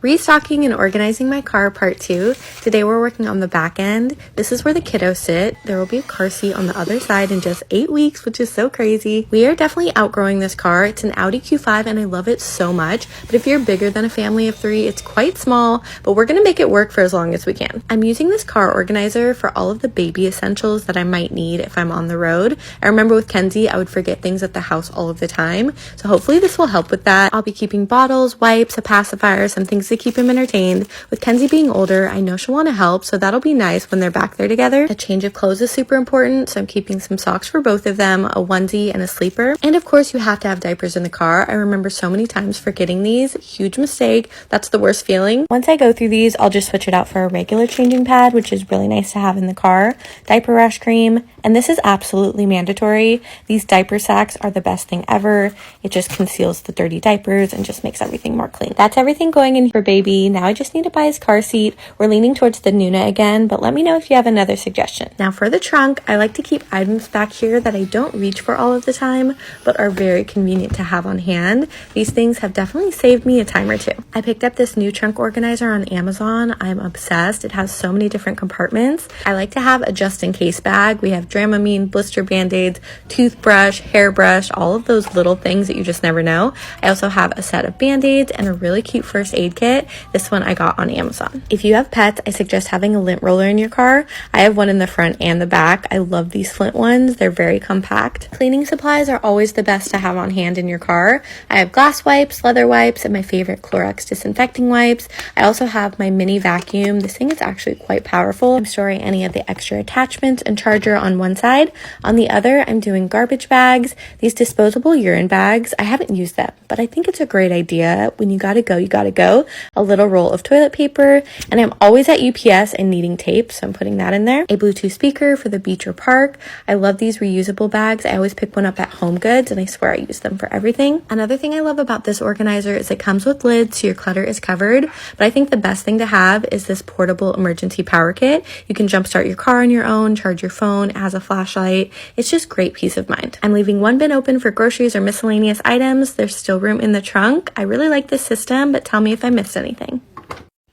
Restocking and organizing my car part 2. Today we're working on the back end. This is where the kiddos sit. There will be a car seat on the other side in just 8 weeks, which is so crazy. We are definitely outgrowing this car. It's an Audi Q5 and I love it so much. But if you're bigger than a family of 3, it's quite small, but we're gonna make it work for as long as we can. I'm using this car organizer for all of the baby essentials that I might need if I'm on the road. I remember with Kenzie, I would forget things at the house all of the time. So hopefully this will help with that. I'll be keeping bottles, wipes, a pacifier, some things to keep him entertained. With Kenzie being older, I know she'll want to help, so that'll be nice when they're back there together. A change of clothes is super important, so I'm keeping some socks for both of them, a onesie and a sleeper. And of course, you have to have diapers in the car. I remember so many times forgetting these. Huge mistake. That's the worst feeling. Once I go through these, I'll just switch it out for a regular changing pad, which is really nice to have in the car. Diaper rash cream, and this is absolutely mandatory. These diaper sacks are the best thing ever. It just conceals the dirty diapers and just makes everything more clean. That's everything going in for baby. Now I just need to buy his car seat. We're leaning towards the Nuna again, but let me know if you have another suggestion. Now for the trunk, I like to keep items back here that I don't reach for all of the time, but are very convenient to have on hand. These things have definitely saved me a time or two. I picked up this new trunk organizer on Amazon. I'm obsessed. It has so many different compartments. I like to have a just-in-case bag. We have Dramamine, blister band-aids, toothbrush, hairbrush, all of those little things that you just never know. I also have a set of band-aids and a really cute first aid kit. This one I got on Amazon. If you have pets, I suggest having a lint roller in your car. I have one in the front and the back. I love these Flint ones. They're very compact. Cleaning supplies are always the best to have on hand in your car. I have glass wipes, leather wipes, and my favorite Clorox disinfecting wipes. I also have my mini vacuum. This thing is actually quite powerful. I'm storing any of the extra attachments and charger on one side. On the other, I'm doing garbage bags. These disposable urine bags, I haven't used them, but I think it's a great idea. When you gotta go, you gotta go. A little roll of toilet paper, and I'm always at UPS and needing tape, so I'm putting that in there. A Bluetooth speaker for the beach or park. I love these reusable bags. I always pick one up at Home Goods, and I swear I use them for everything. Another thing I love about this organizer is it comes with lids, so your clutter is covered, but I think the best thing to have is this portable emergency power kit. You can jumpstart your car on your own, charge your phone, it has a flashlight. It's just great peace of mind. I'm leaving one bin open for groceries or miscellaneous items. There's still room in the trunk. I really like this system, but tell me if I missed anything.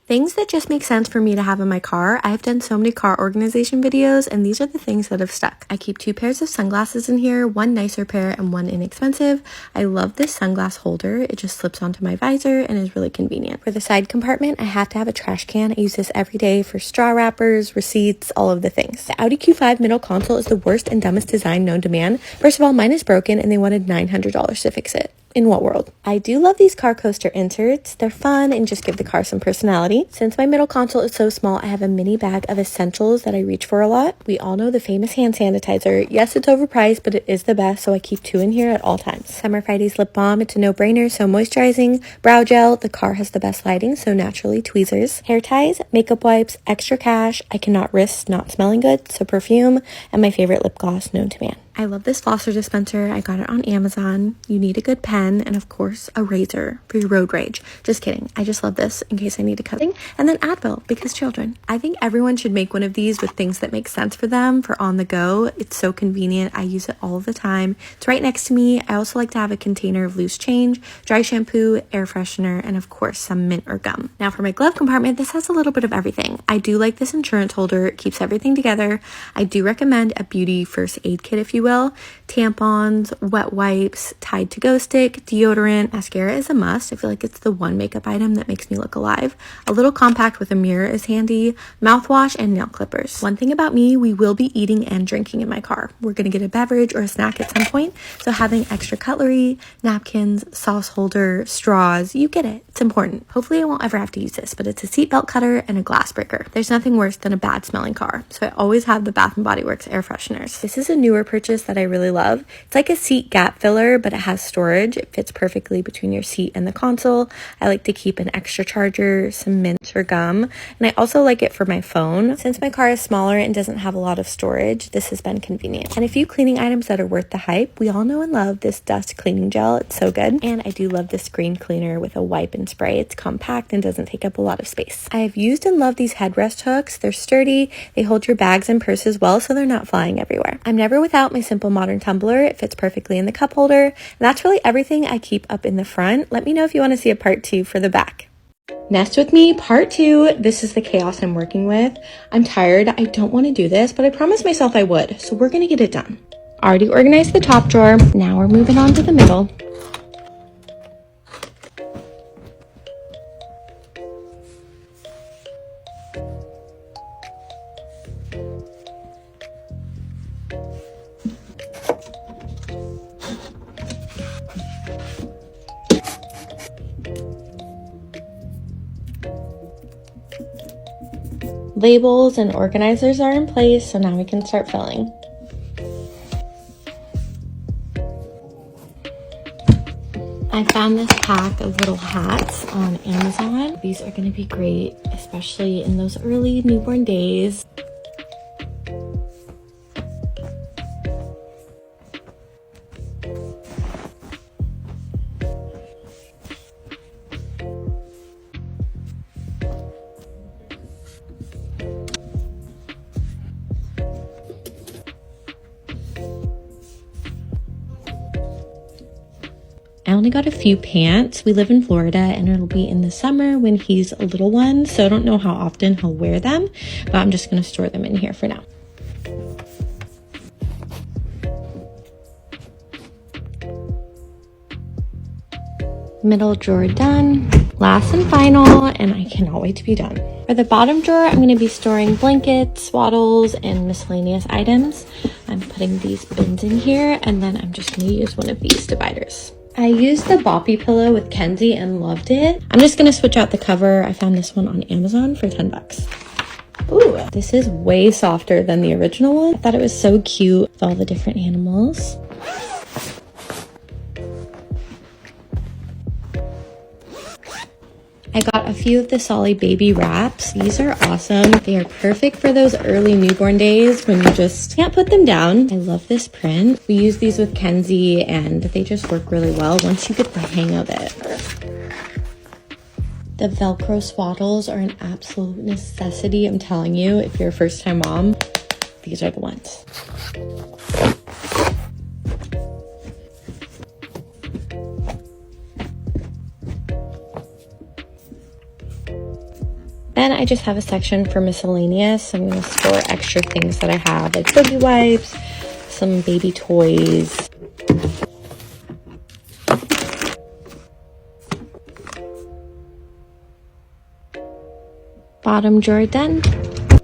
Things that just make sense for me to have in my car. I have done so many car organization videos, and these are the things that have stuck. I keep 2 pairs of sunglasses in here, one nicer pair and one inexpensive. I love this sunglass holder. It just slips onto my visor and is really convenient. For the side compartment, I have to have a trash can. I use this every day for straw wrappers, receipts, all of the things. The Audi Q5 middle console is the worst and dumbest design known to man. First of all, mine is broken and they wanted $900 to fix it. In what world? I do love these car coaster inserts. They're fun and just give the car some personality. Since my middle console is so small, I have a mini bag of essentials that I reach for a lot. We all know the famous hand sanitizer. Yes, it's overpriced, but it is the best, so I keep 2 in here at all times. Summer Fridays lip balm, it's a no-brainer, so moisturizing. Brow gel, the car has the best lighting, so naturally tweezers. Hair ties, makeup wipes, extra cash. I cannot risk not smelling good, so perfume, and my favorite lip gloss known to man. I love this flosser dispenser. I got it on Amazon. You need a good pen and, of course, a razor for your road rage. Just kidding. I just love this in case I need to cut thing. And then Advil, because children. I think everyone should make one of these with things that make sense for them for on the go. It's so convenient. I use it all the time. It's right next to me. I also like to have a container of loose change, dry shampoo, air freshener, and of course, some mint or gum. Now for my glove compartment, this has a little bit of everything. I do like this insurance holder. It keeps everything together. I do recommend a beauty first aid kit, if you will. Tampons, wet wipes, Tide to-go stick, deodorant, mascara is a must. I feel like it's the one makeup item that makes me look alive. A little compact with a mirror is handy, mouthwash, and nail clippers. One thing about me, we will be eating and drinking in my car. We're gonna get a beverage or a snack at some point, so having extra cutlery, napkins, sauce holder, straws, you get it. It's important. Hopefully I won't ever have to use this, but it's a seatbelt cutter and a glass breaker. There's nothing worse than a bad smelling car, so I always have the Bath & Body Works air fresheners. This is a newer purchase that I really love. It's like a seat gap filler, but it has storage. It fits perfectly between your seat and the console. I like to keep an extra charger, some mint or gum, and I also like it for my phone. Since my car is smaller and doesn't have a lot of storage, this has been convenient. And a few cleaning items that are worth the hype. We all know and love this dust cleaning gel. It's so good. And I do love this screen cleaner with a wipe and spray. It's compact and doesn't take up a lot of space. I have used and loved these headrest hooks. They're sturdy. They hold your bags and purses well, so they're not flying everywhere. I'm never without my Simple Modern tumbler. It fits perfectly in the cup holder. And that's really everything I keep up in the front. Let me know if you want to see a part 2 for the back. Nest with me, part 2. This is the chaos I'm working with. I'm tired. I don't want to do this, but I promised myself I would, so we're going to get it done. Already organized the top drawer. Now we're moving on to the middle. Labels and organizers are in place, so now we can start filling. I found this pack of little hats on Amazon. These are going to be great, especially in those early newborn days. I only got a few pants. We live in Florida and it'll be in the summer when he's a little one, so I don't know how often he'll wear them, but I'm just going to store them in here for now. Middle drawer done. Last and final, and I cannot wait to be done. For the bottom drawer, I'm going to be storing blankets, swaddles, and miscellaneous items. I'm putting these bins in here, and then I'm just going to use one of these dividers. I used the Boppy pillow with Kenzie and loved it. I'm just going to switch out the cover. I found this one on Amazon for 10 bucks. Ooh, this is way softer than the original one. I thought it was so cute with all the different animals. I got a few of the Solly baby wraps. These are awesome. They are perfect for those early newborn days when you just can't put them down. I love this print. We use these with Kenzie and they just work really well once you get the hang of it. The Velcro swaddles are an absolute necessity. I'm telling you, if you're a first-time mom, these are the ones. Then I just have a section for miscellaneous. I'm going to store extra things that I have, like boogie wipes, some baby toys. Bottom drawer done.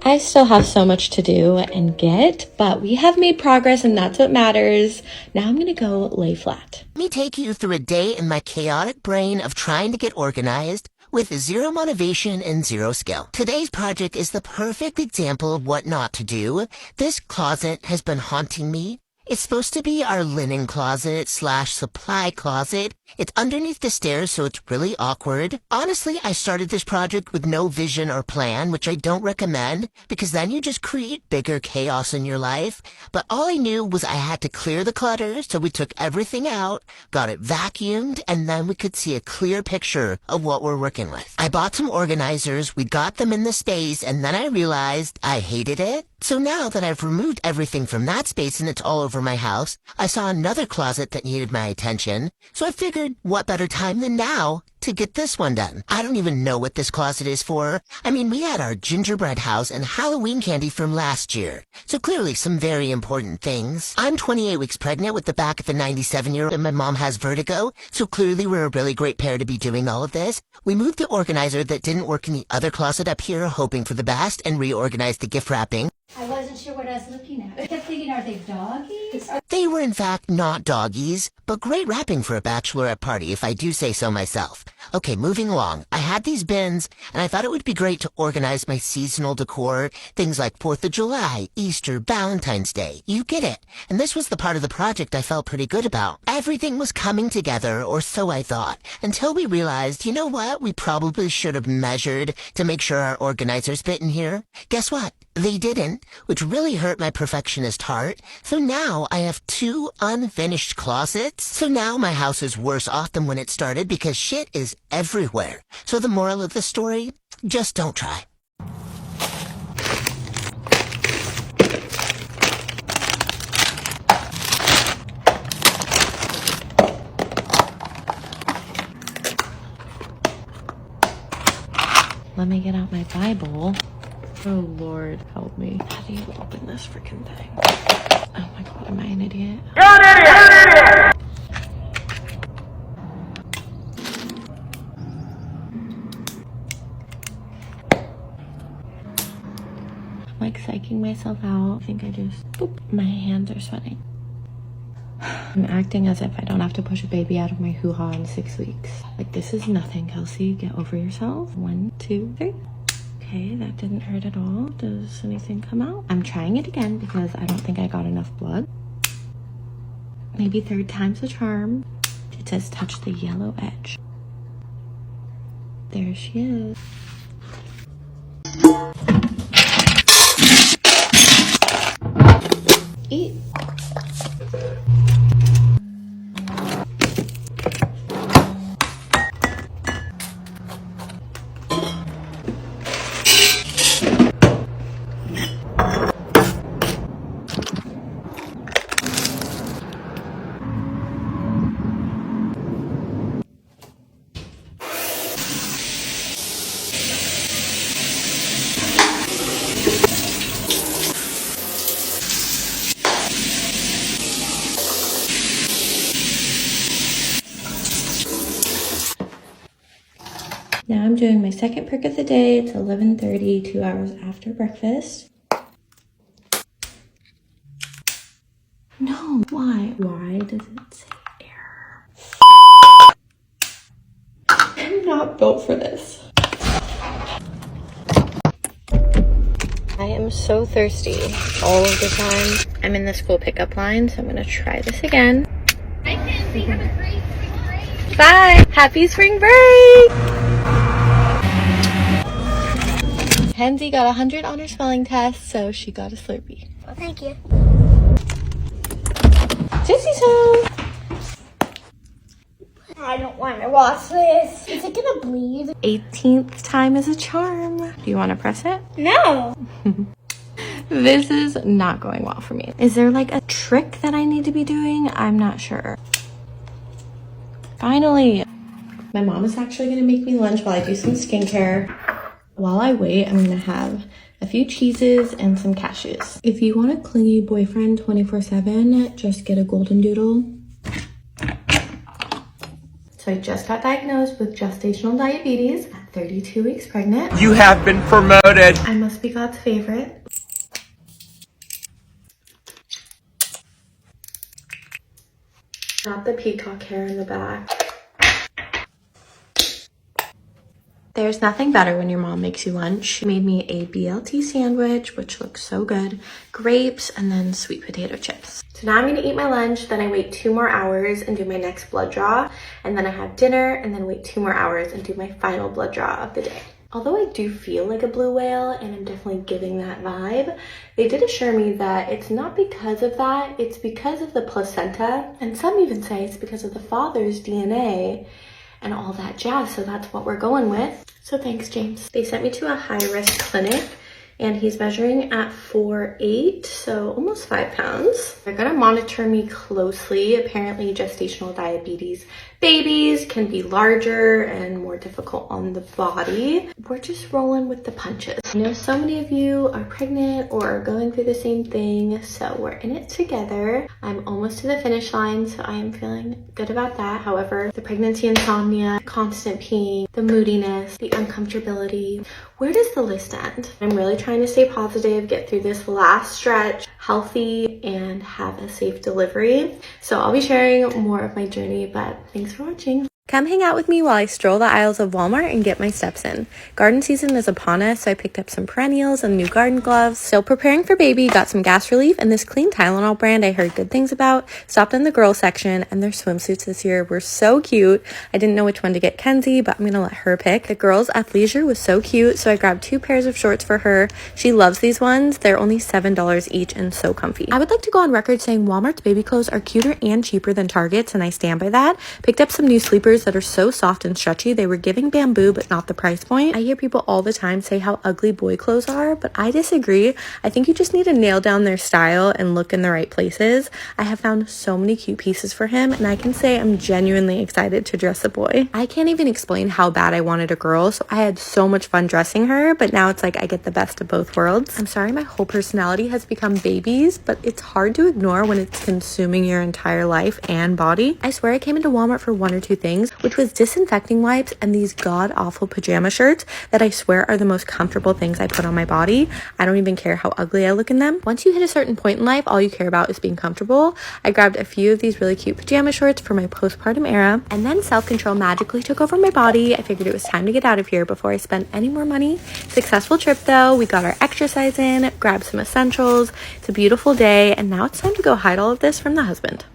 I still have so much to do and get, but we have made progress and that's what matters. Now I'm going to go lay flat. Let me take you through a day in my chaotic brain of trying to get organized with zero motivation and zero skill. Today's project is the perfect example of what not to do. This closet has been haunting me. It's supposed to be our linen closet / supply closet. It's underneath the stairs, so it's really awkward. Honestly, I started this project with no vision or plan, which I don't recommend, because then you just create bigger chaos in your life. But all I knew was I had to clear the clutter, so we took everything out, got it vacuumed, and then we could see a clear picture of what we're working with. I bought some organizers, we got them in the space, and then I realized I hated it. So now that I've removed everything from that space and it's all over my house, I saw another closet that needed my attention, so I figured what better time than now to get this one done. I don't even know what this closet is for. I mean, we had our gingerbread house and Halloween candy from last year, so clearly some very important things. I'm 28 weeks pregnant with the back of a 97-year-old and my mom has vertigo, so clearly we're a really great pair to be doing all of this. We moved the organizer that didn't work in the other closet up here, hoping for the best, and reorganized the gift wrapping. I wasn't sure what I was looking at. I kept thinking, are they doggies? They were in fact not doggies, but great wrapping for a bachelorette party if I do say so myself. Okay, moving along. I had these bins, and I thought it would be great to organize my seasonal decor, things like 4th of July, Easter, Valentine's Day. You get it. And this was the part of the project I felt pretty good about. Everything was coming together, or so I thought, until we realized, you know what, we probably should have measured to make sure our organizers fit in here. Guess what? They didn't, which really hurt my perfectionist heart. So now I have 2 unfinished closets. So now my house is worse off than when it started because shit is everywhere. So the moral of the story, just don't try. Let me get out my Bible. Oh Lord, help me. How do you open this freaking thing? Oh my God, am I an idiot? You're an idiot! I'm like psyching myself out. I think I just, boop, my hands are sweating. I'm acting as if I don't have to push a baby out of my hoo-ha in 6 weeks. Like, this is nothing, Kelsey. Get over yourself. 1, 2, 3. Okay, that didn't hurt at all. Does anything come out? I'm trying it again because I don't think I got enough blood. Maybe third time's a charm. It says touch the yellow edge. There she is. Eat. Now I'm doing my second prick of the day. It's 11:30, 2 hours after breakfast. No, why? Why does it say error? I'm not built for this. I am so thirsty all of the time. I'm in the school pickup line, so I'm gonna try this again. Hi, Kelsey. Have a great spring break. Bye! Happy spring break! Kenzie got 100 on her spelling test, so she got a Slurpee. Well, thank you. Sissy so. I don't want to watch this. Is it gonna bleed? 18th time is a charm. Do you want to press it? No. This is not going well for me. Is there like a trick that I need to be doing? I'm not sure. Finally. My mom is actually going to make me lunch while I do some skincare. While I wait, I'm going to have a few cheeses and some cashews. If you want a clingy boyfriend 24/7, just get a golden doodle. So I just got diagnosed with gestational diabetes at 32 weeks pregnant. You have been promoted. I must be God's favorite. Not the peacock hair in the back. There's nothing better when your mom makes you lunch. She made me a BLT sandwich, which looks so good, grapes, and then sweet potato chips. So now I'm gonna eat my lunch, then I wait 2 more hours and do my next blood draw, and then I have dinner, and then wait 2 more hours and do my final blood draw of the day. Although I do feel like a blue whale, and I'm definitely giving that vibe, they did assure me that it's not because of that, it's because of the placenta, and some even say it's because of the father's DNA, and all that jazz, so that's what we're going with. So thanks, James. They sent me to a high-risk clinic, and he's measuring at 4'8", so almost 5 pounds. They're gonna monitor me closely. Apparently, gestational diabetes babies can be larger and more difficult on the body. We're just rolling with the punches. I know so many of you are pregnant or are going through the same thing, so we're in it together. I'm almost to the finish line, so I am feeling good about that. However, the pregnancy insomnia, constant peeing, the moodiness, the uncomfortability, where does the list end? I'm really trying to stay positive, get through this last stretch healthy, and have a safe delivery. So I'll be sharing more of my journey, but thanks for watching. Come hang out with me while I stroll the aisles of Walmart and get my steps in. Garden season is upon us, so I picked up some perennials and new garden gloves. Still preparing for baby, got some gas relief, and this clean Tylenol brand I heard good things about. Stopped in the girls section, and their swimsuits this year were so cute. I didn't know which one to get Kenzie, but I'm gonna let her pick. The girls' athleisure was so cute, so I grabbed 2 pairs of shorts for her. She loves these ones. They're only $7 each and so comfy. I would like to go on record saying Walmart's baby clothes are cuter and cheaper than Target's, and I stand by that. Picked up some new sleepers sneakers that are so soft and stretchy. They were giving bamboo, but not the price point. I hear people all the time say how ugly boy clothes are, but I disagree. I think you just need to nail down their style and look in the right places. I have found so many cute pieces for him, and I can say I'm genuinely excited to dress a boy. I can't even explain how bad I wanted a girl, so I had so much fun dressing her, but now it's like I get the best of both worlds. I'm sorry my whole personality has become babies, but it's hard to ignore when it's consuming your entire life and body. I swear I came into Walmart for one or two things, which was disinfecting wipes and these god-awful pajama shirts that I swear are the most comfortable things I put on my body. I don't even care how ugly I look in them. Once you hit a certain point in life, all you care about is being comfortable. I grabbed a few of these really cute pajama shorts for my postpartum era, and then self-control magically took over my body. I figured it was time to get out of here before I spent any more money. Successful trip though. We got our exercise in, grabbed some essentials. It's a beautiful day, and now it's time to go hide all of this from the husband.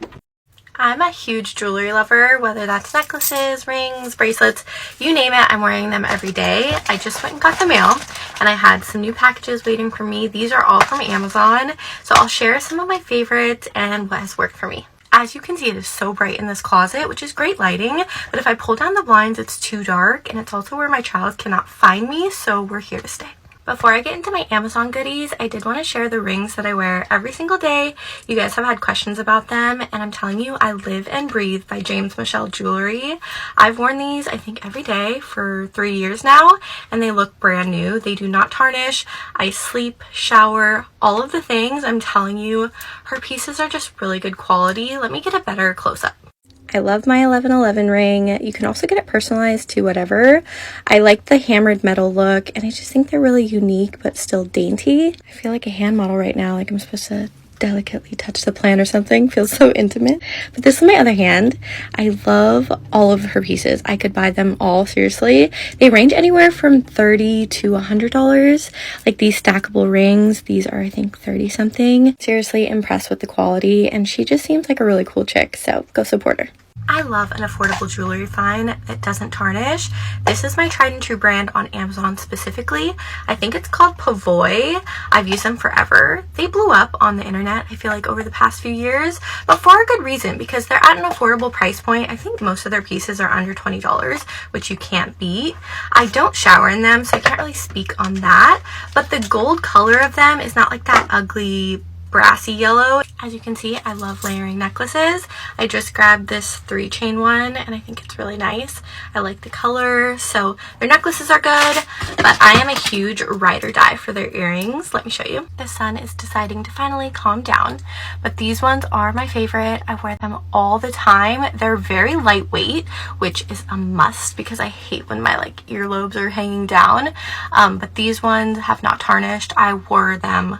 I'm a huge jewelry lover, whether that's necklaces, rings, bracelets, you name it, I'm wearing them every day. I just went and got the mail, and I had some new packages waiting for me. These are all from Amazon, so I'll share some of my favorites and what has worked for me. As you can see, it is so bright in this closet, which is great lighting, but if I pull down the blinds, it's too dark, and it's also where my child cannot find me, so we're here to stay. Before I get into my Amazon goodies, I did want to share the rings that I wear every single day. You guys have had questions about them, and I'm telling you, I live and breathe by James Michelle Jewelry. I've worn these, I think, every day for 3 years now, and they look brand new. They do not tarnish. I sleep, shower, all of the things. I'm telling you, her pieces are just really good quality. Let me get a better close-up. I love my 1111 ring. You can also get it personalized to whatever. I like the hammered metal look, and I just think they're really unique but still dainty. I feel like a hand model right now, like I'm supposed to delicately touch the plant or something. Feels so intimate. But this is my other hand. I love all of her pieces. I could buy them all, seriously. They range anywhere from $30 to $100. Like these stackable rings, these are I think 30 something. Seriously impressed with the quality, and she just seems like a really cool chick, so go support her. I love an affordable jewelry find that doesn't tarnish. This is my tried and true brand on Amazon specifically. I think it's called Pavoy. I've used them forever. They blew up on the internet, I feel like, over the past few years, but for a good reason, because they're at an affordable price point. I think most of their pieces are under $20, which you can't beat. I don't shower in them, so I can't really speak on that, but the gold color of them is not like that ugly brassy yellow. As you can see, I love layering necklaces. I just grabbed this 3-chain one, and I think it's really nice. I like the color, so their necklaces are good, but I am a huge ride or die for their earrings. Let me show you. The sun is deciding to finally calm down, but these ones are my favorite. I wear them all the time. They're very lightweight, which is a must because I hate when my earlobes are hanging down, but these ones have not tarnished. I wore them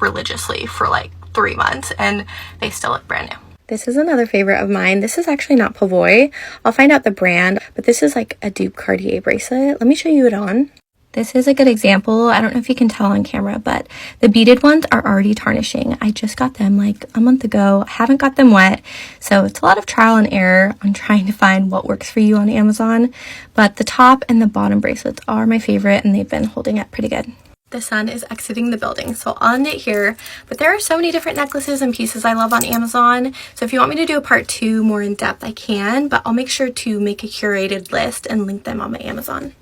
religiously for 3 months, and they still look brand new. This is another favorite of mine. This is actually not Pavoy. I'll find out the brand, but this is like a dupe Cartier bracelet. Let me show you it on. This is a good example. I don't know if you can tell on camera, but the beaded ones are already tarnishing. I just got them a month ago. I haven't got them wet, so it's a lot of trial and error on trying to find what works for you on Amazon, but the top and the bottom bracelets are my favorite, and they've been holding up pretty good. The sun is exiting the building, so I'll end it here, but there are so many different necklaces and pieces I love on Amazon, so if you want me to do a part 2 more in depth, I can, but I'll make sure to make a curated list and link them on my Amazon.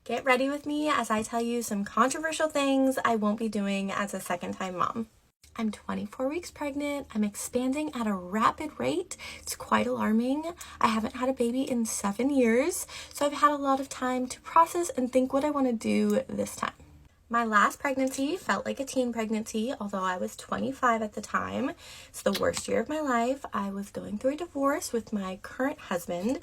Get ready with me as I tell you some controversial things I won't be doing as a second-time mom. I'm 24 weeks pregnant. I'm expanding at a rapid rate. It's quite alarming. I haven't had a baby in 7 years, so I've had a lot of time to process and think what I want to do this time. My last pregnancy felt like a teen pregnancy, although I was 25 at the time. It's the worst year of my life. I was going through a divorce with my current husband.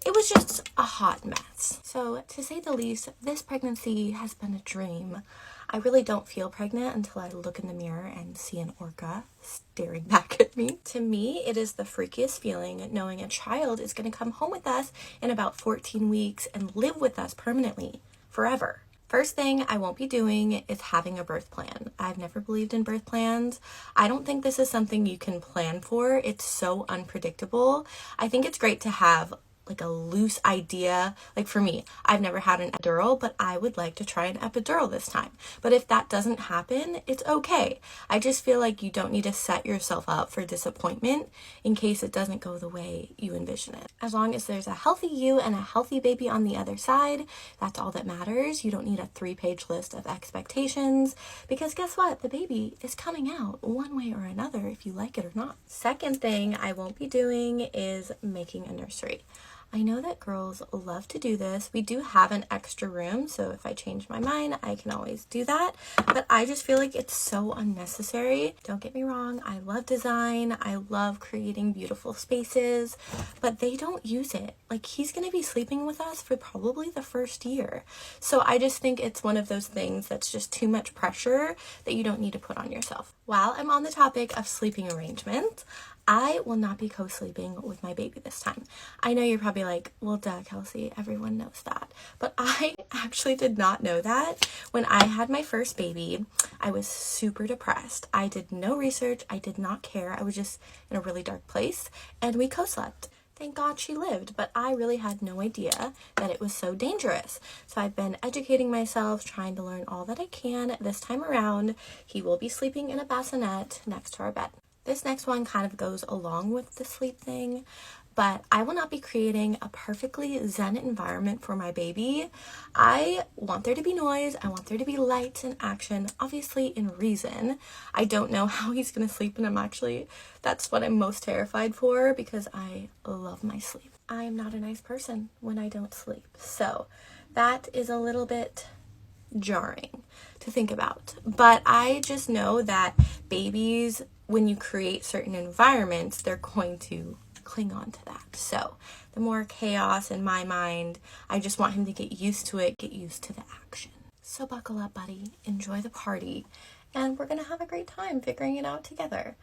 It was just a hot mess. So to say the least, this pregnancy has been a dream. I really don't feel pregnant until I look in the mirror and see an orca staring back at me. To me, it is the freakiest feeling knowing a child is going to come home with us in about 14 weeks and live with us permanently, forever. First thing I won't be doing is having a birth plan. I've never believed in birth plans. I don't think this is something you can plan for. It's so unpredictable. I think it's great to have like a loose idea. Like for me, I've never had an epidural, but I would like to try an epidural this time. But if that doesn't happen, it's okay. I just feel like you don't need to set yourself up for disappointment in case it doesn't go the way you envision it. As long as there's a healthy you and a healthy baby on the other side, that's all that matters. You don't need a 3-page list of expectations, because guess what? The baby is coming out one way or another if you like it or not. Second thing I won't be doing is making a nursery. I know that girls love to do this. We do have an extra room, so if I change my mind, I can always do that. But I just feel like it's so unnecessary. Don't get me wrong, I love design. I love creating beautiful spaces, but they don't use it. Like, he's gonna be sleeping with us for probably the first year. So I just think it's one of those things that's just too much pressure that you don't need to put on yourself. While I'm on the topic of sleeping arrangements, I will not be co-sleeping with my baby this time. I know you're probably like, well, duh, Kelsey, everyone knows that. But I actually did not know that. When I had my first baby, I was super depressed. I did no research. I did not care. I was just in a really dark place, and we co-slept. Thank God she lived, but I really had no idea that it was so dangerous. So I've been educating myself, trying to learn all that I can. This time around, he will be sleeping in a bassinet next to our bed. This next one kind of goes along with the sleep thing, but I will not be creating a perfectly zen environment for my baby. I want there to be noise. I want there to be lights and action, obviously in reason. I don't know how he's going to sleep, and that's what I'm most terrified for, because I love my sleep. I am not a nice person when I don't sleep. So that is a little bit jarring to think about. But I just know that babies, when you create certain environments, they're going to cling on to that. So the more chaos in my mind, I just want him to get used to it, get used to the action. So buckle up, buddy. Enjoy the party. And we're going to have a great time figuring it out together.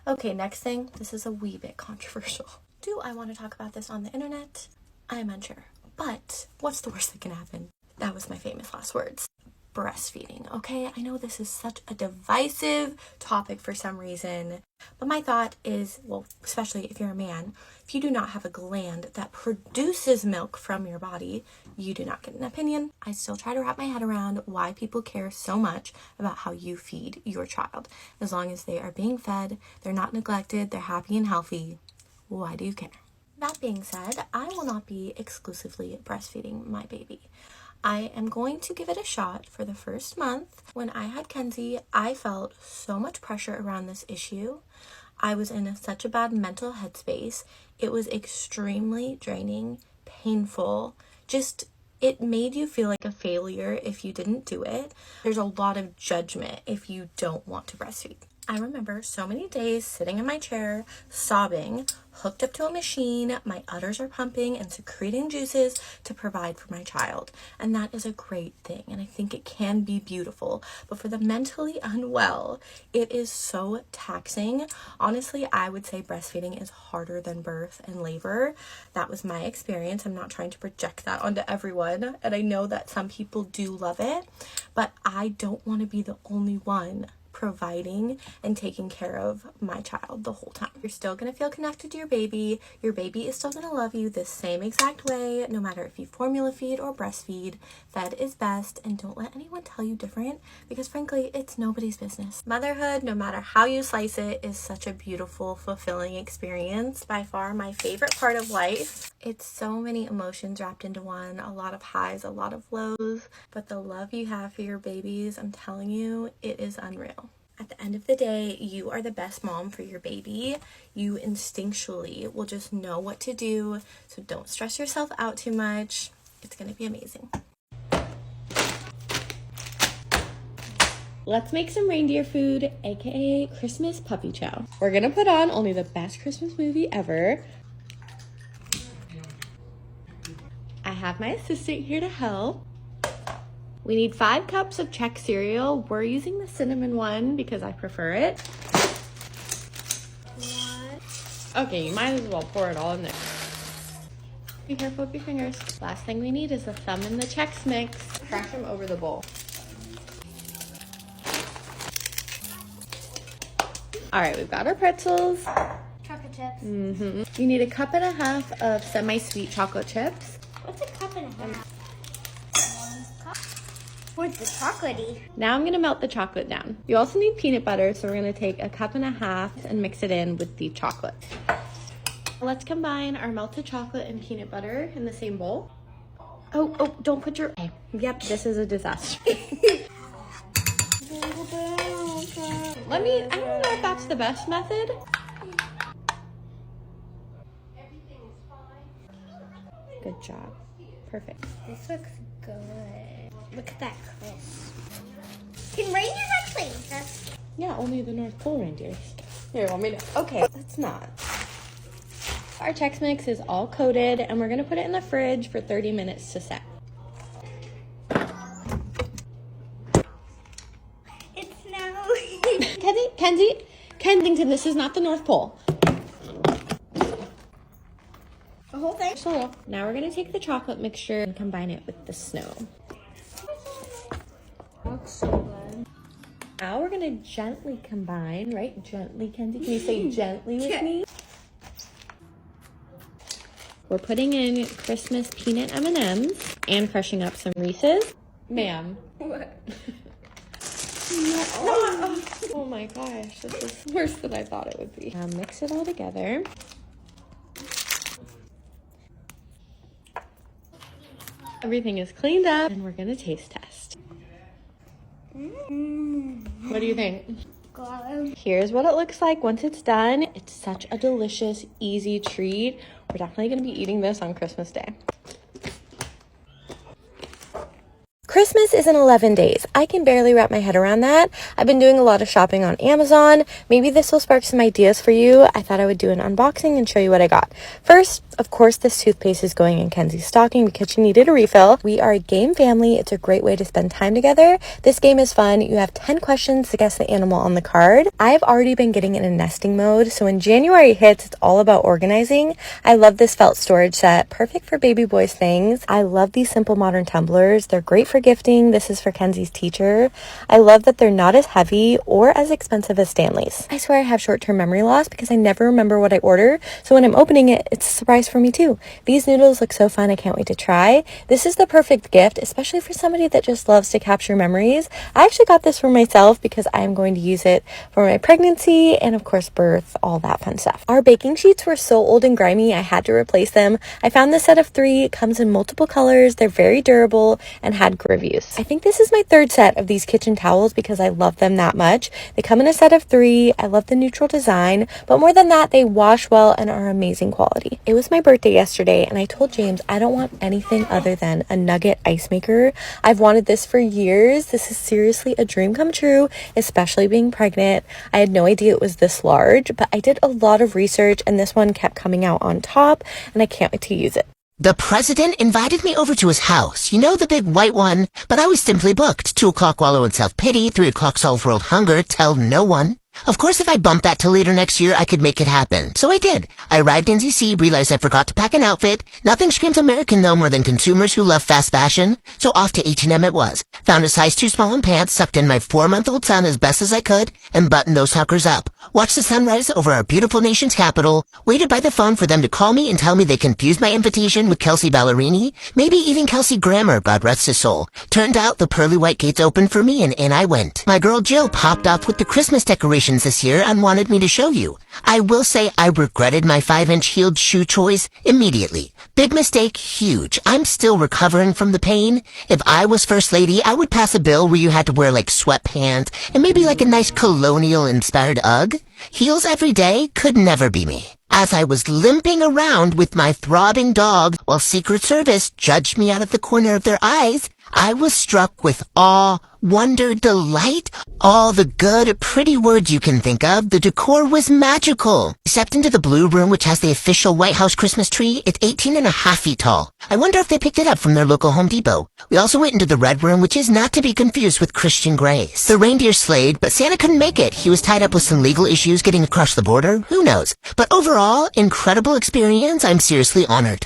Okay, next thing. This is a wee bit controversial. Do I want to talk about this on the internet? I am unsure. But what's the worst that can happen? That was my famous last words. Breastfeeding. Okay, I know this is such a divisive topic for some reason, but my thought is, well, especially if you're a man, if you do not have a gland that produces milk from your body, you do not get an opinion. I still try to wrap my head around why people care so much about how you feed your child. As long as they are being fed, they're not neglected, they're happy and healthy, why do you care? That being said, I will not be exclusively breastfeeding my baby. I am going to give it a shot for the first month. When I had Kenzie, I felt so much pressure around this issue. I was in such a bad mental headspace. It was extremely draining, painful. It made you feel like a failure if you didn't do it. There's a lot of judgment if you don't want to breastfeed. I remember so many days sitting in my chair, sobbing, hooked up to a machine. My udders are pumping and secreting juices to provide for my child. And that is a great thing. And I think it can be beautiful. But for the mentally unwell, it is so taxing. Honestly, I would say breastfeeding is harder than birth and labor. That was my experience. I'm not trying to project that onto everyone. And I know that some people do love it. But I don't want to be the only one providing and taking care of my child the whole time. You're still going to feel connected to your baby. Your baby is still going to love you the same exact way, no matter if you formula feed or breastfeed. Fed is best, and don't let anyone tell you different, because frankly, it's nobody's business. Motherhood, no matter how you slice it, is such a beautiful, fulfilling experience. By far my favorite part of life. It's so many emotions wrapped into one, a lot of highs, a lot of lows, but the love you have for your babies, I'm telling you, it is unreal. At the end of the day, you are the best mom for your baby. You instinctually will just know what to do, so don't stress yourself out too much. It's going to be amazing. Let's make some reindeer food, aka Christmas puppy chow. We're going to put on only the best Christmas movie ever. I have my assistant here to help. We need 5 cups of Czech cereal. We're using the cinnamon one because I prefer it. Okay, you might as well pour it all in there. Be careful with your fingers. Last thing we need is the thumb and the Chex Mix. Crash them over the bowl. All right, we've got our pretzels. chocolate chips. You need a cup and a half of semi-sweet chocolate chips. What's a cup and a half? 1 cup. Where's the chocolatey? Now I'm gonna melt the chocolate down. You also need peanut butter, so we're gonna take a cup and a half and mix it in with the chocolate. Let's combine our melted chocolate and peanut butter in the same bowl. Oh, don't put your... Yep, this is a disaster. I don't know if that's the best method. Good job. Perfect. This looks good. Look at that crisp. Can reindeers actually eat this? Yeah, only the North Pole reindeers. Here, want me to... Okay, let's not. Our Chex Mix is all coated, and we're gonna put it in the fridge for 30 minutes to set. It's now. Kensington, this is not the North Pole. The whole thing? So now we're gonna take the chocolate mixture and combine it with the snow. Looks so good. Now we're gonna gently combine, right? Gently, Kenzie. Can you say gently with me? We're putting in Christmas peanut M&Ms and crushing up some Reese's. Ma'am. What? Oh my gosh, this is worse than I thought it would be. Now mix it all together. Everything is cleaned up and we're gonna taste test. What do you think? God. Here's what it looks like once it's done. It's such a delicious, easy treat. We're definitely gonna be eating this on Christmas Day. Christmas is in 11 days. I can barely wrap my head around that. I've been doing a lot of shopping on Amazon. Maybe this will spark some ideas for you. I thought I would do an unboxing and show you what I got. First, of course, this toothpaste is going in Kenzie's stocking because she needed a refill. We are a game family. It's a great way to spend time together. This game is fun. You have 10 questions to guess the animal on the card. I've already been getting in a nesting mode, so when January hits, it's all about organizing. I love this felt storage set, perfect for baby boys things. I love these simple modern tumblers. They're great for gifting. This is for Kenzie's teacher. I love that they're not as heavy or as expensive as Stanley's. I swear I have short-term memory loss because I never remember what I order, so when I'm opening it, it's a surprise for me too. These noodles look so fun. I can't wait to try. This is the perfect gift, especially for somebody that just loves to capture memories. I actually got this for myself because I am going to use it for my pregnancy and of course birth, all that fun stuff. Our baking sheets were so old and grimy, I had to replace them. I found this set of 3. It comes in multiple colors. They're very durable and had good reviews. I think this is my 3rd set of these kitchen towels because I love them that much. They come in a set of 3. I love the neutral design, but more than that, they wash well and are amazing quality. It was my birthday yesterday and I told James I don't want anything other than a nugget ice maker. I've wanted this for years. This is seriously a dream come true, especially being pregnant. I had no idea it was this large, but I did a lot of research and this one kept coming out on top and I can't wait to use it. The president invited me over to his house. You know, the big white one? But I was simply booked. 2 o'clock wallow in self-pity, 3 o'clock solve world hunger, tell no one. Of course, if I bumped that till later next year, I could make it happen. So I did. I arrived in DC, realized I forgot to pack an outfit. Nothing screams American, though, more than consumers who love fast fashion. So off to H&M it was. Found a size too small in pants, sucked in my 4-month-old son as best as I could, and buttoned those suckers up. Watched the sunrise over our beautiful nation's capital. Waited by the phone for them to call me and tell me they confused my invitation with Kelsey Ballerini. Maybe even Kelsey Grammer, God rest his soul. Turned out the pearly white gates opened for me and in I went. My girl Jill popped up with the Christmas decorations this year and wanted me to show you. I will say I regretted my 5-inch heeled shoe choice immediately. Big mistake, huge. I'm still recovering from the pain. If I was first lady, I would pass a bill where you had to wear like sweatpants and maybe like a nice colonial-inspired Ugg. Heels every day could never be me. As I was limping around with my throbbing dog while Secret Service judged me out of the corner of their eyes, I was struck with awe, wonder, delight, all the good, pretty words you can think of. The decor was magical. Stepped into the blue room, which has the official White House Christmas tree. It's 18.5 feet tall. I wonder if they picked it up from their local Home Depot. We also went into the red room, which is not to be confused with Christian Grey's. The reindeer sleighed, but Santa couldn't make it. He was tied up with some legal issues getting across the border. Who knows? But overall, incredible experience. I'm seriously honored.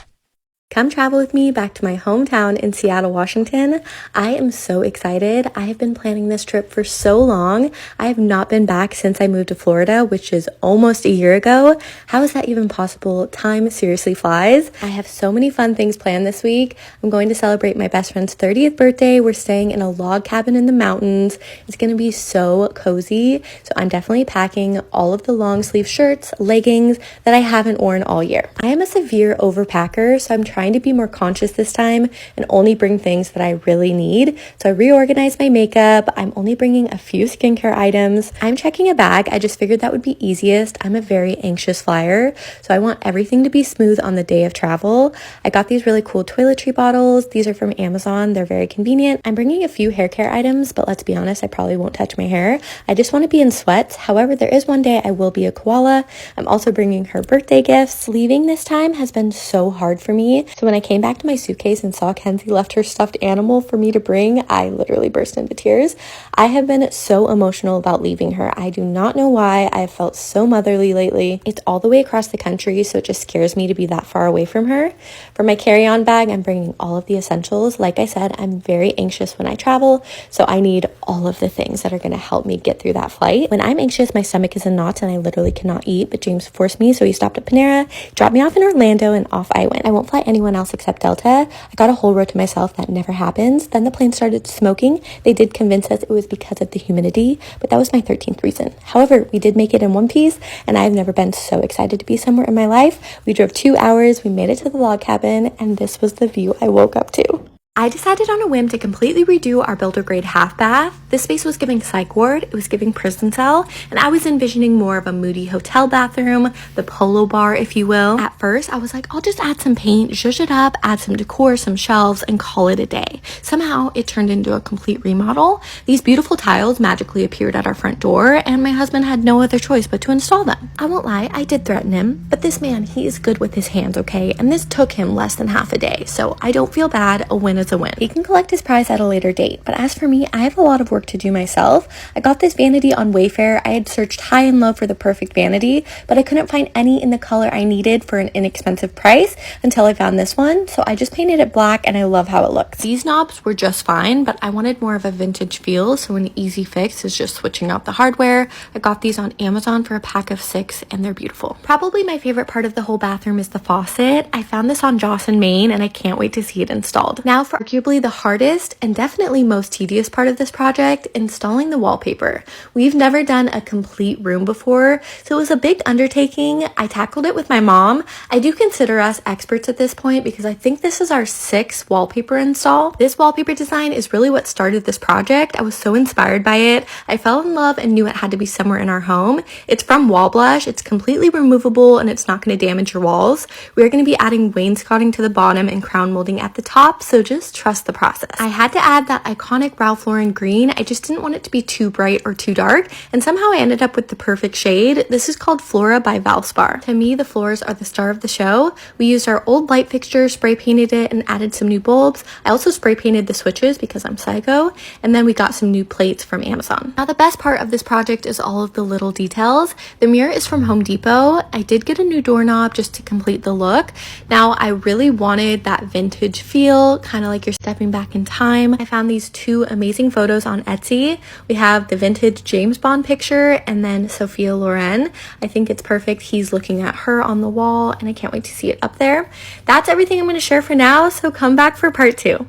Come travel with me back to my hometown in Seattle, Washington. I am so excited. I have been planning this trip for so long. I have not been back since I moved to Florida, which is almost a year ago. How is that even possible? Time seriously flies. I have so many fun things planned this week. I'm going to celebrate my best friend's 30th birthday. We're staying in a log cabin in the mountains. It's going to be so cozy. So I'm definitely packing all of the long sleeve shirts, leggings that I haven't worn all year. I am a severe overpacker, so I'm trying to be more conscious this time and only bring things that I really need. So I reorganized my makeup. I'm only bringing a few skincare items. I'm checking a bag. I just figured that would be easiest. I'm a very anxious flyer, so I want everything to be smooth on the day of travel. I got these really cool toiletry bottles. These are from Amazon. They're very convenient. I'm bringing a few hair care items, but let's be honest, I probably won't touch my hair. I just want to be in sweats. However, there is one day I will be a koala. I'm also bringing her birthday gifts. Leaving this time has been so hard for me. So when I came back to my suitcase and saw Kenzie left her stuffed animal for me to bring, I literally burst into tears. I have been so emotional about leaving her. I do not know why. I have felt so motherly lately. It's all the way across the country, so it just scares me to be that far away from her. For my carry-on bag, I'm bringing all of the essentials. Like I said, I'm very anxious when I travel, so I need all of the things that are going to help me get through that flight. When I'm anxious, my stomach is in knots and I literally cannot eat, but James forced me, so he stopped at Panera, dropped me off in Orlando, and off I went. I won't fly anyone else except Delta. I got a whole row to myself. That never happens. Then the plane started smoking. They did convince us it was because of the humidity, but that was my 13th reason. However, we did make it in one piece, and I've never been so excited to be somewhere in my life. We drove 2 hours, we made it to the log cabin, and this was the view I woke up to. I decided on a whim to completely redo our builder grade half bath. This space was giving psych ward, it was giving prison cell, and I was envisioning more of a moody hotel bathroom, the polo bar, if you will. At first, I was like, I'll just add some paint, zhuzh it up, add some decor, some shelves, and call it a day. Somehow, it turned into a complete remodel. These beautiful tiles magically appeared at our front door, and my husband had no other choice but to install them. I won't lie, I did threaten him, but this man, he is good with his hands, okay? And this took him less than half a day, so I don't feel bad. A win is a win. He can collect his prize at a later date, but as for me, I have a lot of work to do myself. I got this vanity on Wayfair. I had searched high and low for the perfect vanity, but I couldn't find any in the color I needed for an inexpensive price until I found this one, so I just painted it black and I love how it looks. These knobs were just fine, but I wanted more of a vintage feel, so an easy fix is just switching out the hardware. I got these on Amazon for a pack of 6 and they're beautiful. Probably my favorite part of the whole bathroom is the faucet. I found this on Joss & Main and I can't wait to see it installed. Now for arguably the hardest and definitely most tedious part of this project, installing the wallpaper. We've never done a complete room before, so it was a big undertaking. I tackled it with my mom. I do consider us experts at this point because I think this is our 6th wallpaper install. This wallpaper design is really what started this project. I was so inspired by it. I fell in love and knew it had to be somewhere in our home. It's from Wall Blush. It's completely removable and it's not going to damage your walls. We're going to be adding wainscoting to the bottom and crown molding at the top, so just trust the process. I had to add that iconic Ralph Lauren green. I just didn't want it to be too bright or too dark, and somehow I ended up with the perfect shade. This is called Flora by Valspar. To me, the floors are the star of the show. We used our old light fixture, spray painted it, and added some new bulbs. I also spray painted the switches because I'm psycho, and then we got some new plates from Amazon. Now the best part of this project is all of the little details. The mirror is from Home Depot. I did get a new doorknob just to complete the look. Now I really wanted that vintage feel, kind of like you're stepping back in time. I found these 2 amazing photos on Etsy. We have the vintage James Bond picture and then Sophia Loren. I think it's perfect. He's looking at her on the wall and I can't wait to see it up there. That's everything I'm going to share for now, so come back for part 2.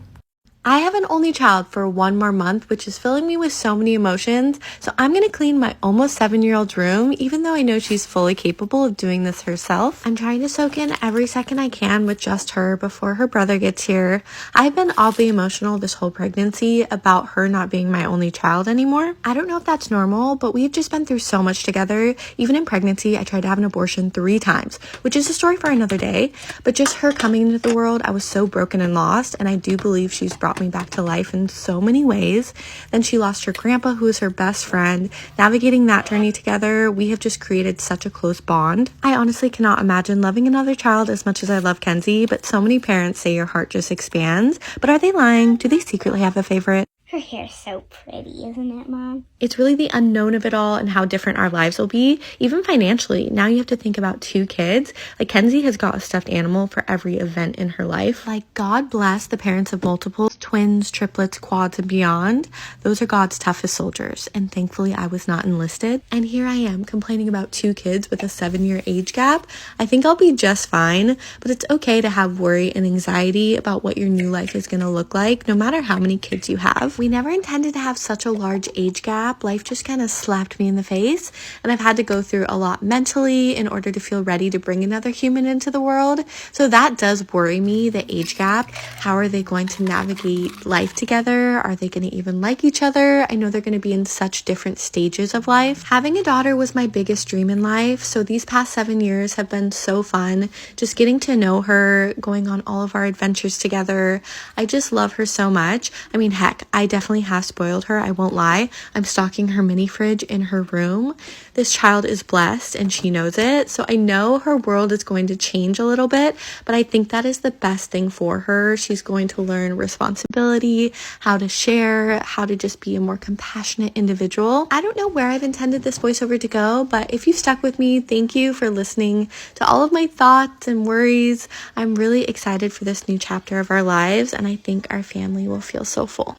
I have an only child for 1 more month, which is filling me with so many emotions, so I'm going to clean my almost 7-year-old's room, even though I know she's fully capable of doing this herself. I'm trying to soak in every second I can with just her before her brother gets here. I've been oddly emotional this whole pregnancy about her not being my only child anymore. I don't know if that's normal, but we've just been through so much together. Even in pregnancy, I tried to have an abortion 3 times, which is a story for another day, but just her coming into the world, I was so broken and lost, and I do believe she's brought me back to life in so many ways. Then she lost her grandpa, who is her best friend. Navigating that journey together, we have just created such a close bond. I honestly cannot imagine loving another child as much as I love Kenzie, but so many parents say your heart just expands. But are they lying? Do they secretly have a favorite? Her hair's so pretty, isn't it, Mom? It's really the unknown of it all and how different our lives will be, even financially. Now you have to think about 2 kids. Like, Kenzie has got a stuffed animal for every event in her life. Like, God bless the parents of multiples, twins, triplets, quads, and beyond. Those are God's toughest soldiers, and thankfully I was not enlisted. And here I am complaining about 2 kids with a 7-year age gap. I think I'll be just fine, but it's okay to have worry and anxiety about what your new life is going to look like, no matter how many kids you have. We never intended to have such a large age gap. Life just kind of slapped me in the face, and I've had to go through a lot mentally in order to feel ready to bring another human into the world. So that does worry me, the age gap. How are they going to navigate life together? Are they going to even like each other? I know they're going to be in such different stages of life. Having a daughter was my biggest dream in life, so these past 7 years have been so fun. Just getting to know her, going on all of our adventures together. I just love her so much. I mean, heck, I definitely have spoiled her, I won't lie. I'm stocking her mini fridge in her room. This child is blessed and she knows it. So I know her world is going to change a little bit, but I think that is the best thing for her. She's going to learn responsibility, how to share, how to just be a more compassionate individual. I don't know where I've intended this voiceover to go, but if you've stuck with me, thank you for listening to all of my thoughts and worries. I'm really excited for this new chapter of our lives, and I think our family will feel so full.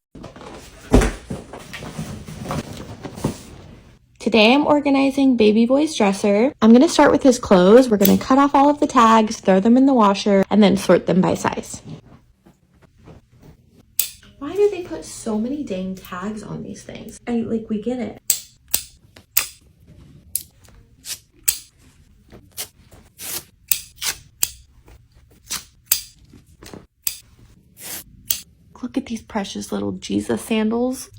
Today I'm organizing baby boy's dresser. I'm going to start with his clothes. We're going to cut off all of the tags, throw them in the washer, and then sort them by size. Why do they put so many dang tags on these things? We get it. Look at these precious little Jesus sandals.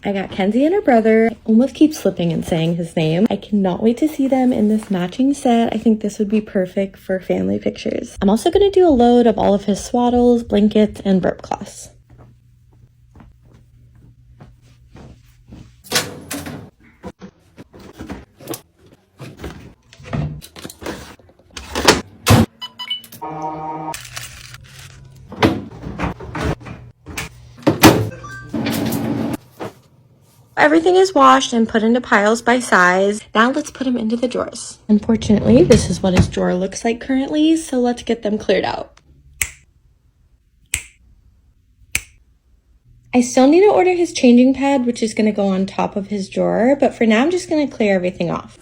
I got Kenzie and her brother. I almost keep slipping and saying his name. I cannot wait to see them in this matching set. I think this would be perfect for family pictures. I'm also going to do a load of all of his swaddles, blankets, and burp cloths. Everything is washed and put into piles by size. Now let's put them into the drawers. Unfortunately, this is what his drawer looks like currently, so let's get them cleared out. I still need to order his changing pad, which is going to go on top of his drawer, but for now I'm just going to clear everything off.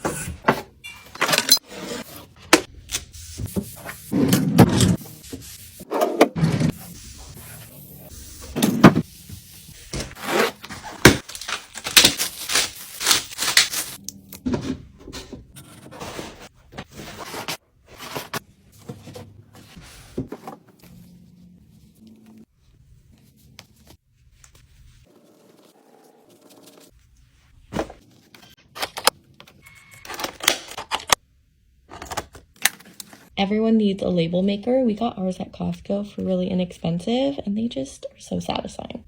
Everyone needs a label maker. We got ours at Costco for really inexpensive, and they just are so satisfying.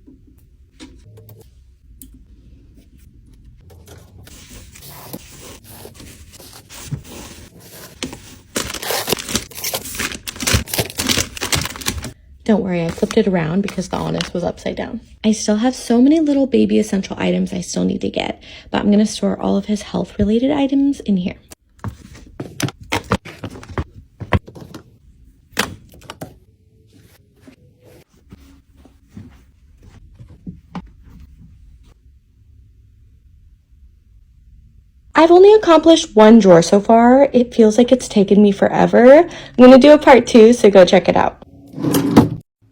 Don't worry, I flipped it around because the Honest was upside down. I still have so many little baby essential items I still need to get, but I'm going to store all of his health-related items in here. I've only accomplished one drawer so far. It feels like it's taken me forever. I'm going to do a part 2, so go check it out.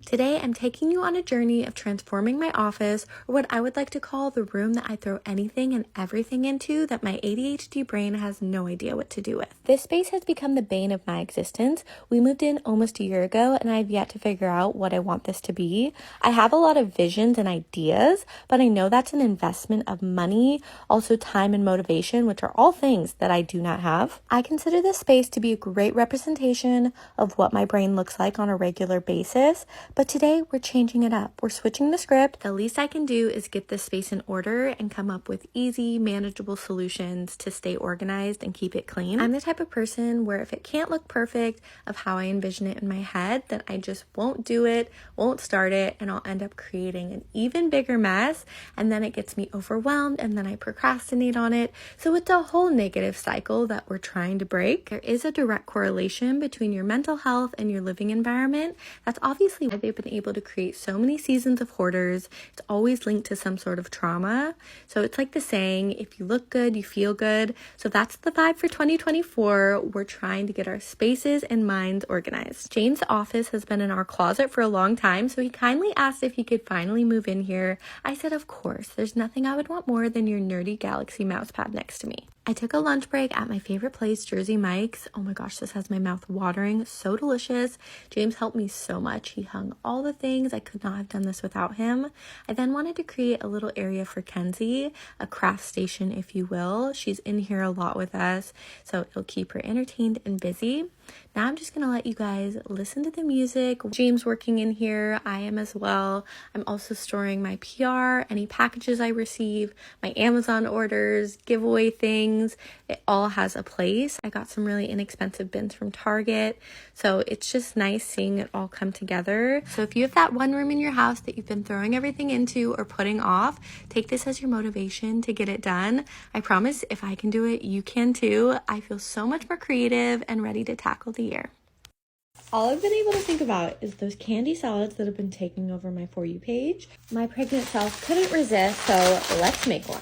Today, I'm taking you on a journey of transforming my office, or what I would like to call the room that I throw anything and everything into that my ADHD brain has no idea what to do with. This space has become the bane of my existence. We moved in almost a year ago, and I've yet to figure out what I want this to be. I have a lot of visions and ideas, but I know that's an investment of money, also time and motivation, which are all things that I do not have. I consider this space to be a great representation of what my brain looks like on a regular basis, but But today we're changing it up. We're switching the script. The least I can do is get this space in order and come up with easy, manageable solutions to stay organized and keep it clean. I'm the type of person where if it can't look perfect of how I envision it in my head, then I just won't do it, won't start it, and I'll end up creating an even bigger mess, and then it gets me overwhelmed, and then I procrastinate on it. So it's a whole negative cycle that we're trying to break. There is a direct correlation between your mental health and your living environment. That's obviously why they've been able to create so many seasons of hoarders. It's always linked to some sort of trauma. So it's like the saying, if you look good, you feel good. So that's the vibe for 2024. We're trying to get our spaces and minds organized. Jane's office has been in our closet for a long time, so he kindly asked if he could finally move in here. I said, of course, there's nothing I would want more than your nerdy Galaxy mousepad next to me. I took a lunch break at my favorite place, Jersey Mike's. Oh my gosh, this has my mouth watering. So delicious. James helped me so much. He hung all the things. I could not have done this without him. I then wanted to create a little area for Kenzie, a craft station, if you will. She's in here a lot with us, so it'll keep her entertained and busy. Now I'm just going to let you guys listen to the music. James working in here. I am as well. I'm also storing my PR, any packages I receive, my Amazon orders, giveaway things. It all has a place. I got some really inexpensive bins from Target. So it's just nice seeing it all come together. So if you have that one room in your house that you've been throwing everything into or putting off, take this as your motivation to get it done. I promise if I can do it, you can too. I feel so much more creative and ready to tackle the year. All I've been able to think about is those candy salads that have been taking over my For You page. My pregnant self couldn't resist, so let's make one.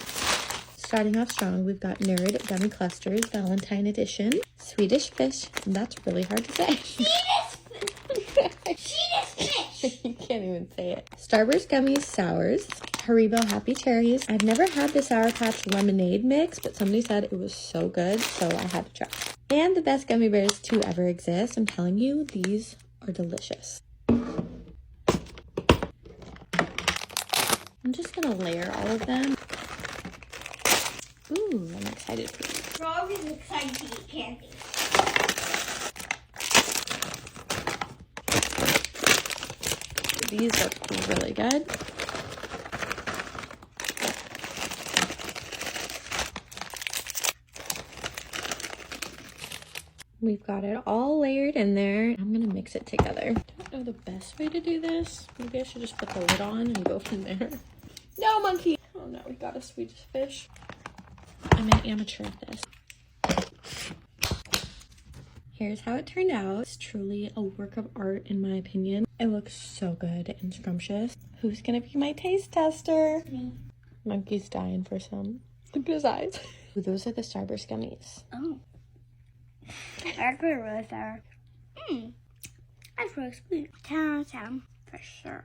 Starting off strong, we've got Nerd Gummy Clusters, Valentine Edition, Swedish Fish, and that's really hard to say. Swedish fish. You can't even say it. Starburst Gummies Sours, Haribo Happy Cherries. I've never had the Sour Patch Lemonade mix, but somebody said it was so good, so I had to try. And the best gummy bears to ever exist. I'm telling you, these are delicious. I'm just gonna layer all of them. Ooh, I'm excited for these. We're always excited to eat candy. These look really good. We've got it all layered in there. I'm gonna mix it together. I don't know the best way to do this. Maybe I should just put the lid on and go from there. No, monkey! Oh no, we got a Swedish fish. I'm an amateur at this. Here's how it turned out. It's truly a work of art in my opinion. It looks so good and scrumptious. Who's gonna be my taste tester? Me. Monkey's dying for some. Look at his eyes. Ooh, those are the Starburst gummies. Oh. Actually, really sour. That's really sweet. 10 out of 10 for sure.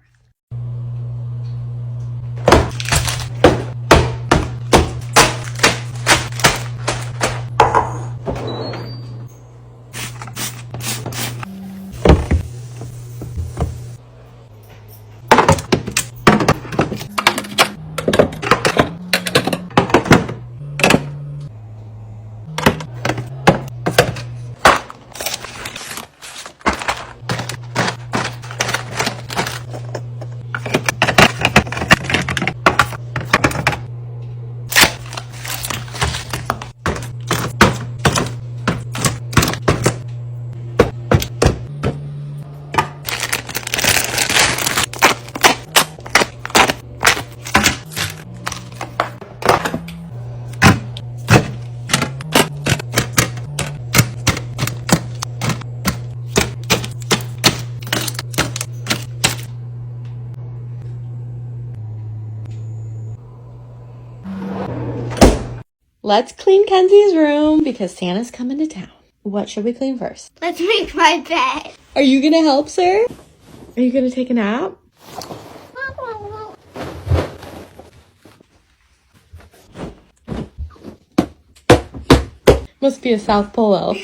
Let's clean Kenzie's room because Santa's coming to town. What should we clean first? Let's make my bed. Are you gonna help, sir? Are you gonna take a nap? Must be a South Pole elf.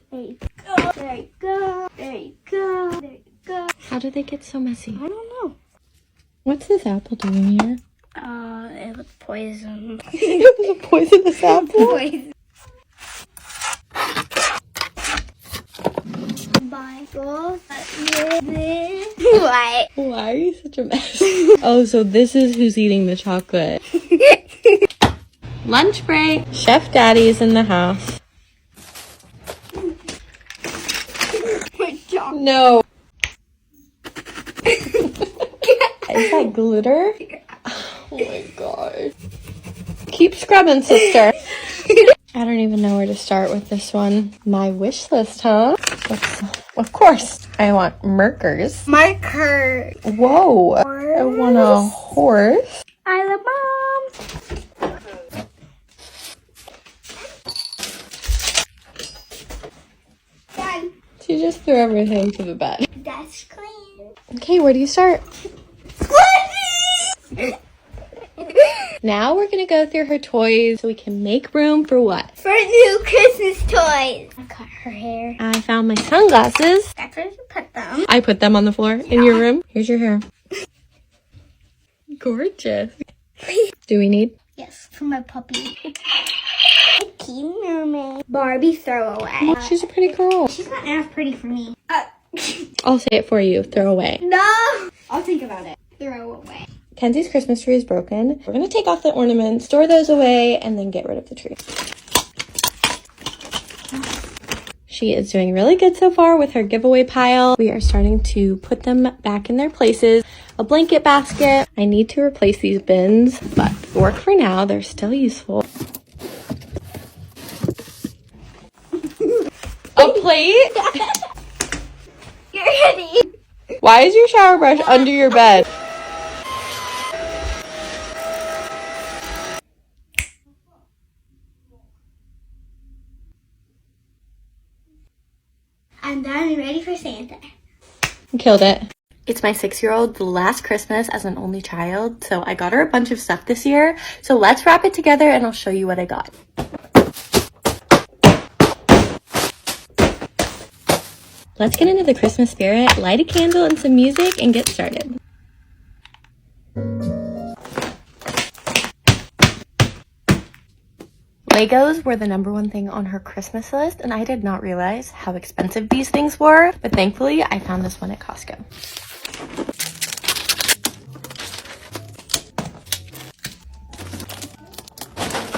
There you go. There you go. There you go. There you go. How did they get so messy? I don't know. What's this apple doing here? It was poison. It was a poisonous apple. Poison. Bible. What? Why are you such a mess? Oh, so this is who's eating the chocolate. Lunch break. Chef Daddy's in the house. No. Is that glitter? Oh my god. Keep scrubbing, sister. I don't even know where to start with this one. My wish list, huh? Of course, I want markers. Marker. Whoa. I want a horse. I love mom. Done. She just threw everything to the bed. That's clean. Okay, where do you start? Now we're gonna go through her toys so we can make room for what? For new Christmas toys. I cut her hair. I found my sunglasses. That's where you put them. I put them on the floor in your room. Here's your hair. Gorgeous. Do we need? Yes, for my puppy. Mickey Mermaid. Barbie throwaway. She's a pretty girl. She's not as pretty for me. I'll say it for you. Throw away. No! I'll think about it. Throw away. Kenzie's Christmas tree is broken. We're gonna take off the ornaments, store those away, and then get rid of the tree. She is doing really good so far with her giveaway pile. We are starting to put them back in their places. A blanket basket. I need to replace these bins, but work for now. They're still useful. A plate? You're ready. Why is your shower brush under your bed? I'm done and ready for Santa. Killed it. It's my 6-year-old's last Christmas as an only child, so I got her a bunch of stuff this year. So let's wrap it together and I'll show you what I got. Let's get into the Christmas spirit, light a candle and some music, and get started. Legos were the #1 thing on her Christmas list, and I did not realize how expensive these things were, but thankfully I found this one at Costco.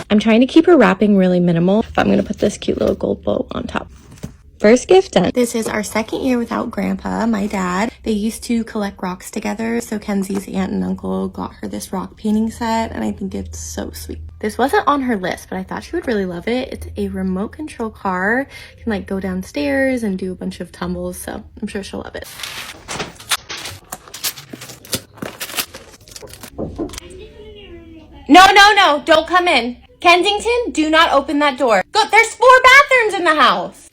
I'm trying to keep her wrapping really minimal, but I'm going to put this cute little gold bow on top. First gift done. This is our 2nd year without Grandpa, my dad. They used to collect rocks together, so Kenzie's aunt and uncle got her this rock painting set, and I think it's so sweet. This wasn't on her list, but I thought she would really love it. It's a remote control car. You can like go downstairs and do a bunch of tumbles, so I'm sure she'll love it. No, don't come in. Kensington, do not open that door. Go, there's 4 bathrooms in the house.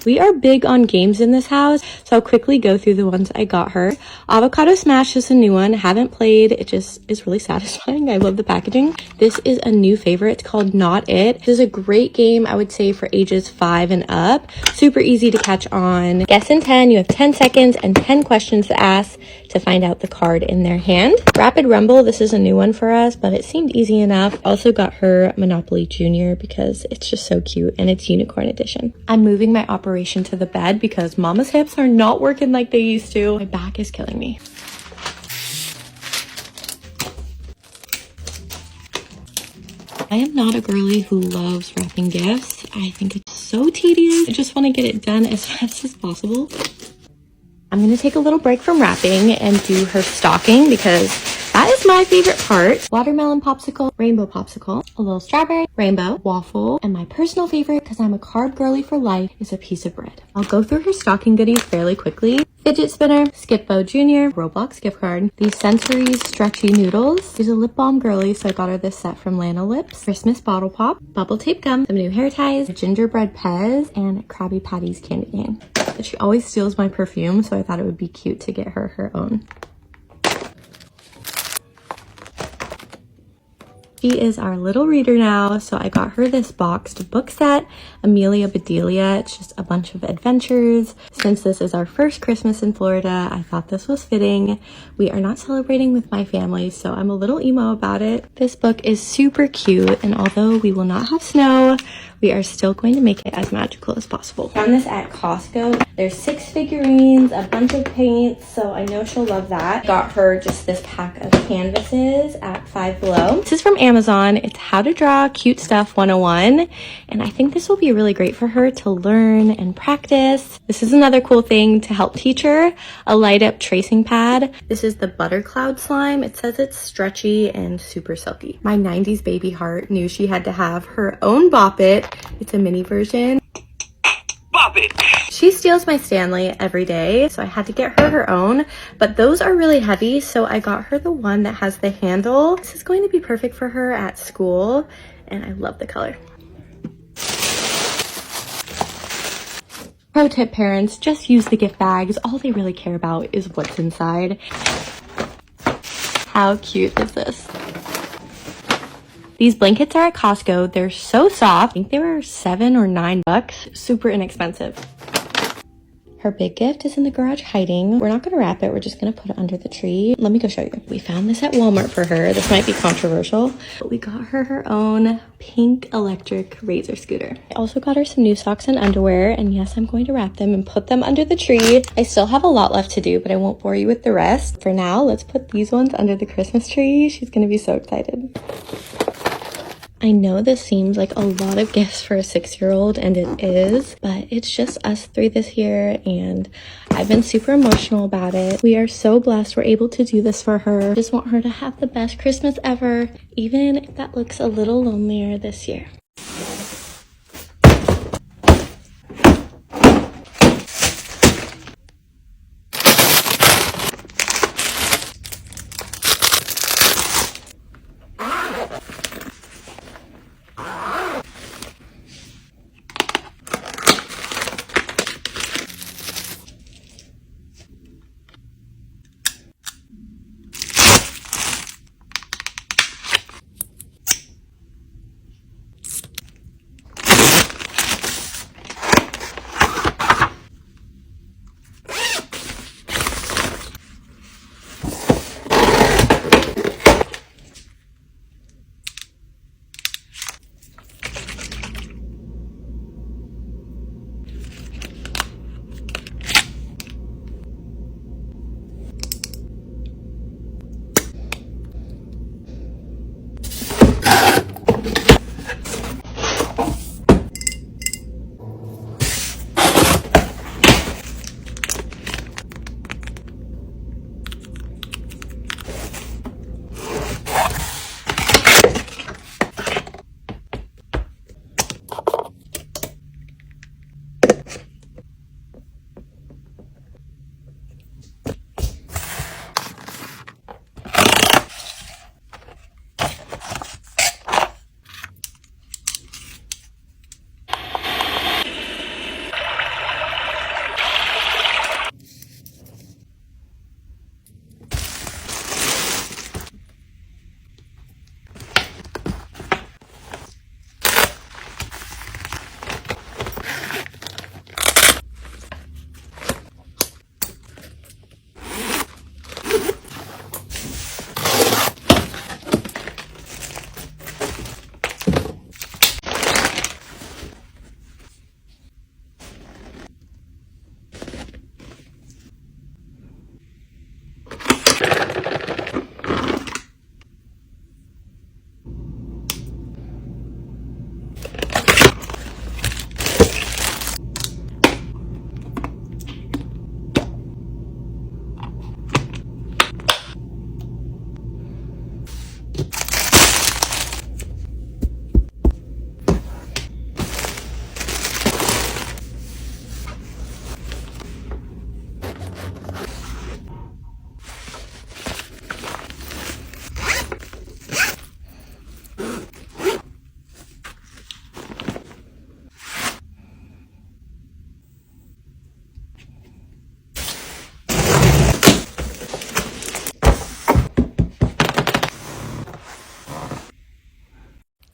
We are big on games in this house, so I'll quickly go through the ones I got her. Avocado Smash is a new one. Haven't played. It just is really satisfying. I love the packaging. This is a new favorite. It's called Not It. This is a great game, I would say, for ages 5 and up. Super easy to catch on. Guess in 10. You have 10 seconds and 10 questions to ask to find out the card in their hand. Rapid Rumble. This is a new one for us, but it seemed easy enough. Also got her Monopoly Junior because it's just so cute, and it's Unicorn Edition. I'm moving my operation to the bed because Mama's hips are not working like they used to. My back is killing me. I am not a girly who loves wrapping gifts. I think it's so tedious. I just want to get it done as fast as possible. I'm going to take a little break from wrapping and do her stocking because that is my favorite part. Watermelon popsicle, rainbow popsicle, a little strawberry, rainbow, waffle, and my personal favorite, because I'm a carb girly for life, is a piece of bread. I'll go through her stocking goodies fairly quickly. Fidget spinner, Skip-Bo Jr., Roblox gift card, these Sensory stretchy noodles. She's a lip balm girly, so I got her this set from Lana Lips. Christmas bottle pop, bubble tape gum, some new hair ties, gingerbread Pez, and Krabby Patty's candy cane. But she always steals my perfume, so I thought it would be cute to get her her own. She is our little reader now, so I got her this boxed book set, Amelia Bedelia. It's just a bunch of adventures. Since this is our first Christmas in Florida, I thought this was fitting. We are not celebrating with my family, so I'm a little emo about it. This book is super cute, and although we will not have snow, we are still going to make it as magical as possible. Found this at Costco. There's 6 figurines, a bunch of paints, so I know she'll love that. Got her just this pack of canvases at Five Below. This is from Amazon. It's How to Draw Cute Stuff 101, and I think this will be really great for her to learn and practice. This is another cool thing to help teach her, a light up tracing pad. This is the Butter Cloud slime. It says it's stretchy and super silky. My 90s baby heart knew she had to have her own Bop It. It's a mini version. Bop It! She steals my Stanley every day, so I had to get her own, but those are really heavy, so I got her the one that has the handle. This is going to be perfect for her at school, and I love the color. Pro tip, parents, just use the gift bags. All they really care about is what's inside. How cute is this? These blankets are at Costco. They're so soft. I think they were $7 or $9. Super inexpensive. Her big gift is in the garage hiding. We're not going to wrap it. We're just going to put it under the tree. Let me go show you. We found this at Walmart for her. This might be controversial, but we got her her own pink electric razor scooter. I also got her some new socks and underwear, and yes, I'm going to wrap them and put them under the tree. I still have a lot left to do, but I won't bore you with the rest. For now, let's put these ones under the Christmas tree. She's going to be so excited. I know this seems like a lot of gifts for a 6-year-old, and it is, but it's just us 3 this year, and I've been super emotional about it. We are so blessed we're able to do this for her. Just want her to have the best Christmas ever, even if that looks a little lonelier this year.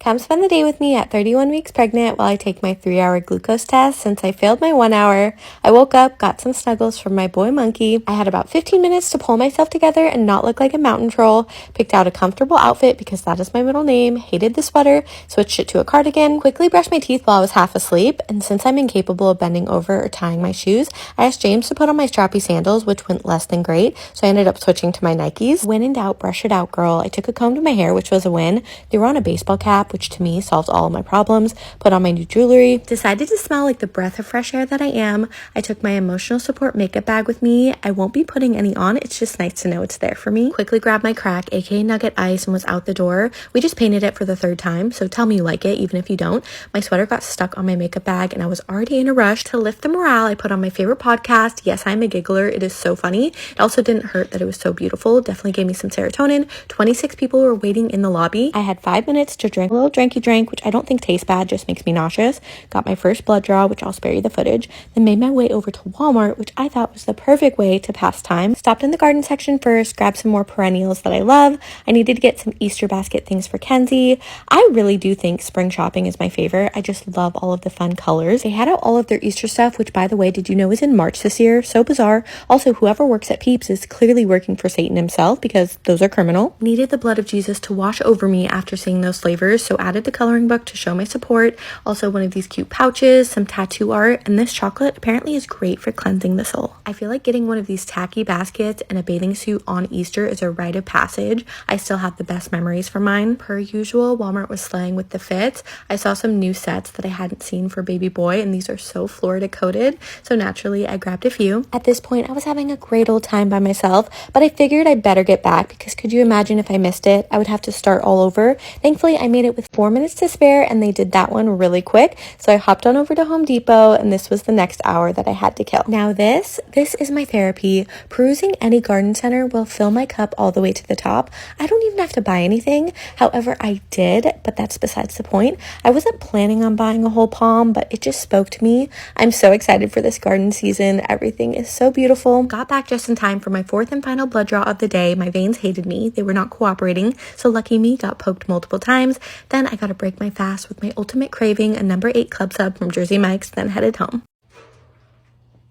Come spend the day with me at 31 weeks pregnant while I take my 3-hour glucose test since I failed my 1 hour. I woke up, got some snuggles from my boy monkey. I had about 15 minutes to pull myself together and not look like a mountain troll. Picked out a comfortable outfit because that is my middle name. Hated the sweater. Switched it to a cardigan. Quickly brushed my teeth while I was half asleep. And since I'm incapable of bending over or tying my shoes, I asked James to put on my strappy sandals, which went less than great. So I ended up switching to my Nikes. When in doubt, brush it out, girl. I took a comb to my hair, which was a win. Threw on a baseball cap, which to me solves all of my problems. Put on my new jewelry. Decided to smell like the breath of fresh air that I am. I took my emotional support makeup bag with me. I won't be putting any on. It's just nice to know it's there for me. Quickly grabbed my crack, aka Nugget Ice, and was out the door. We just painted it for the 3rd time, so tell me you like it, even if you don't. My sweater got stuck on my makeup bag, and I was already in a rush. To lift the morale, I put on my favorite podcast, Yes, I'm a Giggler. It is so funny. It also didn't hurt that it was so beautiful. Definitely gave me some serotonin. 26 people were waiting in the lobby. I had 5 minutes to drink a little drinky drink, which I don't think tastes bad, just makes me nauseous. Got my first blood draw, which I'll spare you the footage. Then made my way over to Walmart, which I thought was the perfect way to pass time. Stopped in the garden section first, grabbed some more perennials that I love. I needed to get some Easter basket things for Kenzie. I really do think spring shopping is my favorite. I just love all of the fun colors. They had out all of their Easter stuff, which by the way, did you know is in March this year? So bizarre. Also, whoever works at Peeps is clearly working for Satan himself because those are criminal. Needed the blood of Jesus to wash over me after seeing those flavors, so added the coloring book to show my support. Also, one of these cute pouches, some tattoo art, and this chocolate apparently is great for cleansing the soul. I feel like getting one of these tacky baskets and a bathing suit on Easter is a rite of passage. I still have the best memories from mine. Per usual, Walmart was slaying with the fits. I saw some new sets that I hadn't seen for baby boy, and these are so Florida coated, so naturally I grabbed a few. At this point, I was having a great old time by myself, but I figured I'd better get back because could you imagine if I missed it? I would have to start all over. Thankfully, I made it with 4 minutes to spare, and they did that one really quick, so I hopped on over to Home Depot, and this was the next hour that I had to kill. Now this is my therapy. Perusing any garden center will fill my cup all the way to the top. I don't even have to buy anything. However, I did, but that's besides the point. I wasn't planning on buying a whole palm, but it just spoke to me. I'm so excited for this garden season. Everything is so beautiful. Got back just in time for my 4th and final blood draw of the day. My veins hated me. They were not cooperating, so lucky me, got poked multiple times. Then I got to break my fast with my ultimate craving, a number 8 club sub from Jersey Mike's, then headed home.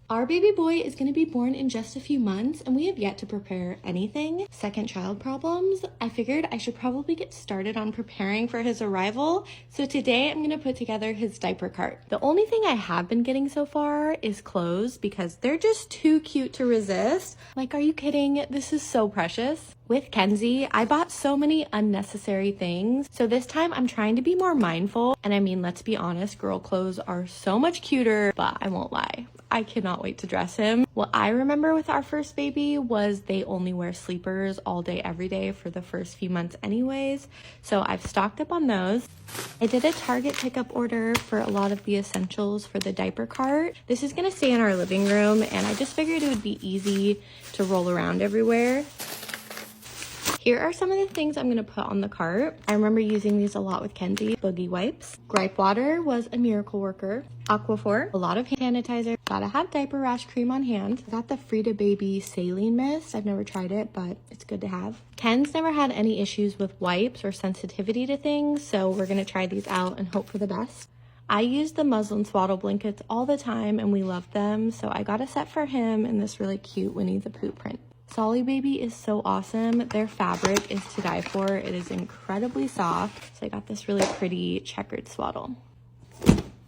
Our baby boy is going to be born in just a few months, and we have yet to prepare anything. Second child problems. I figured I should probably get started on preparing for his arrival. So today I'm going to put together his diaper cart. The only thing I have been getting so far is clothes because they're just too cute to resist. Like, are you kidding? This is so precious. With Kenzie, I bought so many unnecessary things. So this time I'm trying to be more mindful. And I mean, let's be honest, girl clothes are so much cuter, but I won't lie. I cannot wait to dress him. What I remember with our first baby was they only wear sleepers all day, every day for the first few months anyways. So I've stocked up on those. I did a Target pickup order for a lot of the essentials for the diaper cart. This is gonna stay in our living room, and I just figured it would be easy to roll around everywhere. Here are some of the things I'm going to put on the cart. I remember using these a lot with Kenzie. Boogie wipes. Gripe water was a miracle worker. Aquaphor. A lot of hand sanitizer. Gotta have diaper rash cream on hand. I got the Frida Baby saline mist. I've never tried it, but it's good to have. Ken's never had any issues with wipes or sensitivity to things, so we're going to try these out and hope for the best. I use the muslin swaddle blankets all the time, and we love them, so I got a set for him in this really cute Winnie the Pooh print. Solly Baby is so awesome. Their fabric is to die for. It is incredibly soft. So I got this really pretty checkered swaddle.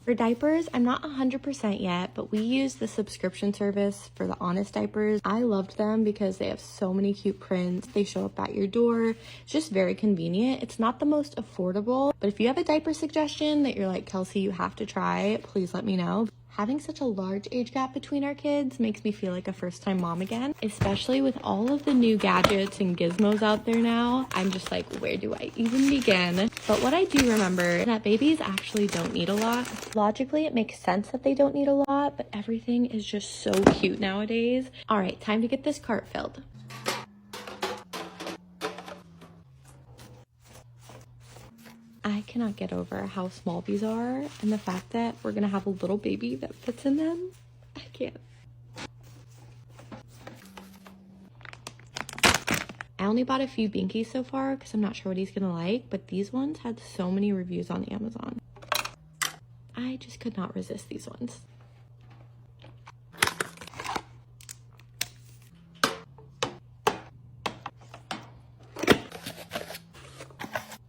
For diapers, I'm not 100% yet, but we use the subscription service for the Honest diapers. I loved them because they have so many cute prints. They show up at your door. It's just very convenient. It's not the most affordable, but if you have a diaper suggestion that you're like, Kelsey, you have to try, please let me know. Having such a large age gap between our kids makes me feel like a first-time mom again, especially with all of the new gadgets and gizmos out there now. I'm just like, where do I even begin? But what I do remember is that babies actually don't need a lot. Logically, it makes sense that they don't need a lot, but everything is just so cute nowadays. All right, time to get this cart filled. I cannot get over how small these are and the fact that we're gonna have a little baby that fits in them. I can't. only bought a few binkies so far because I'm not sure what he's gonna like, but these ones had so many reviews on Amazon. I just could not resist these ones.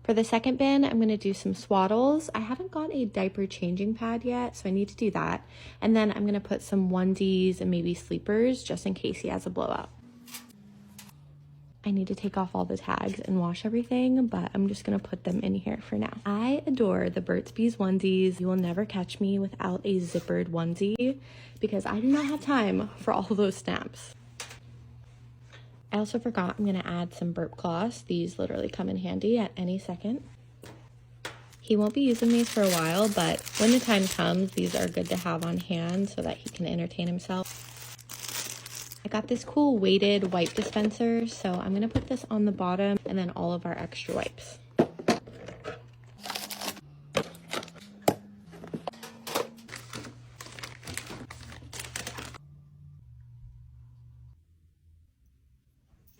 For the second bin, I'm going to do some swaddles. I haven't got a diaper changing pad yet, so I need to do that. And then I'm going to put some onesies and maybe sleepers just in case he has a blowout. I need to take off all the tags and wash everything, but I'm just going to put them in here for now. I adore the Burt's Bees onesies. You will never catch me without a zippered onesie because I do not have time for all those snaps. I also forgot I'm going to add some burp cloths. These literally come in handy at any second. He won't be using these for a while, but when the time comes, these are good to have on hand so that he can entertain himself. I got this cool weighted wipe dispenser, so I'm going to put this on the bottom and then all of our extra wipes.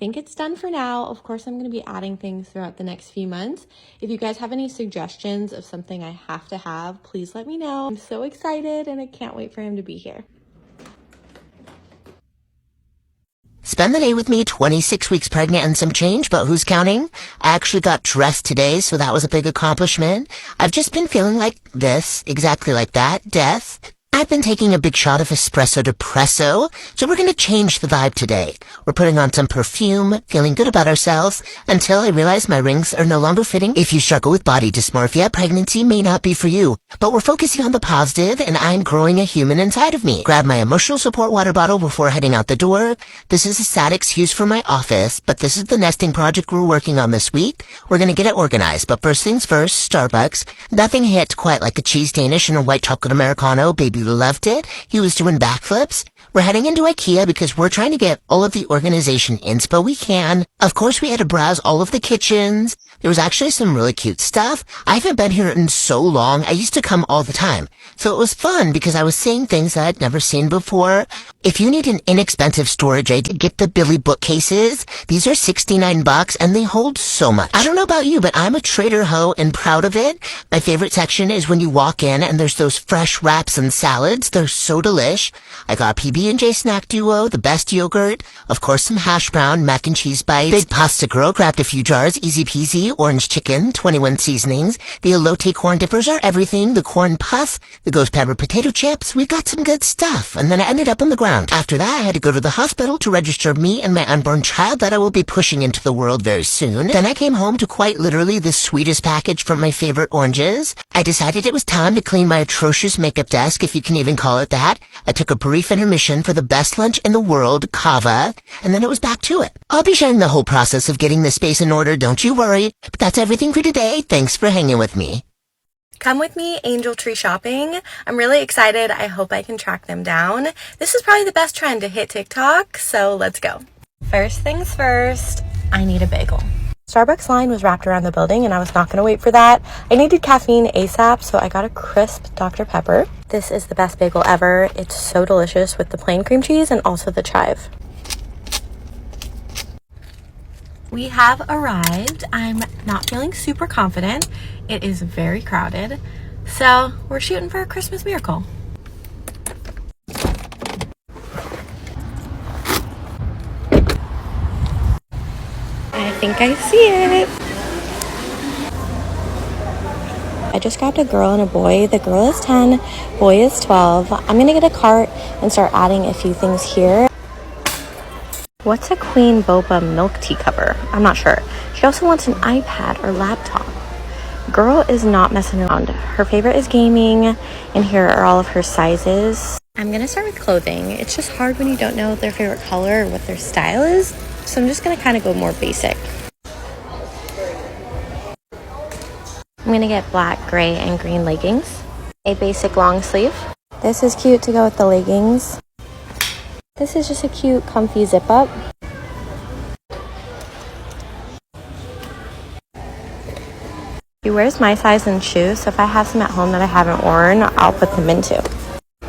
I think it's done for now. Of course, I'm going to be adding things throughout the next few months. If you guys have any suggestions of something I have to have, please let me know. I'm so excited and I can't wait for him to be here. Spend the day with me, 26 weeks pregnant and some change, but who's counting? I actually got dressed today, so that was a big accomplishment. I've just been feeling like this, exactly like that, death. I've been taking a big shot of espresso depresso, so we're gonna change the vibe today. We're putting on some perfume, feeling good about ourselves, until I realize my rings are no longer fitting. If you struggle with body dysmorphia, pregnancy may not be for you, but we're focusing on the positive, and I'm growing a human inside of me. Grab my emotional support water bottle before heading out the door. This is a sad excuse for my office, but this is the nesting project we're working on this week. We're gonna get it organized, but first things first, Starbucks. Nothing hit quite like a cheese Danish and a white chocolate Americano. Baby loved it. He was doing backflips. We're heading into IKEA because we're trying to get all of the organization inspo we can. Of course, we had to browse all of the kitchens. There was actually some really cute stuff. I haven't been here in so long. I used to come all the time. So it was fun because I was seeing things that I'd never seen before. If you need an inexpensive storage aid, get the Billy bookcases. These are $69 and they hold so much. I don't know about you, but I'm a trader hoe and proud of it. My favorite section is when you walk in and there's those fresh wraps and salads. They're so delish. I got PB&J Snack Duo, the best yogurt, of course some hash brown, mac and cheese bites. Big Pasta Girl grabbed a few jars, easy peasy, orange chicken, 21 seasonings. The elote corn dippers are everything, the corn puff, the ghost pepper potato chips. We got some good stuff. And then I ended up on the ground. After that, I had to go to the hospital to register me and my unborn child that I will be pushing into the world very soon. Then I came home to quite literally the sweetest package from my favorite oranges. I decided it was time to clean my atrocious makeup desk, if you can even call it that. I took a brief intermission for the best lunch in the world, kava, and then it was back to it. I'll be sharing the whole process of getting the space in order, don't you worry. But that's everything for today. Thanks for hanging with me. Come with me angel tree shopping. I'm really excited. I hope I can track them down. This is probably the best trend to hit TikTok, so let's go. First things first, I need a bagel. Starbucks line was wrapped around the building and I was not going to wait for that. I needed caffeine ASAP, so I got a crisp Dr. Pepper. This is the best bagel ever. It's so delicious with the plain cream cheese and also the chive. We have arrived. I'm not feeling super confident. It is very crowded. So we're shooting for a Christmas miracle. I think I see it. I just grabbed a girl and a boy. The girl is 10, boy is 12. I'm gonna get a cart and start adding a few things here. What's a Queen Boba milk tea cover? I'm not sure. She also wants an iPad or laptop. Girl is not messing around. Her favorite is gaming, and here are all of her sizes. I'm gonna start with clothing. It's just hard when you don't know their favorite color or what their style is, so I'm just gonna kind of go more basic. I'm gonna get black, gray, and green leggings. A basic long sleeve. This is cute to go with the leggings. This is just a cute, comfy zip up. He wears my size in shoes, so if I have some at home that I haven't worn, I'll put them into.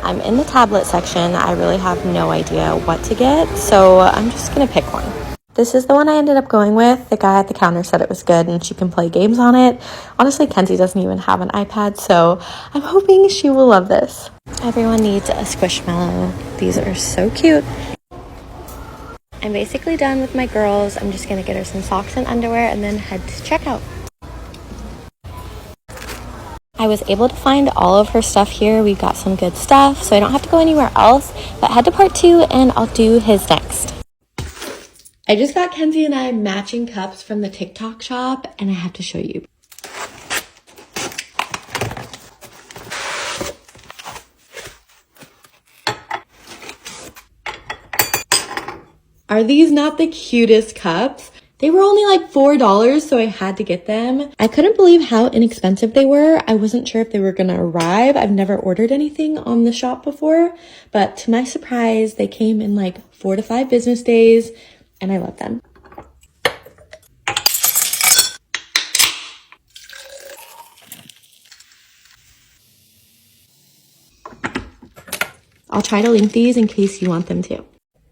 I'm in the tablet section. I really have no idea what to get, so I'm just gonna pick one. This is the one I ended up going with. The guy at the counter said it was good and she can play games on it. Honestly, Kenzie doesn't even have an iPad, so I'm hoping she will love this. Everyone needs a Squishmallow. These are so cute. I'm basically done with my girls. I'm just gonna get her some socks and underwear and then head to checkout. I was able to find all of her stuff here. We got some good stuff, so I don't have to go anywhere else, but head to part 2 and I'll do his next. I just got Kenzie and I matching cups from the TikTok shop, and I have to show you. Are these not the cutest cups? They were only like $4, so I had to get them. I couldn't believe how inexpensive they were. I wasn't sure if they were gonna arrive. I've never ordered anything on the shop before, but to my surprise, they came in like 4 to 5 business days, and I love them. I'll try to link these in case you want them too.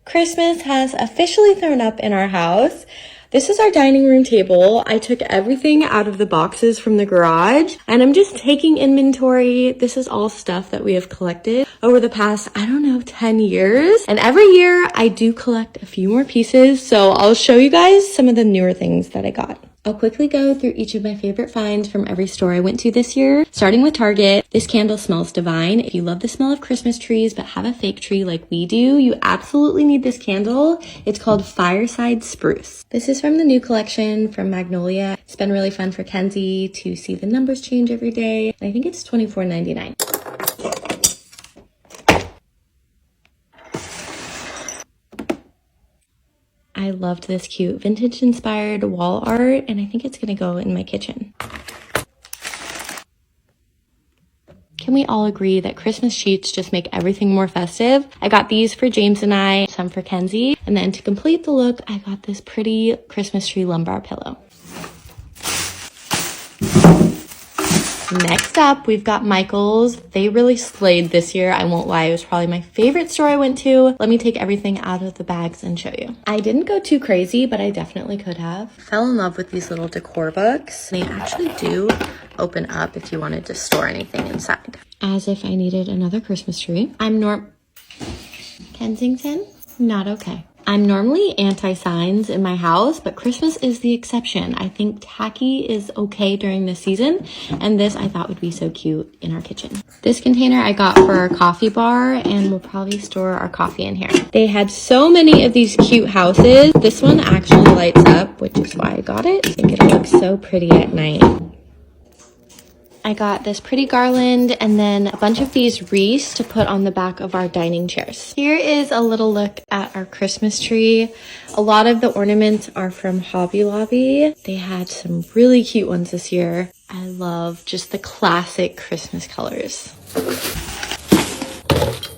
Christmas has officially thrown up in our house. This is our dining room table. I took everything out of the boxes from the garage and I'm just taking inventory. This is all stuff that we have collected over the past, 10 years. And every year I do collect a few more pieces. So I'll show you guys some of the newer things that I got. I'll quickly go through each of my favorite finds from every store I went to this year, starting with Target. This candle smells divine. If you love the smell of Christmas trees but have a fake tree like we do, you absolutely need this candle. It's called Fireside Spruce. This is from the new collection from Magnolia. It's been really fun for Kenzie to see the numbers change every day. And I think it's $24.99. I loved this cute vintage inspired wall art, and I think it's gonna go in my kitchen. Can we all agree that Christmas sheets just make everything more festive? I got these for James and I, some for Kenzie, and then to complete the look, I got this pretty Christmas tree lumbar pillow. Next up, we've got Michael's. They really slayed this year. I won't lie, it was probably my favorite store I went to. Let me take everything out of the bags and show you. I didn't go too crazy, but I definitely could have. Fell in love with these little decor books. They actually do open up if you wanted to store anything inside. As if I needed another Christmas tree. Kensington? Not okay. I'm normally anti-signs in my house, but Christmas is the exception. I think tacky is okay during this season, and this I thought would be so cute in our kitchen. This container I got for our coffee bar, and we'll probably store our coffee in here. They had so many of these cute houses. This one actually lights up, which is why I got it. I think it'll look so pretty at night. I got this pretty garland and then a bunch of these wreaths to put on the back of our dining chairs. Here is a little look at our Christmas tree. A lot of the ornaments are from Hobby Lobby. They had some really cute ones this year. I love just the classic Christmas colors.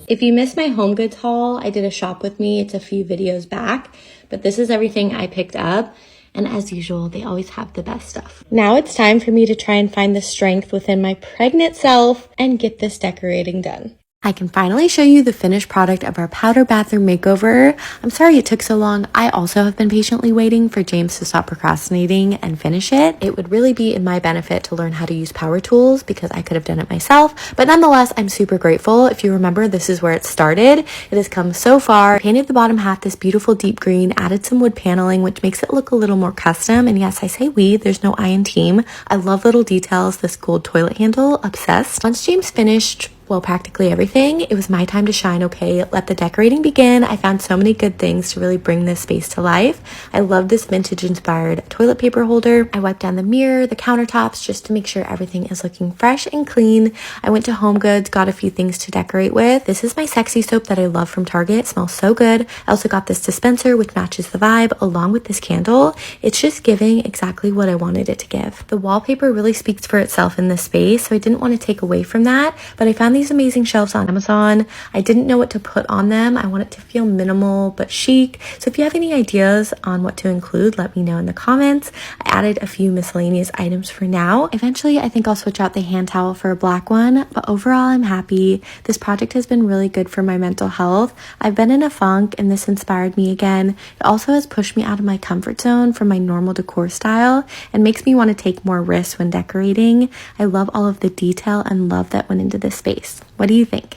If you missed my home goods haul, I did a shop with me. It's a few videos back, but this is everything I picked up. And as usual, they always have the best stuff. Now it's time for me to try and find the strength within my pregnant self and get this decorating done. I can finally show you the finished product of our powder bathroom makeover. I'm sorry it took so long. I also have been patiently waiting for James to stop procrastinating and finish it. It would really be in my benefit to learn how to use power tools because I could have done it myself. But nonetheless, I'm super grateful. If you remember, this is where it started. It has come so far. I painted the bottom half this beautiful deep green, added some wood paneling, which makes it look a little more custom. And yes, I say we, there's no I in team. I love little details. This gold toilet handle, obsessed. Once James finished, well, practically everything, it was my time to shine, okay? Let the decorating begin. I found so many good things to really bring this space to life. I love this vintage inspired toilet paper holder. I wiped down the mirror, the countertops, just to make sure everything is looking fresh and clean. I went to Home Goods, got a few things to decorate with. This is my sexy soap that I love from Target. It smells so good. I also got this dispenser, which matches the vibe, along with this candle. It's just giving exactly what I wanted it to give. The wallpaper really speaks for itself in this space, so I didn't want to take away from that, but I found found these amazing shelves on Amazon. I didn't know what to put on them. I want it to feel minimal but chic. So if you have any ideas on what to include, let me know in the comments. I added a few miscellaneous items for now. Eventually, I think I'll switch out the hand towel for a black one, but overall, I'm happy. This project has been really good for my mental health. I've been in a funk and this inspired me again. It also has pushed me out of my comfort zone from my normal decor style and makes me want to take more risks when decorating. I love all of the detail and love that went into this space. What do you think?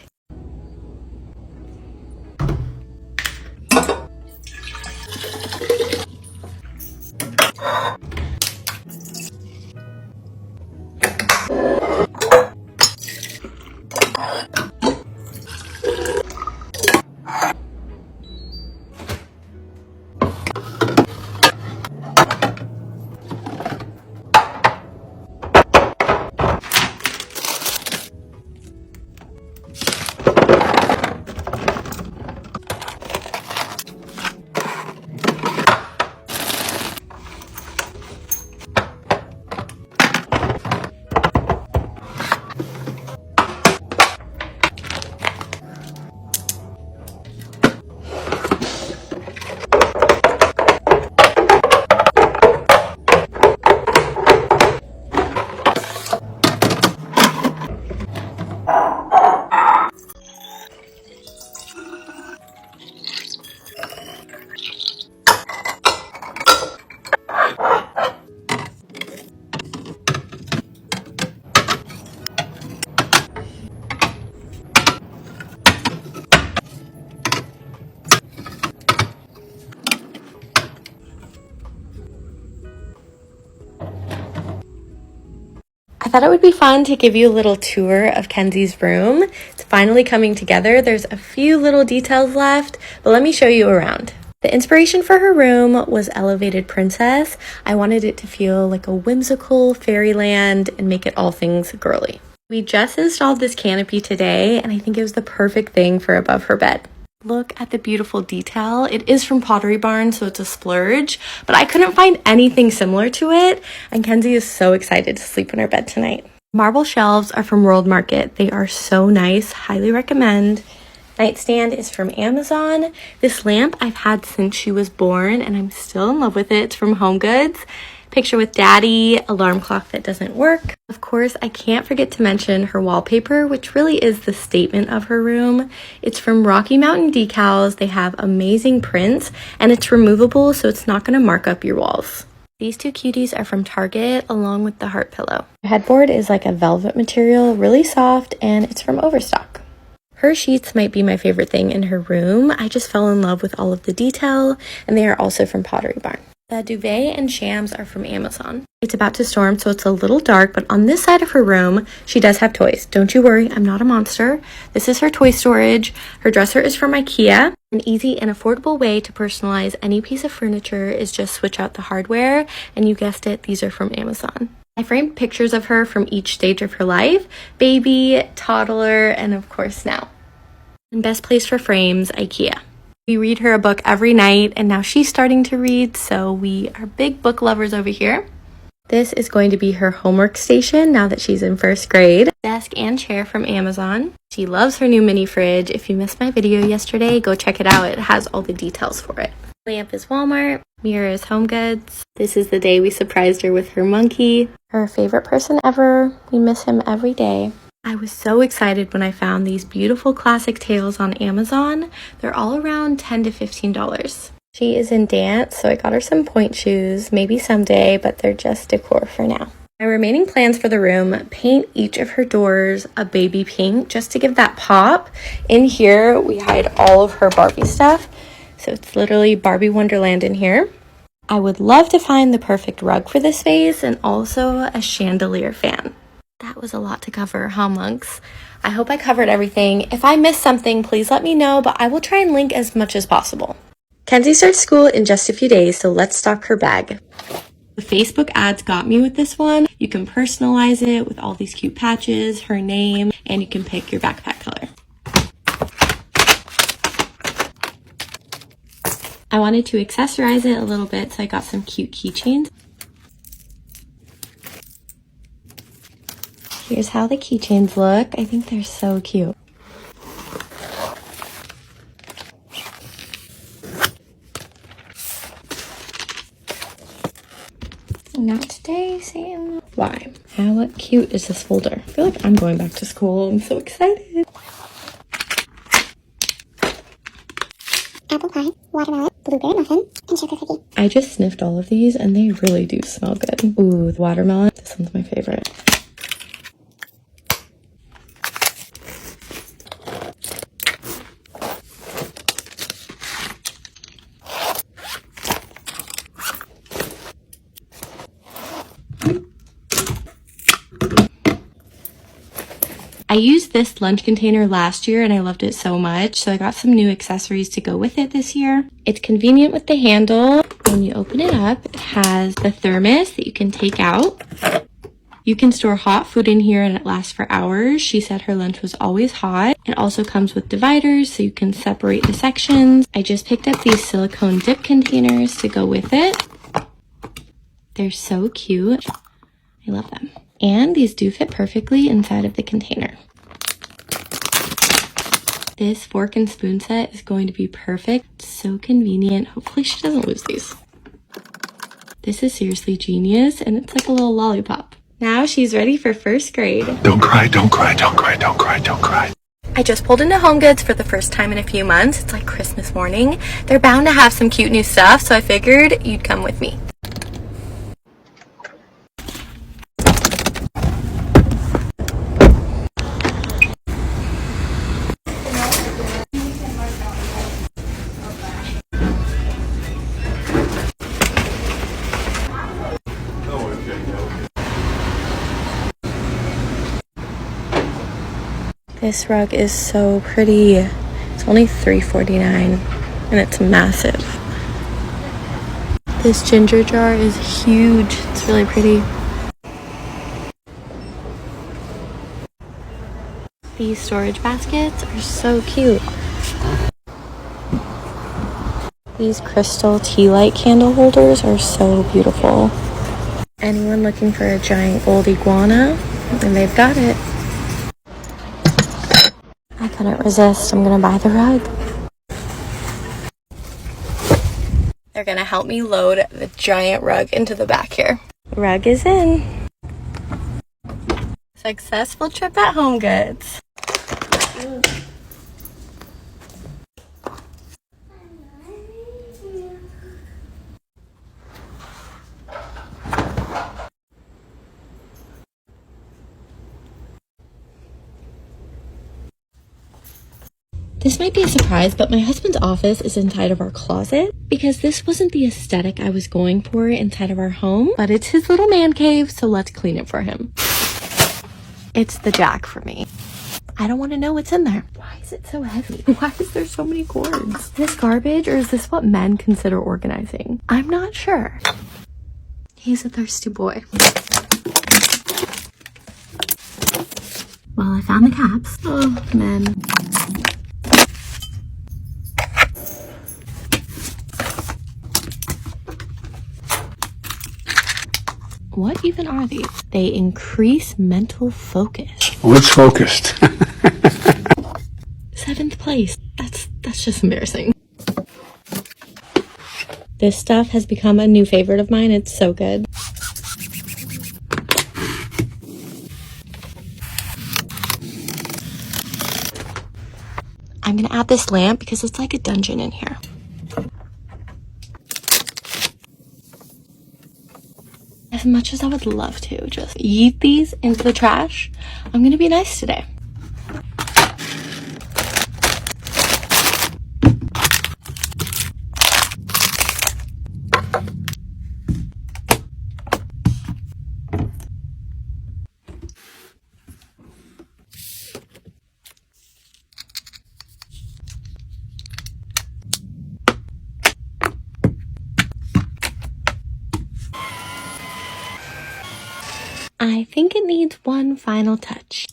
I thought it would be fun to give you a little tour of Kenzie's room. It's finally coming together. There's a few little details left, but let me show you around. The inspiration for her room was Elevated Princess. I wanted it to feel like a whimsical fairyland and make it all things girly. We just installed this canopy today, and I think it was the perfect thing for above her bed. Look at the beautiful detail. It is from Pottery Barn, so it's a splurge, but I couldn't find anything similar to it, and Kenzie is so excited to sleep in her bed tonight. Marble shelves are from World Market. They are so nice. Highly recommend. Nightstand is from Amazon. This lamp I've had since she was born, and I'm still in love with it. It's from HomeGoods. Picture with Daddy, alarm clock that doesn't work. Of course, I can't forget to mention her wallpaper, which really is the statement of her room. It's from Rocky Mountain Decals. They have amazing prints, and it's removable, so it's not going to mark up your walls. These two cuties are from Target, along with the heart pillow. The headboard is like a velvet material, really soft, and it's from Overstock. Her sheets might be my favorite thing in her room. I just fell in love with all of the detail, and they are also from Pottery Barn. The duvet and shams are from Amazon. It's about to storm, so it's a little dark, but on this side of her room, she does have toys. Don't you worry, I'm not a monster. This is her toy storage. Her dresser is from IKEA. An easy and affordable way to personalize any piece of furniture is just switch out the hardware, and you guessed it, these are from Amazon. I framed pictures of her from each stage of her life: baby, toddler, and of course now. And best place for frames, IKEA. We read her a book every night, and now she's starting to read, so we are big book lovers over here. This is going to be her homework station now that she's in first grade. Desk and chair from Amazon. She loves her new mini fridge. If you missed my video yesterday, go check it out. It has all the details for it. Lamp is Walmart. Mirror is HomeGoods. This is the day we surprised her with her monkey. Her favorite person ever. We miss him every day. I was so excited when I found these beautiful classic tails on Amazon. They're all around $10 to $15. She is in dance, so I got her some point shoes, maybe someday, but they're just decor for now. My remaining plans for the room: paint each of her doors a baby pink just to give that pop. In here, we hide all of her Barbie stuff, so it's literally Barbie Wonderland in here. I would love to find the perfect rug for this space and also a chandelier fan. That was a lot to cover, huh, monks? I hope I covered everything. If I missed something, please let me know, but I will try and link as much as possible. Kenzie starts school in just a few days, so let's stock her bag. The Facebook ads got me with this one. You can personalize it with all these cute patches, her name, and you can pick your backpack color. I wanted to accessorize it a little bit, so I got some cute keychains. Here's how the keychains look. I think they're so cute. Not today, Satan. Why? How cute is this folder? I feel like I'm going back to school. I'm so excited. Apple pie, watermelon, blueberry muffin, and sugar cookie. I just sniffed all of these and they really do smell good. Ooh, the watermelon. This one's my favorite. I used this lunch container last year and I loved it so much, so I got some new accessories to go with it this year. It's convenient with the handle. When you open it up, it has the thermos that you can take out. You can store hot food in here and it lasts for hours. She said her lunch was always hot. It also comes with dividers so you can separate the sections. I just picked up these silicone dip containers to go with it. They're so cute. I love them. And these do fit perfectly inside of the container. This fork and spoon set is going to be perfect. It's so convenient. Hopefully she doesn't lose these. This is seriously genius, and it's like a little lollipop. Now she's ready for first grade. Don't cry, don't cry, don't cry, don't cry, don't cry. I just pulled into Home Goods for the first time in a few months. It's like Christmas morning. They're bound to have some cute new stuff, so I figured you'd come with me. This rug is so pretty. It's only $3.49 and it's massive. This ginger jar is huge. It's really pretty. These storage baskets are so cute. These crystal tea light candle holders are so beautiful. Anyone looking for a giant gold iguana? And they've got it. I couldn't resist. I'm gonna buy the rug. They're gonna help me load the giant rug into the back here. Rug is in. Successful trip at Home Goods. This might be a surprise, but my husband's office is inside of our closet because this wasn't the aesthetic I was going for inside of our home, but it's his little man cave, so let's clean it for him. It's the jack for me. I don't want to know what's in there. Why is it so heavy? Why is there so many cords? Is this garbage or is this what men consider organizing? I'm not sure. He's a thirsty boy. Well, I found the caps. Oh, men. What even are these? They increase mental focus. What's focused? 7th place. That's just embarrassing. This stuff has become a new favorite of mine. It's so good. I'm gonna add this lamp because it's like a dungeon in here. As much as I would love to just yeet these into the trash, I'm gonna be nice today. I think it needs one final touch.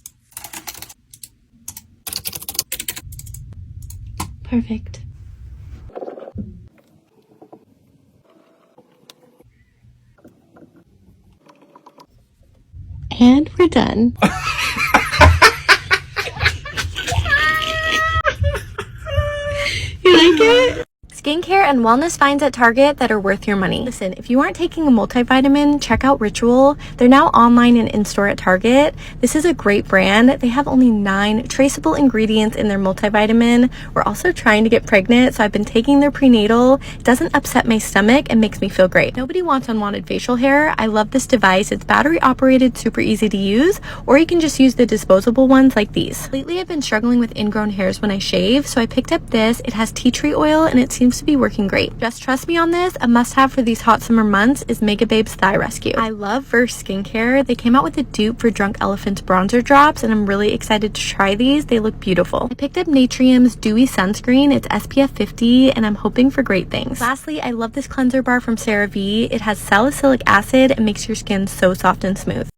Perfect. And we're done. You like it? Skincare and wellness finds at Target that are worth your money. Listen, if you aren't taking a multivitamin, check out Ritual. They're now online and in-store at Target. This is a great brand. They have only 9 traceable ingredients in their multivitamin. We're also trying to get pregnant, so I've been taking their prenatal. It doesn't upset my stomach and makes me feel great. Nobody wants unwanted facial hair. I love this device. It's battery operated, super easy to use, or you can just use the disposable ones like these. Lately, I've been struggling with ingrown hairs when I shave, so I picked up this. It has tea tree oil and it seems to be working great. Just trust me on this. A must-have for these hot summer months is Mega Babe's Thigh Rescue. I love Verse Skincare. They came out with a dupe for Drunk Elephant's bronzer drops, and I'm really excited to try these. They look beautiful. I picked up Natrium's Dewy Sunscreen. It's SPF 50, and I'm hoping for great things. Lastly, I love this cleanser bar from CeraVe. It has salicylic acid and makes your skin so soft and smooth.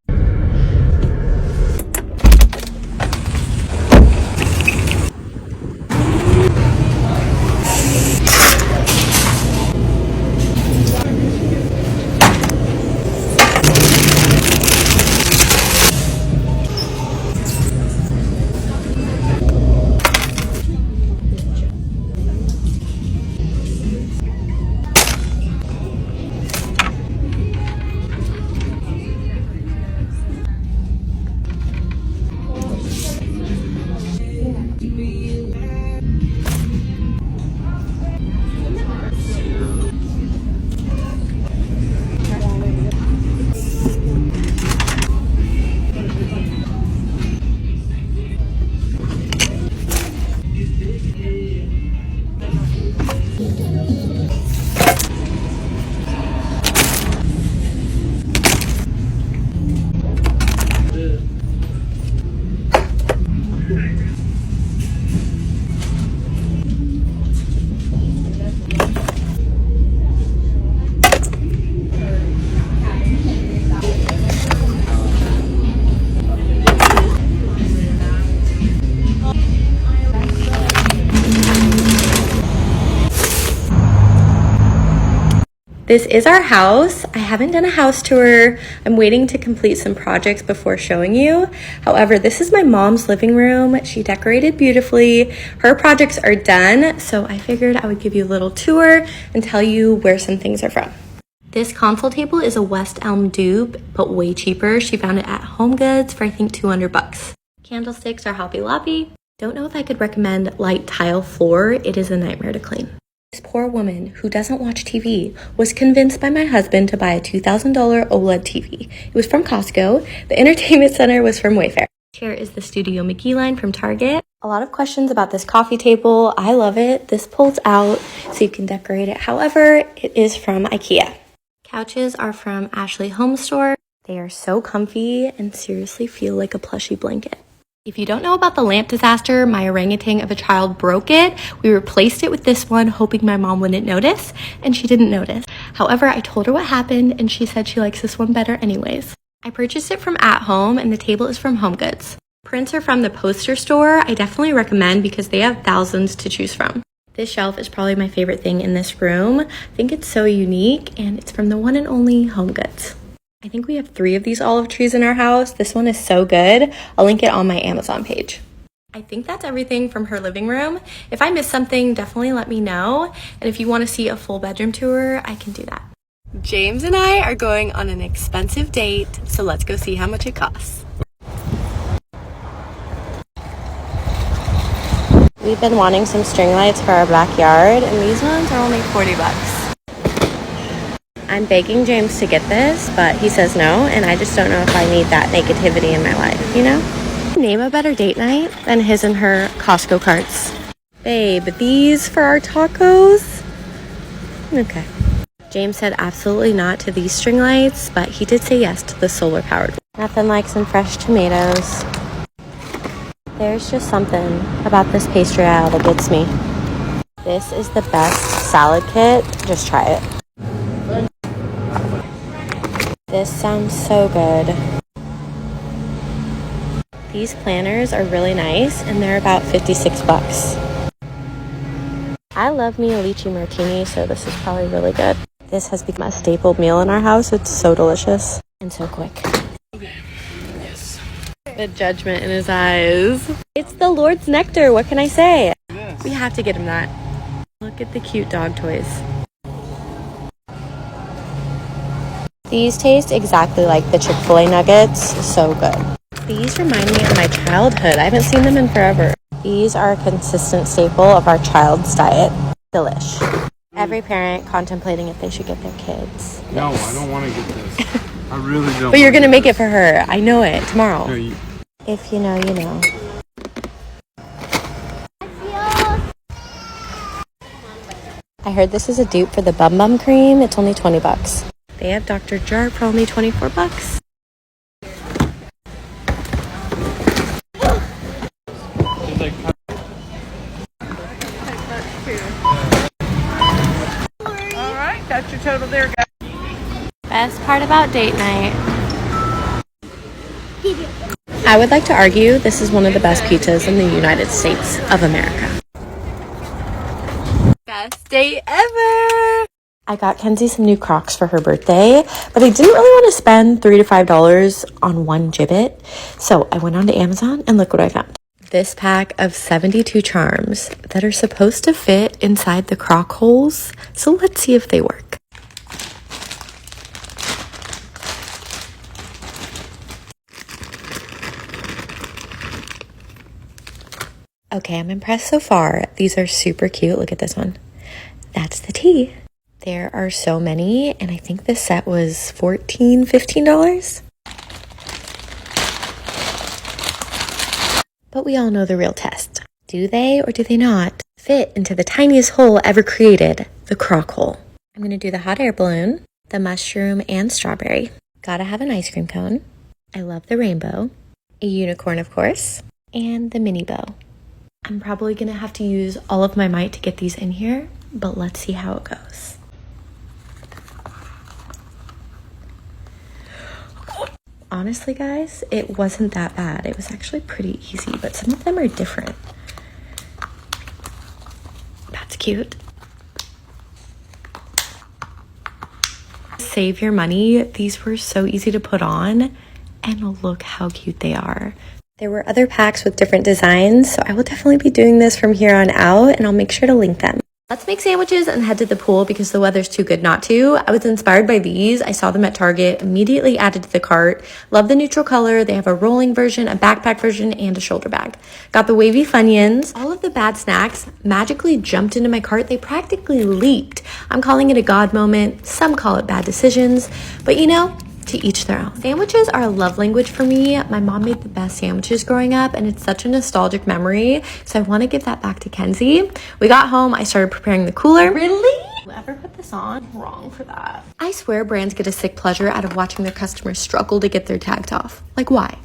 This is our house. I haven't done a house tour. I'm waiting to complete some projects before showing you. However, this is my mom's living room. She decorated beautifully. Her projects are done, so I figured I would give you a little tour and tell you where some things are from. This console table is a West Elm dupe, but way cheaper. She found it at Home Goods for I think 200 bucks. Candlesticks are Hobby Lobby. Don't know if I could recommend light tile floor. It is a nightmare to clean. This poor woman who doesn't watch TV was convinced by my husband to buy a $2,000 OLED TV. It was from Costco. The entertainment center was from Wayfair. Here is the Studio McGee line from Target. A lot of questions about this coffee table. I love it. This pulls out so you can decorate it. However, it is from IKEA. Couches are from Ashley Home Store. They are so comfy and seriously feel like a plushy blanket. If you don't know about the lamp disaster, my orangutan of a child broke it. We replaced it with this one, hoping my mom wouldn't notice, and she didn't notice. However, I told her what happened, and she said she likes this one better anyways. I purchased it from At Home, and the table is from Home Goods. Prints are from the Poster Store. I definitely recommend because they have thousands to choose from. This shelf is probably my favorite thing in this room. I think it's so unique, and it's from the one and only Home Goods. I think we have 3 of these olive trees in our house. This one is so good. I'll link it on my Amazon page. I think that's everything from her living room. If I missed something, definitely let me know. And if you want to see a full bedroom tour, I can do that. James and I are going on an expensive date, so let's go see how much it costs. We've been wanting some string lights for our backyard, and these ones are only 40 bucks. I'm begging James to get this, but he says no, and I just don't know if I need that negativity in my life, you know? Name a better date night than his and her Costco carts. Babe, these for our tacos? Okay. James said absolutely not to these string lights, but he did say yes to the solar powered one. Nothing like some fresh tomatoes. There's just something about this pastry aisle that gets me. This is the best salad kit. Just try it. This sounds so good. These planners are really nice, and they're about 56 bucks. I love me a lychee martini, so this is probably really good. This has become a staple meal in our house. It's so delicious and so quick. Okay. Yes. The judgment in his eyes. It's the Lord's nectar. What can I say? We have to get him that. Look at the cute dog toys. These taste exactly like the Chick-fil-A nuggets. So good. These remind me of my childhood. I haven't seen them in forever. These are a consistent staple of our child's diet. Delish. Every parent contemplating if they should get their kids. No, I don't want to get this. I really don't. But you're going to make it for her. I know it. Tomorrow. No, If you know, you know. I heard this is a dupe for the Bum Bum Cream. It's only 20 bucks. They have Dr. Jar for only 24 bucks. Alright, got your total there, guys. Best part about date night. I would like to argue this is one of the best pizzas in the United States of America. Best date ever! I got Kenzie some new Crocs for her birthday, but I didn't really want to spend $3 to $5 on one gibbet, so I went onto Amazon and look what I found. This pack of 72 charms that are supposed to fit inside the Croc holes, so let's see if they work. Okay, I'm impressed so far. These are super cute. Look at this one. That's the T. There are so many, and I think this set was $14, $15. But we all know the real test. Do they or do they not fit into the tiniest hole ever created, the Croc hole? I'm going to do the hot air balloon, the mushroom and strawberry. Gotta have an ice cream cone. I love the rainbow, a unicorn of course, and the mini bow. I'm probably going to have to use all of my might to get these in here, but let's see how it goes. Honestly, guys, it wasn't that bad. It was actually pretty easy, but some of them are different. That's cute. Save your money. These were so easy to put on, and look how cute they are. There were other packs with different designs, so I will definitely be doing this from here on out, and I'll make sure to link them. Let's make sandwiches and head to the pool because the weather's too good not to. I was inspired by these. I saw them at Target, immediately added to the cart. Love the neutral color. They have a rolling version, a backpack version, and a shoulder bag. Got the wavy Funyuns. All of the bad snacks magically jumped into my cart. They practically leaped. I'm calling it a God moment. Some call it bad decisions, but you know, to each their own. Sandwiches are a love language for me. My mom made the best sandwiches growing up, and it's such a nostalgic memory, so I want to give that back to Kenzie. We got home, I started preparing the cooler. Really? Ever put this on? Wrong for that. I swear brands get a sick pleasure out of watching their customers struggle to get their tags off. Like, why?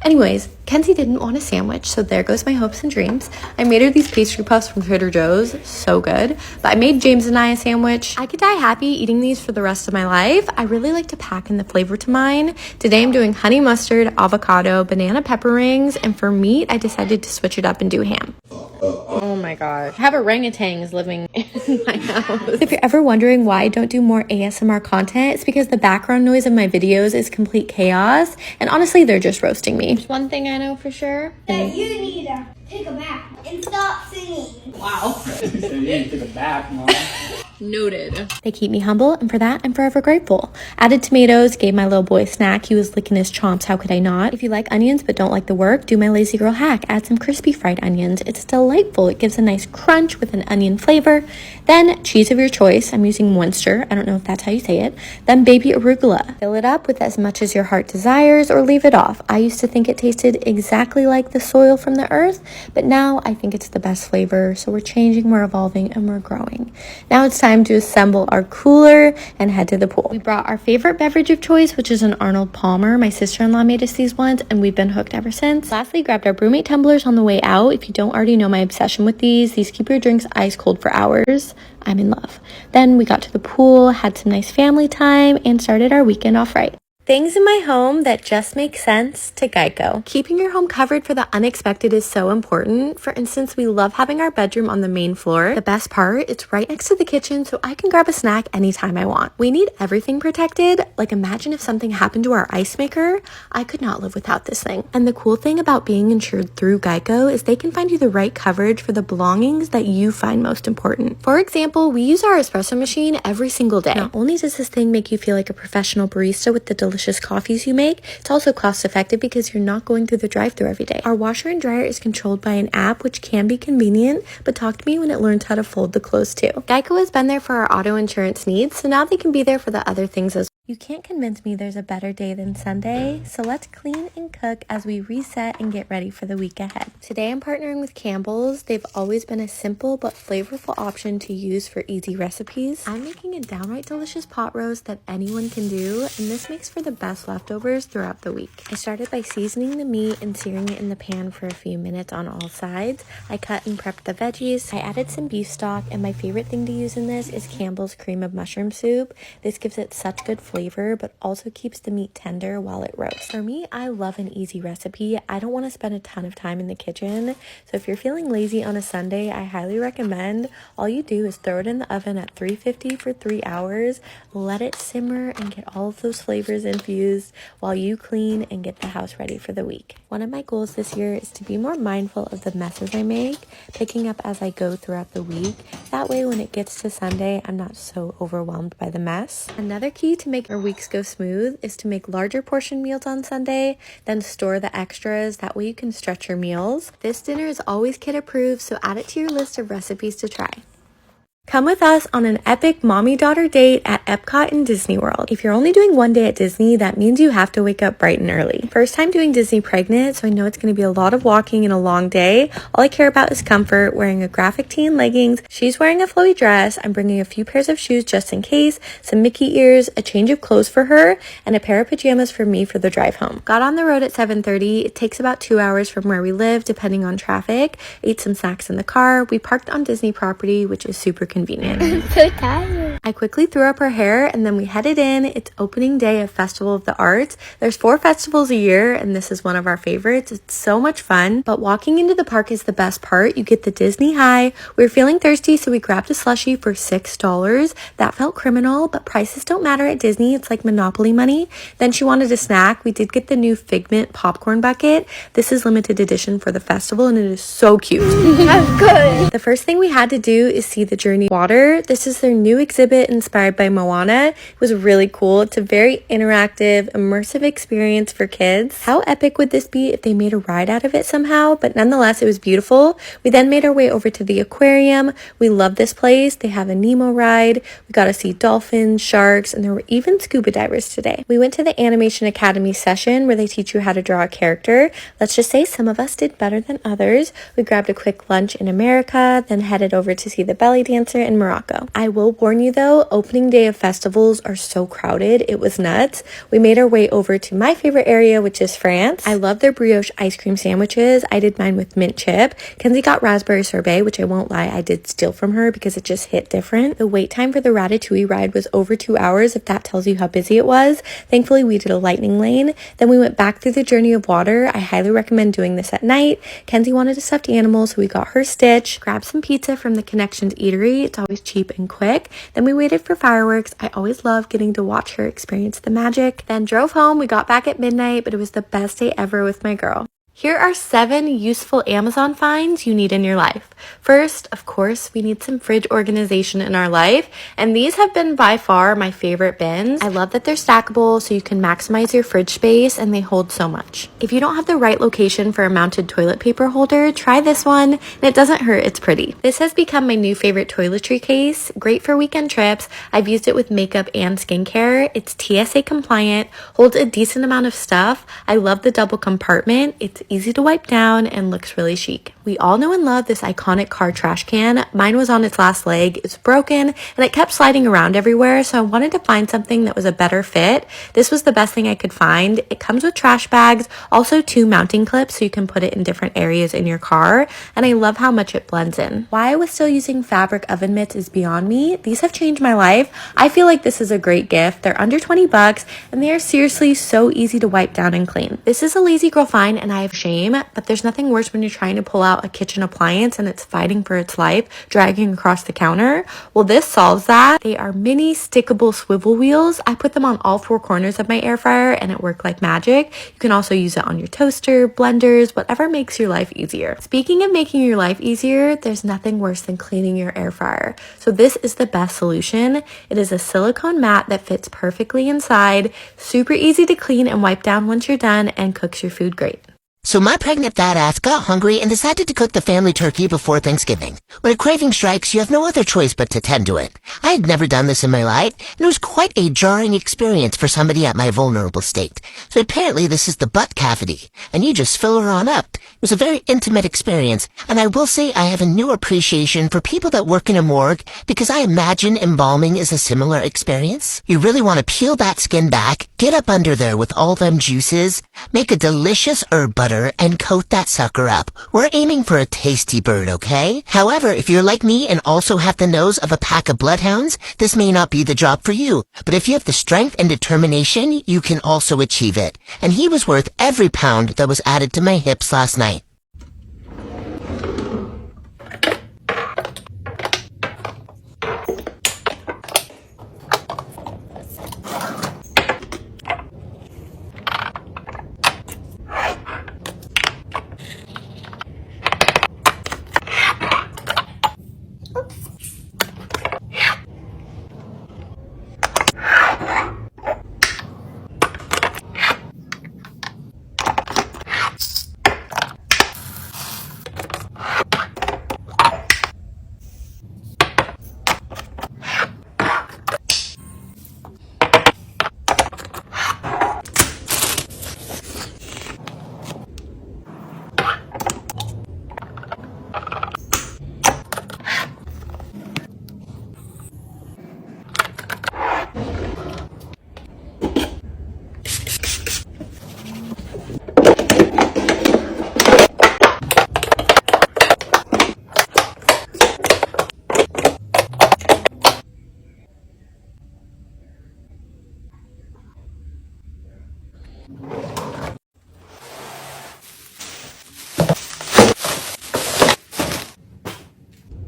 Anyways, Kenzie didn't want a sandwich, so there goes my hopes and dreams. I made her these pastry puffs from Trader Joe's, so good. But I made James and I a sandwich. I could die happy eating these for the rest of my life. I really like to pack in the flavor to mine. Today I'm doing honey mustard, avocado, banana pepper rings, and for meat, I decided to switch it up and do ham. Oh my gosh. I have orangutans living in my house. If you're ever wondering why I don't do more ASMR content, it's because the background noise of my videos is complete chaos, and honestly, they're just roasting me. There's one thing I know for sure. That you need to take a bath and stop singing. Wow. You need to take a bath, Mom. Noted. They keep me humble, and for that, I'm forever grateful. Added tomatoes, gave my little boy a snack. He was licking his chomps. How could I not? If you like onions but don't like the work, do my lazy girl hack. Add some crispy fried onions. It's delightful. It gives a nice crunch with an onion flavor. Then cheese of your choice. I'm using Munster. I don't know if that's how you say it. Then baby arugula. Fill it up with as much as your heart desires or leave it off. I used to think it tasted exactly like the soil from the earth, but now I think it's the best flavor. So we're changing, we're evolving, and we're growing. Now it's time to assemble our cooler and head to the pool. We brought our favorite beverage of choice, which is an Arnold Palmer. My sister-in-law made us these once, and we've been hooked ever since. Lastly, grabbed our Brewmate tumblers on the way out. If you don't already know my obsession with these keep your drinks ice cold for hours. I'm in love. Then we got to the pool, had some nice family time, and started our weekend off right. Things in my home that just make sense to Geico. Keeping your home covered for the unexpected is so important. For instance, we love having our bedroom on the main floor. The best part, it's right next to the kitchen, so I can grab a snack anytime I want. We need everything protected. Like, imagine if something happened to our ice maker. I could not live without this thing. And the cool thing about being insured through Geico is they can find you the right coverage for the belongings that you find most important. For example, we use our espresso machine every single day. Not only does this thing make you feel like a professional barista with the delicious coffees you make, it's also cost effective because you're not going through the drive-thru every day. Our washer and dryer is controlled by an app, which can be convenient, but talk to me when it learns how to fold the clothes too. Geico has been there for our auto insurance needs, so now they can be there for the other things as well. You can't convince me there's a better day than Sunday, so let's clean and cook as we reset and get ready for the week ahead. Today I'm partnering with Campbell's. They've always been a simple but flavorful option to use for easy recipes. I'm making a downright delicious pot roast that anyone can do, and this makes for the best leftovers throughout the week. I started by seasoning the meat and searing it in the pan for a few minutes on all sides. I cut and prepped the veggies. I added some beef stock, and my favorite thing to use in this is Campbell's cream of mushroom soup. This gives it such good flavor, but also keeps the meat tender while it roasts. For me, I love an easy recipe. I don't want to spend a ton of time in the kitchen, so if you're feeling lazy on a Sunday, I highly recommend all you do is throw it in the oven at 350 for 3 hours, let it simmer and get all of those flavors infused while you clean and get the house ready for the week. One of my goals this year is to be more mindful of the messes I make, picking up as I go throughout the week. That way when it gets to Sunday, I'm not so overwhelmed by the mess. Another key to make our weeks go smooth is to make larger portion meals on Sunday, then store the extras. That way you can stretch your meals. This dinner is always kid approved, so add it to your list of recipes to try. Come with us on an epic mommy-daughter date at Epcot and Disney World. If you're only doing one day at Disney, that means you have to wake up bright and early. First time doing Disney pregnant, so I know it's going to be a lot of walking and a long day. All I care about is comfort, wearing a graphic tee and leggings. She's wearing a flowy dress. I'm bringing a few pairs of shoes just in case, some Mickey ears, a change of clothes for her, and a pair of pajamas for me for the drive home. Got on the road at 7:30. It takes about 2 hours from where we live, depending on traffic. Ate some snacks in the car. We parked on Disney property, which is super convenient. I'm so tired. I quickly threw up her hair and then we headed in. It's opening day of Festival of the Arts. There's 4 festivals a year and this is one of our favorites. It's so much fun, but walking into the park is the best part. You get the Disney high. We were feeling thirsty, so we grabbed a slushie for $6. That felt criminal, but prices don't matter at Disney. It's like Monopoly money. Then she wanted a snack. We did get the new Figment popcorn bucket. This is limited edition for the festival and it is so cute. That's good. The first thing we had to do is see the Journey Water. This is their new exhibit inspired by Moana. It was really cool. It's a very interactive, immersive experience for kids. How epic would this be if they made a ride out of it somehow? But nonetheless, it was beautiful. We then made our way over to the aquarium. We love this place. They have a Nemo ride. We got to see dolphins, sharks, and there were even scuba divers today. We went to the Animation Academy session where they teach you how to draw a character. Let's just say some of us did better than others. We grabbed a quick lunch in America, then headed over to see the belly dancer in Morocco. I will warn you though, opening day of festivals are so crowded. It was nuts. We made our way over to my favorite area, which is France. I love their brioche ice cream sandwiches. I did mine with mint chip. Kenzie got raspberry sorbet, which I won't lie, I did steal from her because it just hit different. The wait time for the Ratatouille ride was over 2 hours, if that tells you how busy it was. Thankfully, we did a lightning lane. Then we went back through the Journey of Water. I highly recommend doing this at night. Kenzie wanted a stuffed animal, so we got her Stitch. Grabbed some pizza from the Connections Eatery. It's always cheap and quick. Then we waited for fireworks. I always love getting to watch her experience the magic. Then drove home. We got back at midnight, but it was the best day ever with my girl. Here are 7 useful Amazon finds you need in your life. First, of course, we need some fridge organization in our life, and these have been by far my favorite bins. I love that they're stackable so you can maximize your fridge space and they hold so much. If you don't have the right location for a mounted toilet paper holder, try this one, and it doesn't hurt, it's pretty. This has become my new favorite toiletry case. Great for weekend trips. I've used it with makeup and skincare. It's TSA compliant, holds a decent amount of stuff. I love the double compartment. It's easy to wipe down and looks really chic. We all know and love this iconic car trash can. Mine was on its last leg, it's broken, and it kept sliding around everywhere, so I wanted to find something that was a better fit. This was the best thing I could find. It comes with trash bags, also 2 mounting clips so you can put it in different areas in your car, and I love how much it blends in. Why I was still using fabric oven mitts is beyond me. These have changed my life. I feel like this is a great gift. They're under 20 bucks, and they are seriously so easy to wipe down and clean. This is a lazy girl find, and I have shame, but there's nothing worse when you're trying to pull out a kitchen appliance and it's fighting for its life, dragging across the counter. Well, this solves that. They are mini stickable swivel wheels. I put them on all 4 corners of my air fryer and it worked like magic. You can also use it on your toaster, blenders, whatever makes your life easier. Speaking of making your life easier, there's nothing worse than cleaning your air fryer. So this is the best solution. It is a silicone mat that fits perfectly inside, super easy to clean and wipe down once you're done, and cooks your food great. So my pregnant fat ass got hungry and decided to cook the family turkey before Thanksgiving. When a craving strikes, you have no other choice but to tend to it. I had never done this in my life, and it was quite a jarring experience for somebody at my vulnerable state. So apparently this is the butt cavity, and you just fill her on up. It was a very intimate experience, and I will say I have a new appreciation for people that work in a morgue, because I imagine embalming is a similar experience. You really want to peel that skin back, get up under there with all them juices, make a delicious herb butter, and coat that sucker up. We're aiming for a tasty bird, okay? However, if you're like me and also have the nose of a pack of bloodhounds, this may not be the job for you. But if you have the strength and determination, you can also achieve it. And he was worth every pound that was added to my hips last night.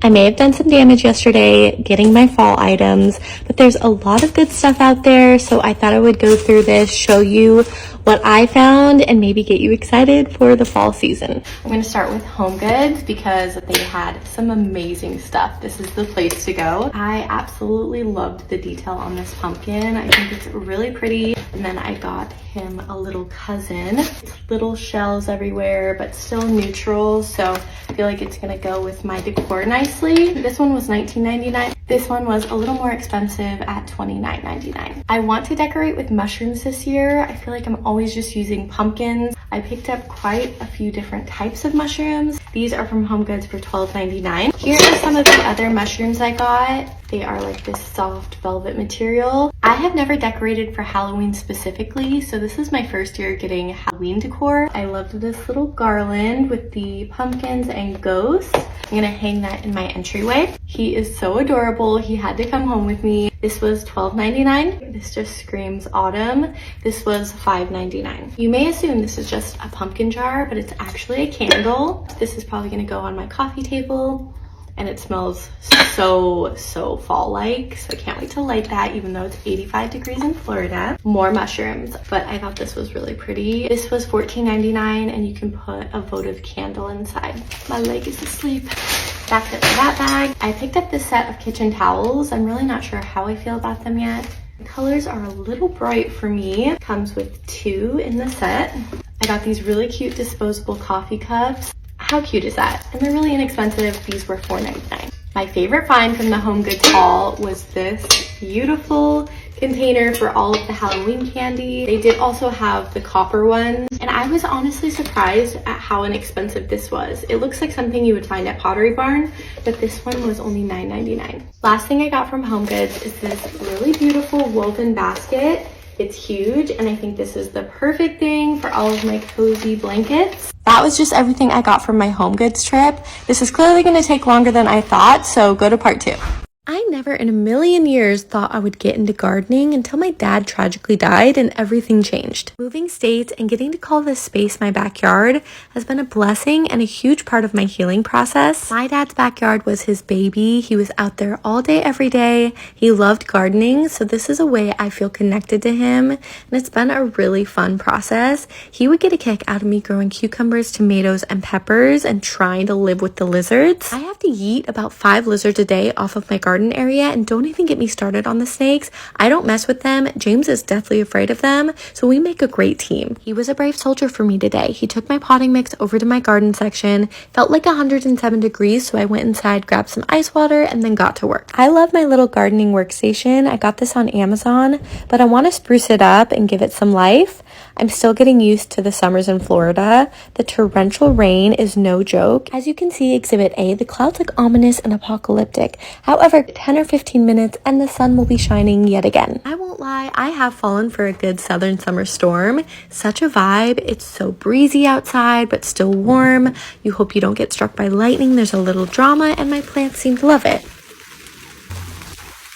I may have done some damage yesterday getting my fall items, but there's a lot of good stuff out there, so I thought I would go through this, show you what I found, and maybe get you excited for the fall season. I'm going to start with Home Goods because they had some amazing stuff. This is the place to go. I absolutely loved the detail on this pumpkin. I think it's really pretty. And then I got him a little cousin. It's little shells everywhere, but still neutral, so I feel like it's gonna go with my decor nicely. This one was $19.99. This one was a little more expensive at $29.99. I want to decorate with mushrooms this year. I feel like I'm always just using pumpkins. I picked up quite a few different types of mushrooms. These are from Home Goods for $12.99. Here are some of the other mushrooms I got. They are like this soft velvet material. I have never decorated for Halloween specifically, so this is my first year getting Halloween decor. I loved this little garland with the pumpkins and ghosts. I'm gonna hang that in my entryway. He is so adorable. He had to come home with me. This was $12.99. This just screams autumn. This was $5.99. You may assume this is just a pumpkin jar, but it's actually a candle. This is probably gonna go on my coffee table. And it smells so fall-like, so I can't wait to light that, even though it's 85 degrees in Florida. More mushrooms, but I thought this was really pretty. This was $14.99, and you can put a votive candle inside. My leg is asleep. That's it for that bag. I picked up this set of kitchen towels. I'm really not sure how I feel about them yet. The colors are a little bright for me. Comes with 2 in the set. I got these really cute disposable coffee cups. How cute is that? And they're really inexpensive. These were $4.99. My favorite find from the Home Goods haul was this beautiful container for all of the Halloween candy. They did also have the copper ones, and I was honestly surprised at how inexpensive this was. It looks like something you would find at Pottery Barn, but this one was only $9.99. Last thing I got from HomeGoods is this really beautiful woven basket. It's huge, and I think this is the perfect thing for all of my cozy blankets. That was just everything I got from my HomeGoods trip. This is clearly going to take longer than I thought, so go to part 2. I never in a million years thought I would get into gardening until my dad tragically died and everything changed. Moving states and getting to call this space my backyard has been a blessing and a huge part of my healing process. My dad's backyard was his baby. He was out there all day, every day. He loved gardening, so this is a way I feel connected to him, and it's been a really fun process. He would get a kick out of me growing cucumbers, tomatoes, and peppers and trying to live with the lizards. I have to yeet about 5 lizards a day off of my garden area, and don't even get me started on the snakes. I don't mess with them. James is deathly afraid of them, so we make a great team. He was a brave soldier for me today. He took my potting mix over to my garden section. Felt like 107 degrees, so I went inside, grabbed some ice water, and then got to work. I love my little gardening workstation. I got this on Amazon, but I want to spruce it up and give it some life. I'm still getting used to the summers in Florida. The torrential rain is no joke. As you can see, Exhibit A, the clouds look ominous and apocalyptic. However, 10 or 15 minutes and the sun will be shining yet again. I won't lie, I have fallen for a good southern summer storm. Such a vibe. It's so breezy outside, but still warm. You hope you don't get struck by lightning. There's a little drama, and my plants seem to love it.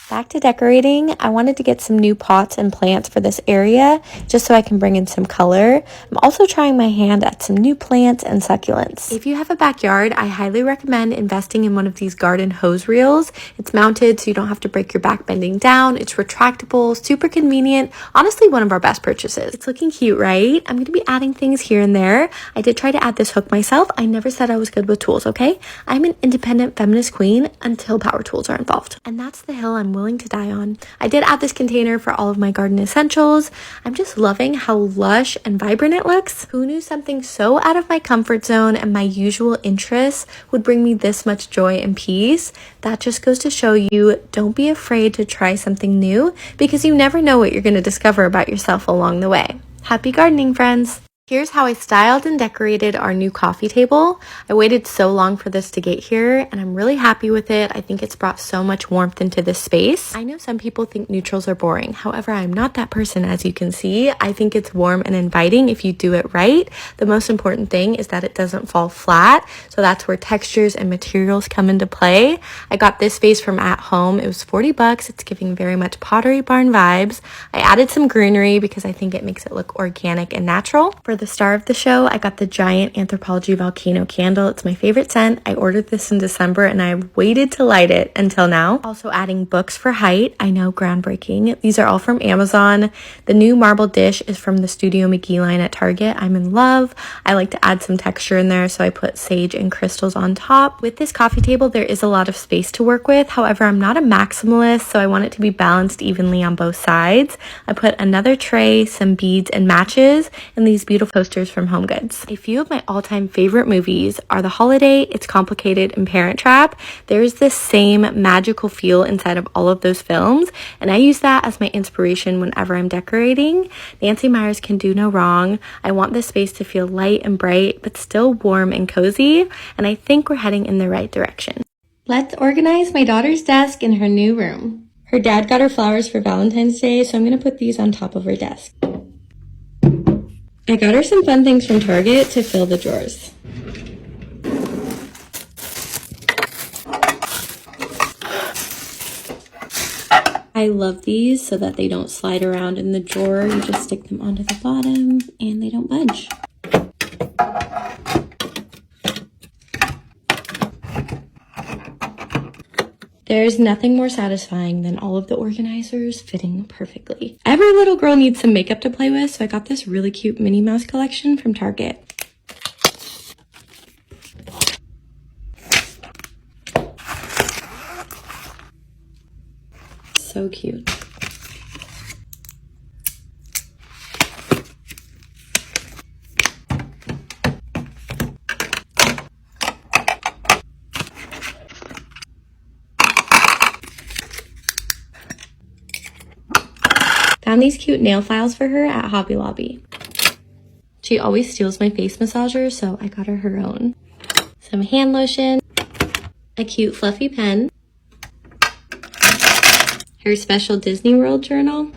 Back to decorating. I wanted to get some new pots and plants for this area just so I can bring in some color. I'm also trying my hand at some new plants and succulents. If you have a backyard, I highly recommend investing in one of these garden hose reels. It's mounted so you don't have to break your back bending down. It's retractable, super convenient. Honestly, one of our best purchases. It's looking cute, right? I'm going to be adding things here and there. I did try to add this hook myself. I never said I was good with tools, okay? I'm an independent feminist queen until power tools are involved. And that's the hill I'm willing to die on. I did add this container for all of my garden essentials. I'm just loving how lush and vibrant it looks. Who knew something so out of my comfort zone and my usual interests would bring me this much joy and peace? That just goes to show you, don't be afraid to try something new, because you never know what you're going to discover about yourself along the way. Happy gardening, friends! Here's how I styled and decorated our new coffee table. I waited so long for this to get here, and I'm really happy with it. I think it's brought so much warmth into this space. I know some people think neutrals are boring. However, I'm not that person, as you can see. I think it's warm and inviting if you do it right. The most important thing is that it doesn't fall flat, so that's where textures and materials come into play. I got this vase from At Home. It was $40. It's giving very much Pottery Barn vibes. I added some greenery because I think it makes it look organic and natural. For the star of the show, I got the giant Anthropology volcano candle. It's my favorite scent. I ordered this in December and I waited to light it until now. Also adding books for height. I know, groundbreaking. These are all from Amazon. The new marble dish is from the Studio McGee line at Target. I'm in love. I like to add some texture in there, so I put sage and crystals on top. With this coffee table, there is a lot of space to work with. However, I'm not a maximalist, so I want it to be balanced evenly on both sides. I put another tray, some beads, and matches, and these beautiful posters from HomeGoods. A few of my all-time favorite movies are The Holiday, It's Complicated, and Parent Trap. There's this same magical feel inside of all of those films, and I use that as my inspiration whenever I'm decorating. Nancy Meyers can do no wrong. I want this space to feel light and bright, but still warm and cozy, and I think we're heading in the right direction. Let's organize my daughter's desk in her new room. Her dad got her flowers for Valentine's Day, so I'm going to put these on top of her desk. I got her some fun things from Target to fill the drawers. I love these so that they don't slide around in the drawer. You just stick them onto the bottom and they don't budge. There's nothing more satisfying than all of the organizers fitting perfectly. Every little girl needs some makeup to play with, so I got this really cute Minnie Mouse collection from Target. So cute. Found these cute nail files for her at Hobby Lobby. She always steals my face massager, so I got her own. Some hand lotion, a cute fluffy pen, her special Disney World journal.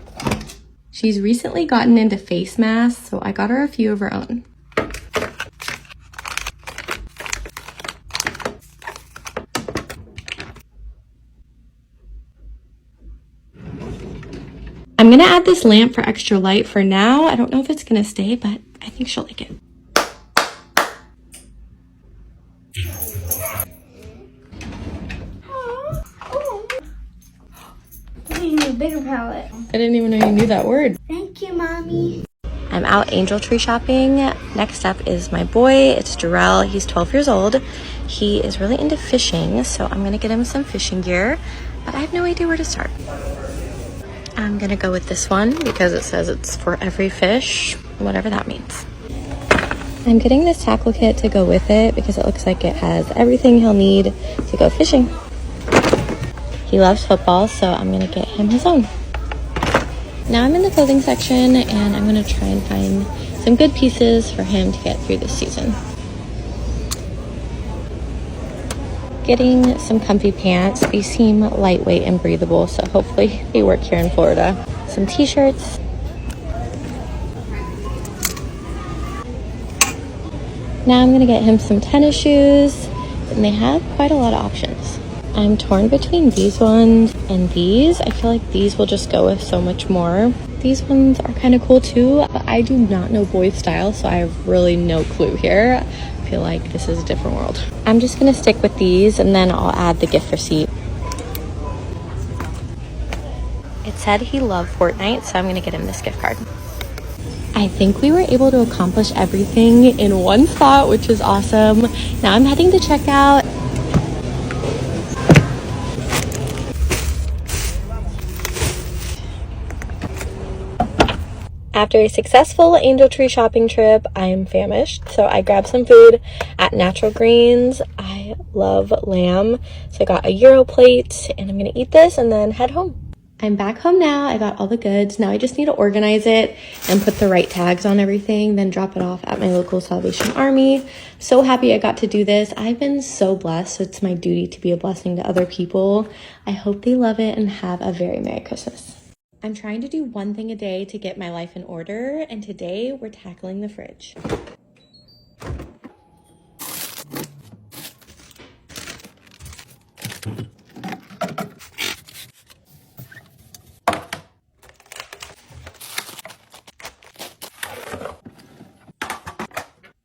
She's recently gotten into face masks, so I got her a few of her own. I'm gonna add this lamp for extra light for now. I don't know if it's gonna stay, but I think she'll like it. I need a bigger palette. I didn't even know you knew that word. Thank you, Mommy. I'm out angel tree shopping. Next up is my boy. It's Jarrell. He's 12 years old. He is really into fishing, so I'm gonna get him some fishing gear, but I have no idea where to start. I'm gonna go with this one because it says it's for every fish, whatever that means. I'm getting this tackle kit to go with it because it looks like it has everything he'll need to go fishing. He loves football, so I'm gonna get him his own. Now I'm in the clothing section and I'm gonna try and find some good pieces for him to get through this season. Getting some comfy pants. These seem lightweight and breathable, so hopefully they work here in Florida. Some t-shirts. Now I'm gonna get him some tennis shoes, and they have quite a lot of options. I'm torn between these ones and these. I feel like these will just go with so much more. These ones are kind of cool too, but I do not know boys style, so I have really no clue here. I feel like this is a different world. I'm just gonna stick with these and then I'll add the gift receipt. It said he loved Fortnite, so I'm gonna get him this gift card. I think we were able to accomplish everything in one spot, which is awesome. Now I'm heading to checkout. After a successful angel tree shopping trip, I am famished, so I grabbed some food at Natural Greens. I love lamb, so I got a Euro plate, and I'm gonna eat this and then head home. I'm back home now. I got all the goods. Now I just need to organize it and put the right tags on everything, then drop it off at my local Salvation Army. So happy I got to do this. I've been so blessed. It's my duty to be a blessing to other people. I hope they love it and have a very Merry Christmas. I'm trying to do one thing a day to get my life in order, and today we're tackling the fridge.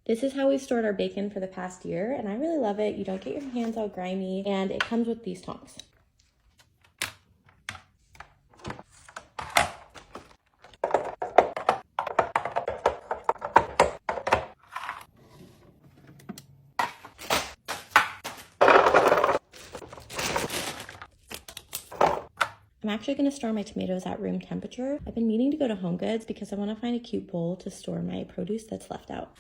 This is how we've stored our bacon for the past year, and I really love it. You don't get your hands all grimy, and it comes with these tongs. I'm actually going to store my tomatoes at room temperature. I've been meaning to go to Home Goods because I want to find a cute bowl to store my produce that's left out.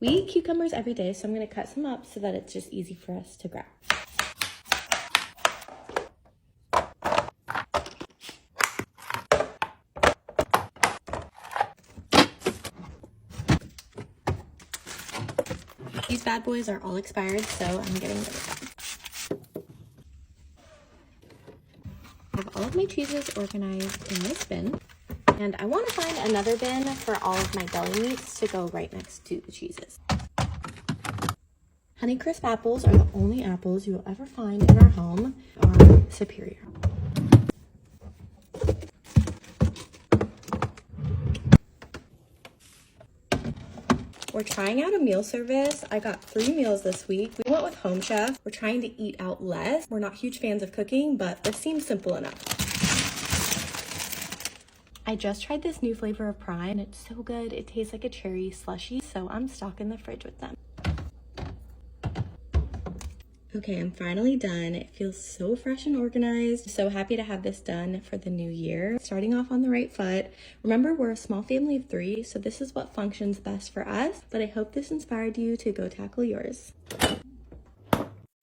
We eat cucumbers every day, so I'm going to cut some up so that it's just easy for us to grab. These bad boys are all expired, so I'm getting rid of them. I have all of my cheeses organized in this bin. And I want to find another bin for all of my deli meats to go right next to the cheeses. Honeycrisp apples are the only apples you will ever find in our home. Are superior. We're trying out a meal service. I got 3 meals this week. We went with Home Chef. We're trying to eat out less. We're not huge fans of cooking, but this seems simple enough. I just tried this new flavor of Prime, and it's so good. It tastes like a cherry slushie, so I'm stocking the fridge with them. Okay, I'm finally done. It feels so fresh and organized. So happy to have this done for the new year. Starting off on the right foot. Remember, we're a small family of 3, so this is what functions best for us, but I hope this inspired you to go tackle yours.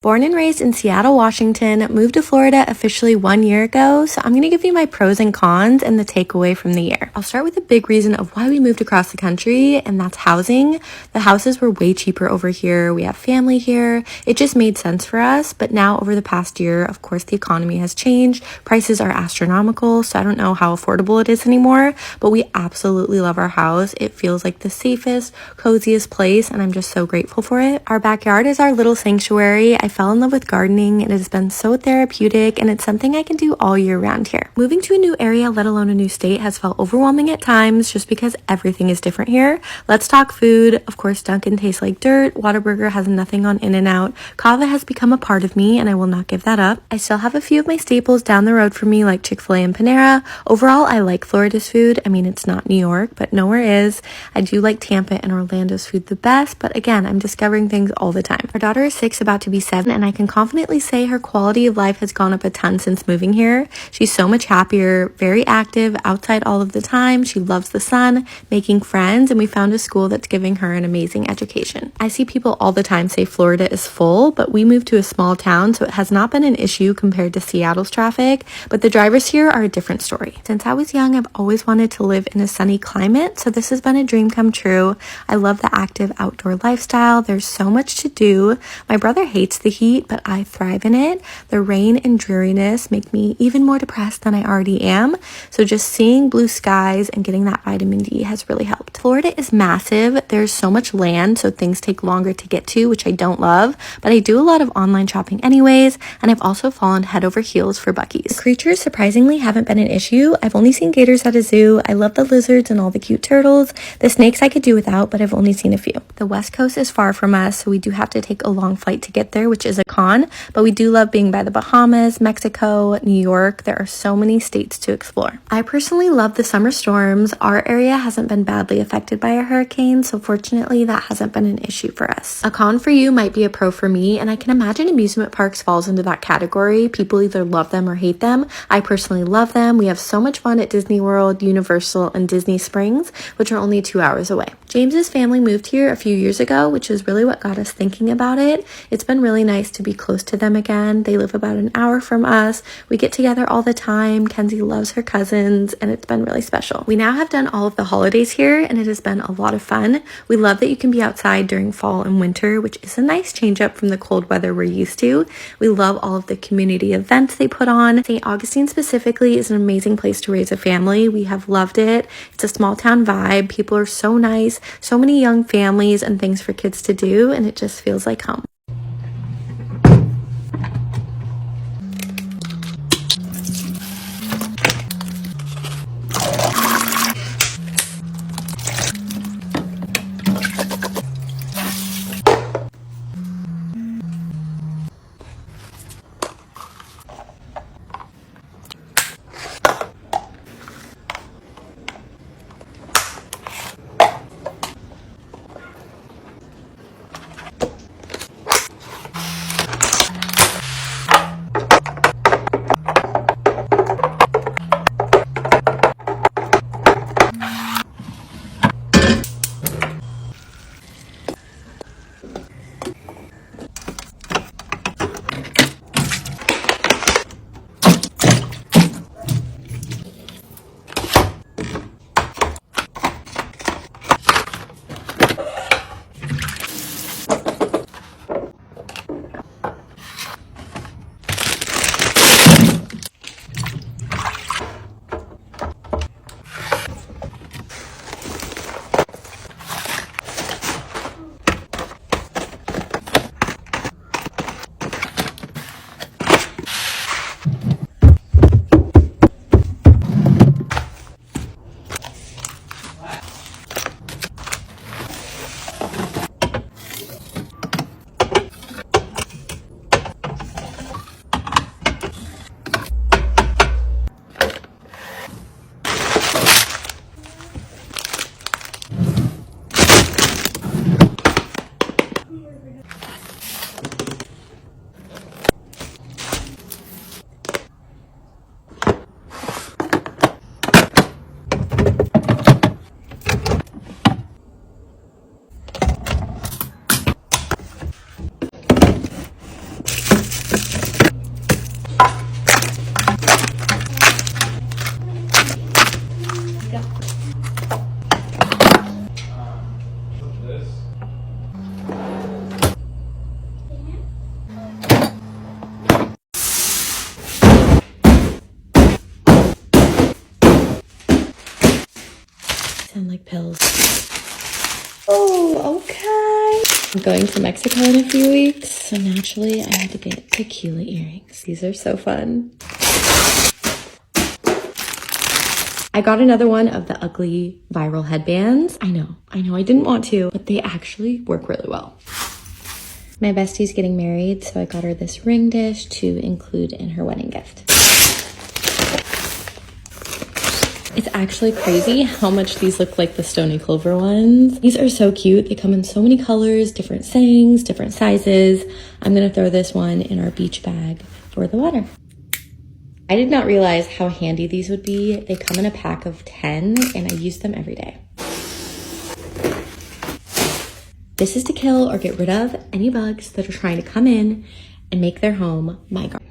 Born and raised in Seattle, Washington, moved to Florida officially 1 year ago, so I'm going to give you my pros and cons and the takeaway from the year. I'll start with a big reason of why we moved across the country, and that's housing. The houses were way cheaper over here. We have family here. It just made sense for us, but now over the past year, of course, the economy has changed. Prices are astronomical, so I don't know how affordable it is anymore, but we absolutely love our house. It feels like the safest, coziest place, and I'm just so grateful for it. Our backyard is our little sanctuary. I fell in love with gardening. It has been so therapeutic, and it's something I can do all year round here. Moving to a new area, let alone a new state, has felt overwhelming at times just because everything is different here. Let's talk food. Of course, Dunkin' tastes like dirt. Whataburger has nothing on In-N-Out. Kava has become a part of me, and I will not give that up. I still have a few of my staples down the road from me, like Chick-fil-A and Panera. Overall, I like Florida's food. I mean, it's not New York, but nowhere is. I do like Tampa and Orlando's food the best, but again, I'm discovering things all the time. Our daughter is 6, about to be 7, and I can confidently say her quality of life has gone up a ton since moving here. She's so much happier, very active, outside all of the time. She loves the sun, making friends, and we found a school that's giving her an amazing education. I see people all the time say Florida is full, but we moved to a small town, so it has not been an issue compared to Seattle's traffic, but the drivers here are a different story. Since I was young, I've always wanted to live in a sunny climate, so this has been a dream come true. I love the active outdoor lifestyle. There's so much to do. My brother hates the heat, but I thrive in it. The rain and dreariness make me even more depressed than I already am. So just seeing blue skies and getting that vitamin D has really helped. Florida is massive. There's so much land, so things take longer to get to, which I don't love, but I do a lot of online shopping anyways, and I've also fallen head over heels for Buc-ee's. The creatures surprisingly haven't been an issue. I've only seen gators at a zoo. I love the lizards and all the cute turtles. The snakes I could do without, but I've only seen a few. The West Coast is far from us, so we do have to take a long flight to get there, which is a con, but we do love being by the Bahamas, Mexico, New York. There are so many states to explore. I personally love the summer storms. Our area hasn't been badly affected by a hurricane, so fortunately that hasn't been an issue for us. A con for you might be a pro for me, and I can imagine amusement parks falls into that category. People either love them or hate them. I personally love them. We have so much fun at Disney World, Universal, and Disney Springs, which are only 2 hours away. James's family moved here a few years ago, which is really what got us thinking about it. It's been really nice to be close to them again. They live about an hour from us. We get together all the time. Kenzie loves her cousins, and it's been really special. We now have done all of the holidays here, and it has been a lot of fun. We love that you can be outside during fall and winter, which is a nice change up from the cold weather we're used to. We love all of the community events they put on. St. Augustine specifically is an amazing place to raise a family. We have loved it. It's a small town vibe. People are so nice, so many young families and things for kids to do, and it just feels like home. sound like pills. Oh, okay. I'm going to Mexico in a few weeks, so naturally I had to get tequila earrings. These are so fun. I got another one of the ugly viral headbands. I know, I didn't want to, but they actually work really well. My bestie's getting married, so I got her this ring dish to include in her wedding gift. It's actually crazy how much these look like the Stony Clover ones. These are so cute. They come in so many colors, different sayings, different sizes. I'm gonna throw this one in our beach bag for the water. I did not realize how handy these would be. They come in a pack of 10 and I use them every day. This is to kill or get rid of any bugs that are trying to come in and make their home my garden.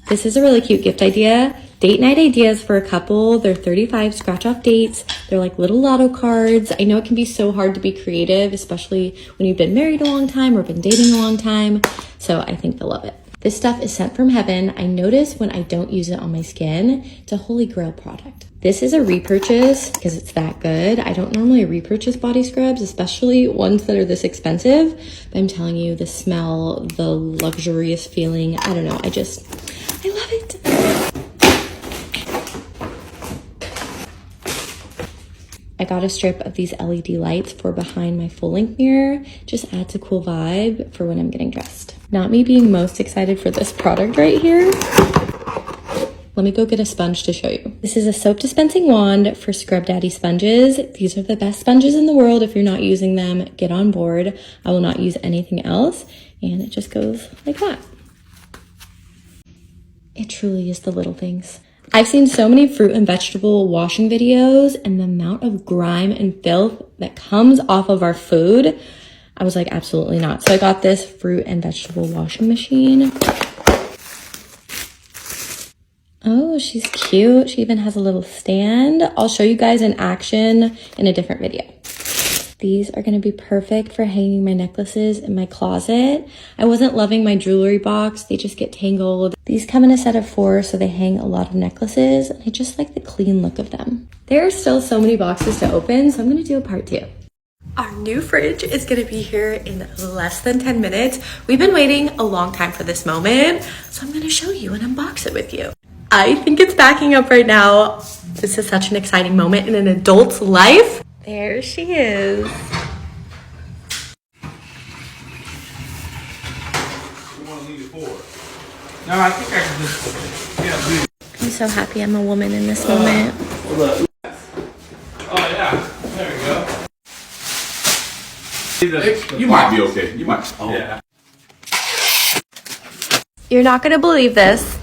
This is a really cute gift idea. Date night ideas for a couple. They're 35 scratch off dates. They're like little lotto cards. I know it can be so hard to be creative, especially when you've been married a long time or been dating a long time. So I think they'll love it. This stuff is sent from heaven. I notice when I don't use it on my skin, it's a holy grail product. This is a repurchase because it's that good. I don't normally repurchase body scrubs, especially ones that are this expensive. But I'm telling you, the smell, the luxurious feeling, I don't know. I love it. I got a strip of these LED lights for behind my full length mirror. Just adds a cool vibe for when I'm getting dressed. Not me being most excited for this product right here. Let me go get a sponge to show you. This is a soap dispensing wand for Scrub Daddy sponges. These are the best sponges in the world. If you're not using them, get on board. I will not use anything else. And it just goes like that. It truly is the little things. I've seen so many fruit and vegetable washing videos, and the amount of grime and filth that comes off of our food, I was like, absolutely not. So I got this fruit and vegetable washing machine. Oh, she's cute. She even has a little stand. I'll show you guys in action in a different video. These are gonna be perfect for hanging my necklaces in my closet. I wasn't loving my jewelry box. They just get tangled. These come in a set of 4, so they hang a lot of necklaces. And I just like the clean look of them. There are still so many boxes to open, so I'm gonna do a part 2. Our new fridge is gonna be here in less than 10 minutes. We've been waiting a long time for this moment, so I'm gonna show you and unbox it with you. I think it's backing up right now. This is such an exciting moment in an adult's life. There she is. No, I think I can just, yeah, I'm so happy I'm a woman in this moment. oh yeah, there we go. You might be okay. You might. Oh. Yeah. You're not gonna believe this,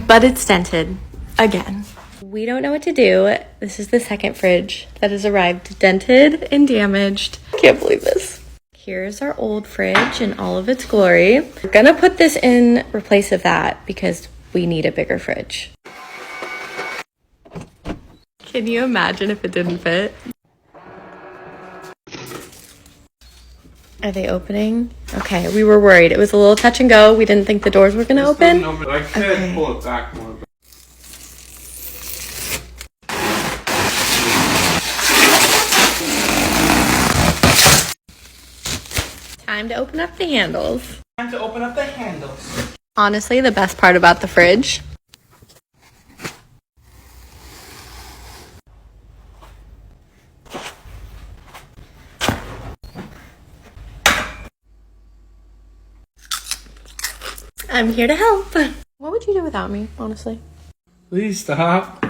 but it's dented again. We don't know what to do. This is the second fridge that has arrived dented and damaged. Can't believe this. Here's our old fridge in all of its glory. We're gonna put this in replace of that because we need a bigger fridge. Can you imagine if it didn't fit? Are they opening? Okay, we were worried. It was a little touch and go. We didn't think the doors were gonna open. Like I said, Okay. pull it back more. Time to open up the handles. Time to open up the handles. Honestly, the best part about the fridge I'm here to help. What would you do without me, honestly? Please stop.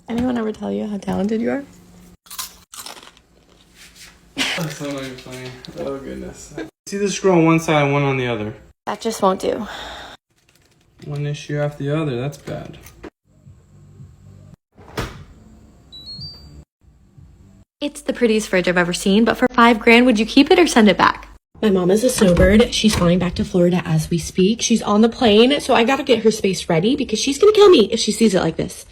Anyone ever tell you how talented you are? That's so not even funny. Oh goodness. See the screw on one side and one on the other. That just won't do. One issue after the other. That's bad. It's the prettiest fridge I've ever seen, but for $5 grand, would you keep it or send it back? My mom is a snowbird. She's flying back to Florida as we speak. She's on the plane, so I gotta get her space ready because she's gonna kill me if she sees it like this.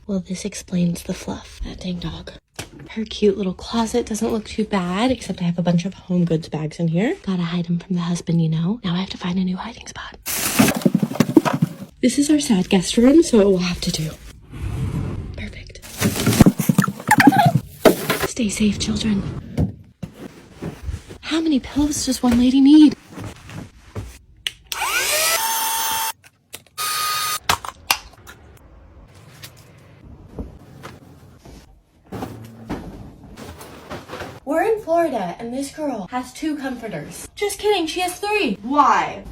Well, this explains the fluff. That dang dog. Her cute little closet doesn't look too bad, except I have a bunch of home goods bags in here. Gotta hide them from the husband, you know. Now I have to find a new hiding spot. This is our sad guest room, so it will have to do. Perfect. Stay safe, children. How many pillows does one lady need? We're in Florida, and this girl has 2 comforters. Just kidding, she has 3. Why?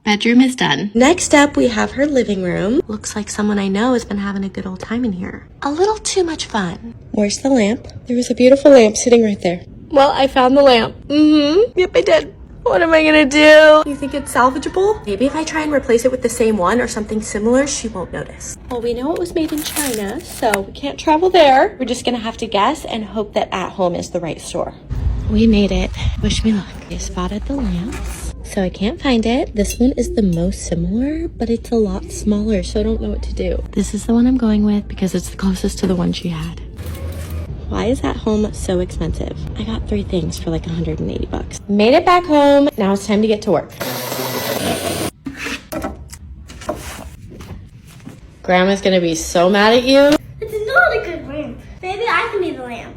Bedroom is done. Next up, we have her living room. Looks like someone I know has been having a good old time in here. A little too much fun. Where's the lamp? There was a beautiful lamp sitting right there. Well, I found the lamp. Yep, I did. What am I gonna do? You think it's salvageable? Maybe if I try and replace it with the same one or something similar, she won't notice. Well, we know it was made in China, so we can't travel there. We're just gonna have to guess and hope that At Home is the right store. We made it. Wish me luck. I spotted the lamps. So I can't find it. This one is the most similar, but it's a lot smaller, so I don't know what to do. This is the one I'm going with because it's the closest to the one she had. Why is At Home so expensive? I got 3 things for like 180 bucks. Made it back home. Now it's time to get to work. Grandma's gonna be so mad at you. It's not a good lamp. Maybe I can be the lamp.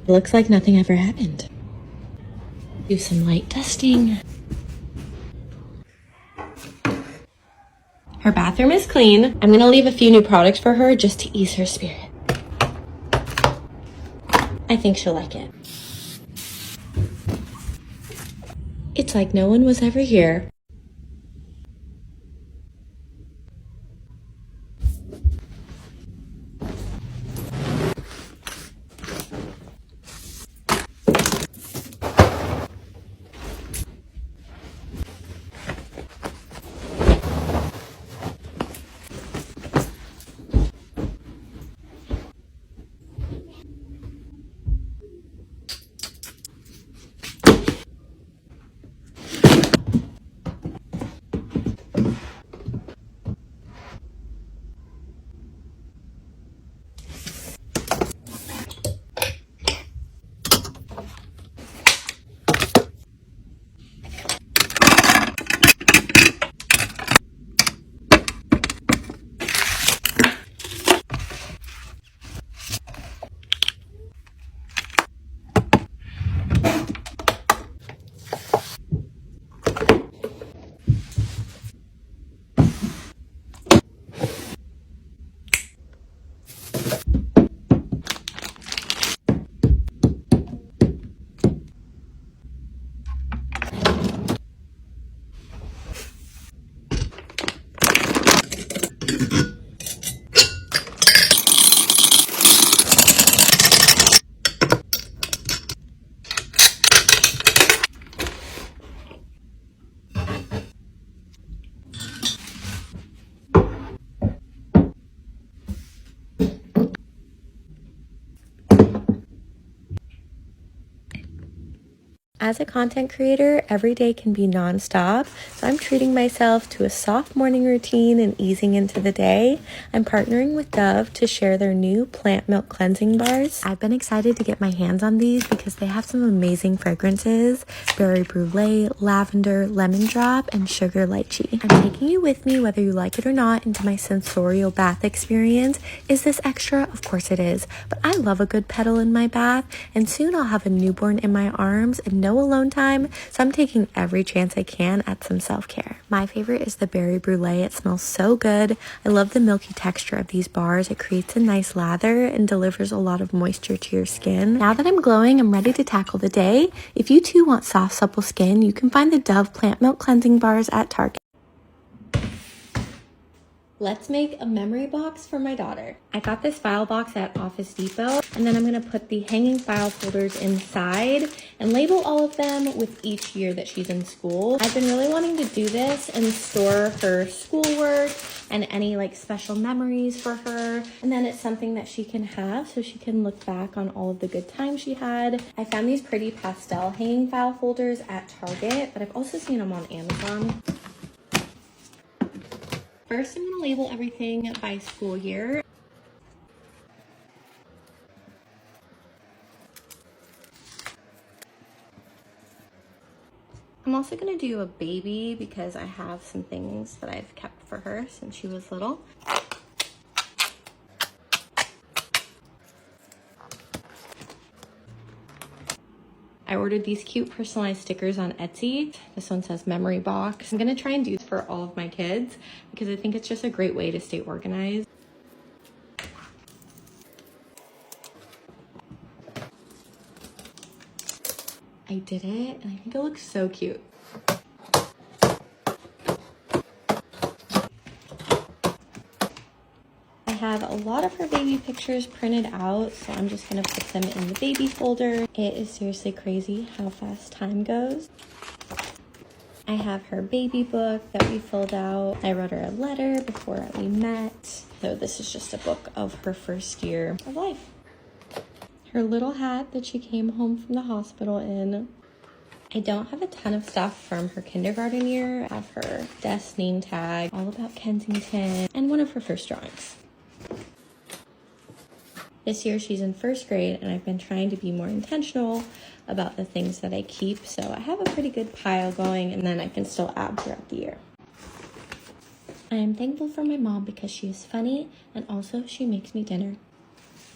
Looks like nothing ever happened. Do some light dusting. Her bathroom is clean. I'm gonna leave a few new products for her just to ease her spirit. I think she'll like it. It's like no one was ever here. As a content creator, every day can be nonstop, so I'm treating myself to a soft morning routine and easing into the day. I'm partnering with Dove to share their new plant milk cleansing bars. I've been excited to get my hands on these because they have some amazing fragrances: berry brulee, lavender, lemon drop, and sugar lychee. I'm taking you with me, whether you like it or not, into my sensorial bath experience. Is this extra? Of course it is, but I love a good pedal in my bath, and soon I'll have a newborn in my arms and no alone time, so I'm taking every chance I can at some self-care. My favorite is the berry brulee. It smells so good. I love the milky texture of these bars. It creates a nice lather and delivers a lot of moisture to your skin. Now that I'm glowing, I'm ready to tackle the day. If you too want soft, supple skin, you can find the Dove plant milk cleansing bars at Target. Let's make a memory box for my daughter. I got this file box at Office Depot, and then I'm gonna put the hanging file folders inside and label all of them with each year that she's in school. I've been really wanting to do this and store her schoolwork and any like special memories for her. And then it's something that she can have so she can look back on all of the good times she had. I found these pretty pastel hanging file folders at Target, but I've also seen them on Amazon. First, I'm going to label everything by school year. I'm also gonna do a baby because I have some things that I've kept for her since she was little. I ordered these cute personalized stickers on Etsy. This one says memory box. I'm gonna try and do this for all of my kids because I think it's just a great way to stay organized. I did it, and I think it looks so cute. I have a lot of her baby pictures printed out, so I'm just gonna put them in the baby folder. It is seriously crazy how fast time goes. I have her baby book that we filled out. I wrote her a letter before we met. So this is just a book of her first year of life. Her little hat that she came home from the hospital in. I don't have a ton of stuff from her kindergarten year. I have her desk name tag, all about Kensington, and one of her first drawings. This year she's in first grade, and I've been trying to be more intentional about the things that I keep, so I have a pretty good pile going, and then I can still add throughout the year. I am thankful for my mom because she is funny, and also she makes me dinner.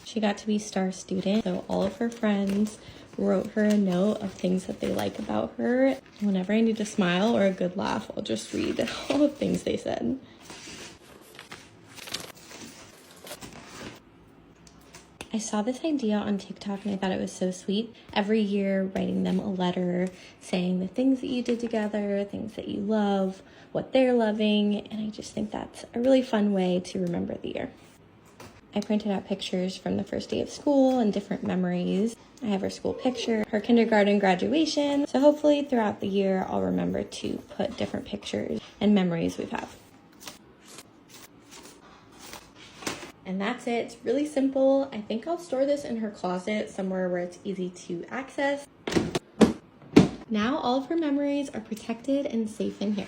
She got to be star student, so all of her friends wrote her a note of things that they like about her. Whenever I need a smile or a good laugh, I'll just read all the things they said. I saw this idea on TikTok and I thought it was so sweet. Every year writing them a letter saying the things that you did together, things that you love, what they're loving, and I just think that's a really fun way to remember the year. I printed out pictures from the first day of school and different memories. I have her school picture, her kindergarten graduation, so hopefully throughout the year I'll remember to put different pictures and memories we've had. And that's it. It's really simple. I think I'll store this in her closet somewhere where it's easy to access. Now all of her memories are protected and safe in here.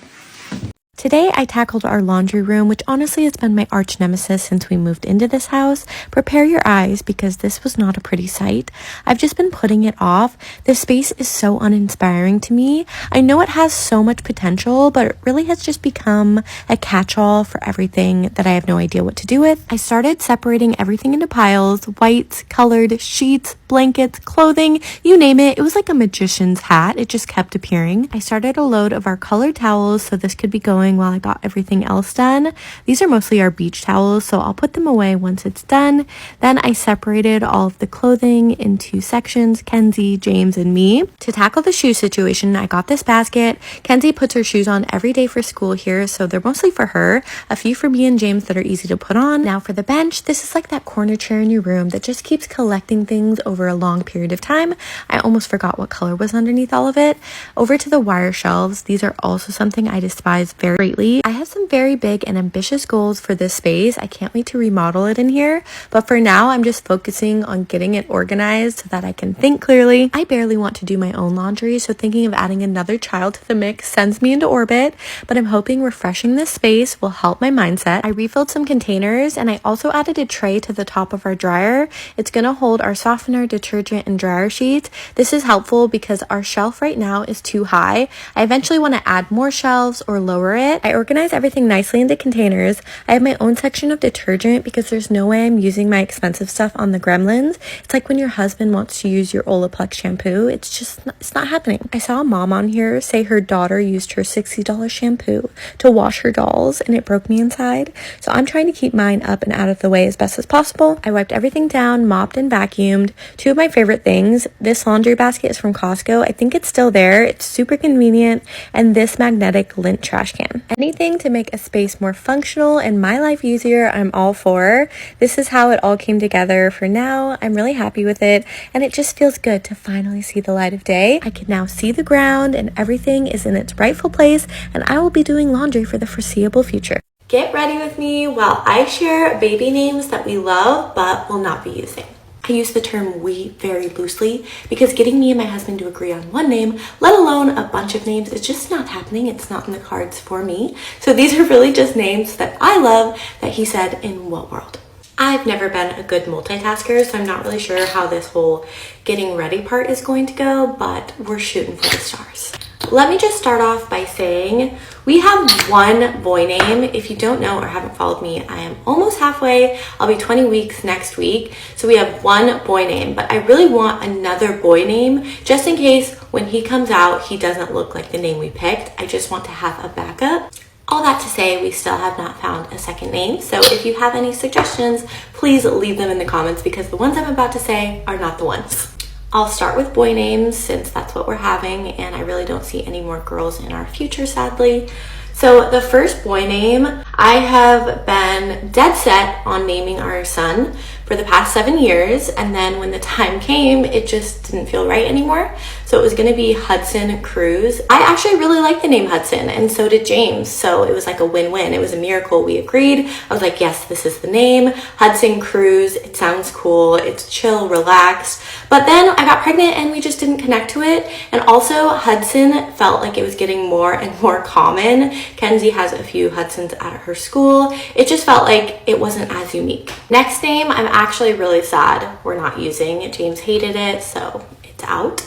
Today I tackled our laundry room, which honestly has been my arch nemesis since we moved into this house. Prepare your eyes because this was not a pretty sight. I've just been putting it off. This space is so uninspiring to me. I know it has so much potential, but it really has just become a catch-all for everything that I have no idea what to do with. I started separating everything into piles, whites, colored, sheets, blankets, clothing, you name it. It was like a magician's hat. It just kept appearing. I started a load of our colored towels so this could be going while I got everything else done. These are mostly our beach towels, so I'll put them away once it's done. Then I separated all of the clothing into sections, Kenzie, James, and me. To tackle the shoe situation, I got this basket. Kenzie puts her shoes on every day for school here, so they're mostly for her. A few for me and James that are easy to put on. Now for the bench, this is like that corner chair in your room that just keeps collecting things over a long period of time. I almost forgot what color was underneath all of it. Over to the wire shelves. These are also something I despise very greatly. I have some very big and ambitious goals for this space. I can't wait to remodel it in here, but for now I'm just focusing on getting it organized so that I can think clearly. I barely want to do my own laundry, so thinking of adding another child to the mix sends me into orbit, but I'm hoping refreshing this space will help my mindset. I refilled some containers and I also added a tray to the top of our dryer. It's gonna hold our softener, detergent, and dryer sheets. This is helpful because our shelf right now is too high. I eventually want to add more shelves or lower it. I organize everything nicely into containers. I have my own section of detergent because there's no way I'm using my expensive stuff on the Gremlins. It's like when your husband wants to use your Olaplex shampoo. It's not happening. I saw a mom on here say her daughter used her $60 shampoo to wash her dolls and it broke me inside. So I'm trying to keep mine up and out of the way as best as possible. I wiped everything down, mopped and vacuumed. Two of my favorite things, this laundry basket is from Costco. I think it's still there. It's super convenient. And this magnetic lint trash can. Anything to make a space more functional and my life easier, I'm all for. This is how it all came together for now. I'm really happy with it, and it just feels good to finally see the light of day. I can now see the ground and everything is in its rightful place, and I will be doing laundry for the foreseeable future. Get ready with me while I share baby names that we love but will not be using. I use the term we very loosely because getting me and my husband to agree on one name, let alone a bunch of names, is just not happening. It's not in the cards for me. So these are really just names that I love that he said in what world. I've never been a good multitasker, so I'm not really sure how this whole getting ready part is going to go, but we're shooting for the stars. Let me just start off by saying we have one boy name. If you don't know or haven't followed me, I am almost halfway. I'll be 20 weeks next week. So we have one boy name, but I really want another boy name just in case when he comes out, he doesn't look like the name we picked. I just want to have a backup. All that to say, we still have not found a second name. So if you have any suggestions, please leave them in the comments because the ones I'm about to say are not the ones. I'll start with boy names since that's what we're having, and I really don't see any more girls in our future, sadly. So the first boy name, I have been dead set on naming our son for the past 7 years, and then when the time came, it just didn't feel right anymore. So it was gonna be Hudson Cruz. I actually really like the name Hudson, and so did James, so it was like a win-win. It was a miracle. We agreed. I was like, yes, this is the name, Hudson Cruz. It sounds cool, it's chill, relaxed. But then I got pregnant and we just didn't connect to it. And also Hudson felt like it was getting more and more common. Kenzie has a few Hudsons at her school. It just felt like it wasn't as unique. Next name, I'm actually really sad we're not using. James hated it, so it's out.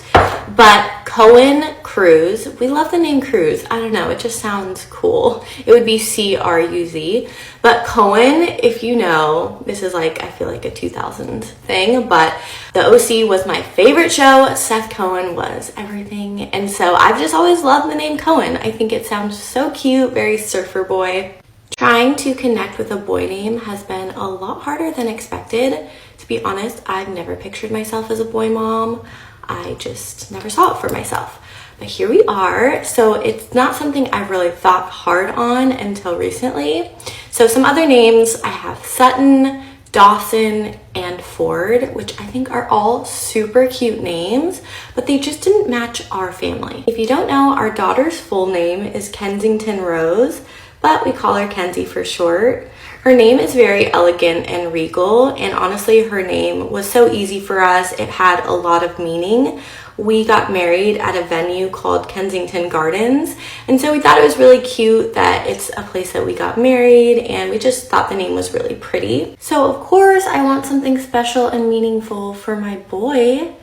But Cohen Cruz, we love the name Cruz. I don't know, it just sounds cool. It would be C-R-U-Z. But Cohen, if you know, this is like, I feel like a 2000s thing, but the OC was my favorite show. Seth Cohen was everything. And so I've just always loved the name Cohen. I think it sounds so cute, very surfer boy. Trying to connect with a boy name has been a lot harder than expected. To be honest, I've never pictured myself as a boy mom. I just never saw it for myself. But here we are. So it's not something I've really thought hard on until recently. So some other names, I have Sutton, Dawson, and Ford, which I think are all super cute names, but they just didn't match our family. If you don't know, our daughter's full name is Kensington Rose, but we call her Kenzie for short. Her name is very elegant and regal, and honestly, her name was so easy for us. It had a lot of meaning. We got married at a venue called Kensington Gardens, and so we thought it was really cute that it's a place that we got married, and we just thought the name was really pretty. So of course, I want something special and meaningful for my boy.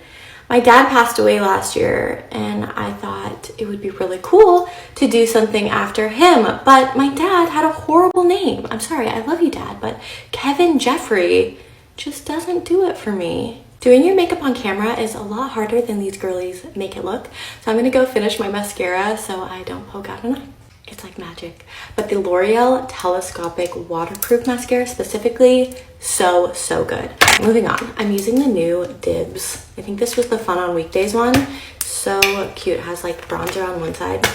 My dad passed away last year, and I thought it would be really cool to do something after him, but my dad had a horrible name. I'm sorry, I love you, Dad, but Kevin Jeffrey just doesn't do it for me. Doing your makeup on camera is a lot harder than these girlies make it look, so I'm gonna go finish my mascara so I don't poke out an eye. It's like magic. But the L'Oreal Telescopic Waterproof Mascara specifically, so good. Moving on, I'm using the new Dibs. I think this was the Fun on Weekdays one. So cute. It has like bronzer on one side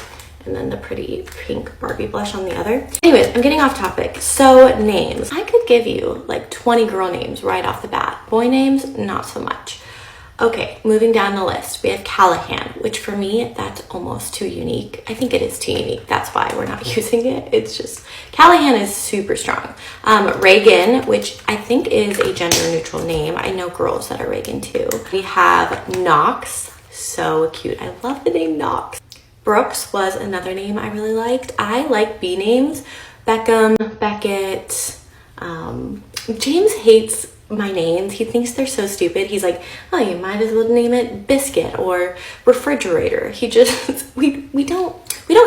and then the pretty pink Barbie blush on the other. Anyways, I'm getting off topic. So names. I could give you like 20 girl names right off the bat. Boy names, not so much. Okay, moving down the list, we have Callahan, which for me, that's almost too unique. I think it is too unique. That's why we're not using it. It's just, Callahan is super strong. Reagan, which I think is a gender neutral name. I know girls that are Reagan too. We have Knox, so cute. I love the name Knox. Brooks was another name I really liked. I like B names, Beckham, Beckett. James hates my names. He thinks they're so stupid. He's like, oh, you might as well name it Biscuit or Refrigerator. He just, we don't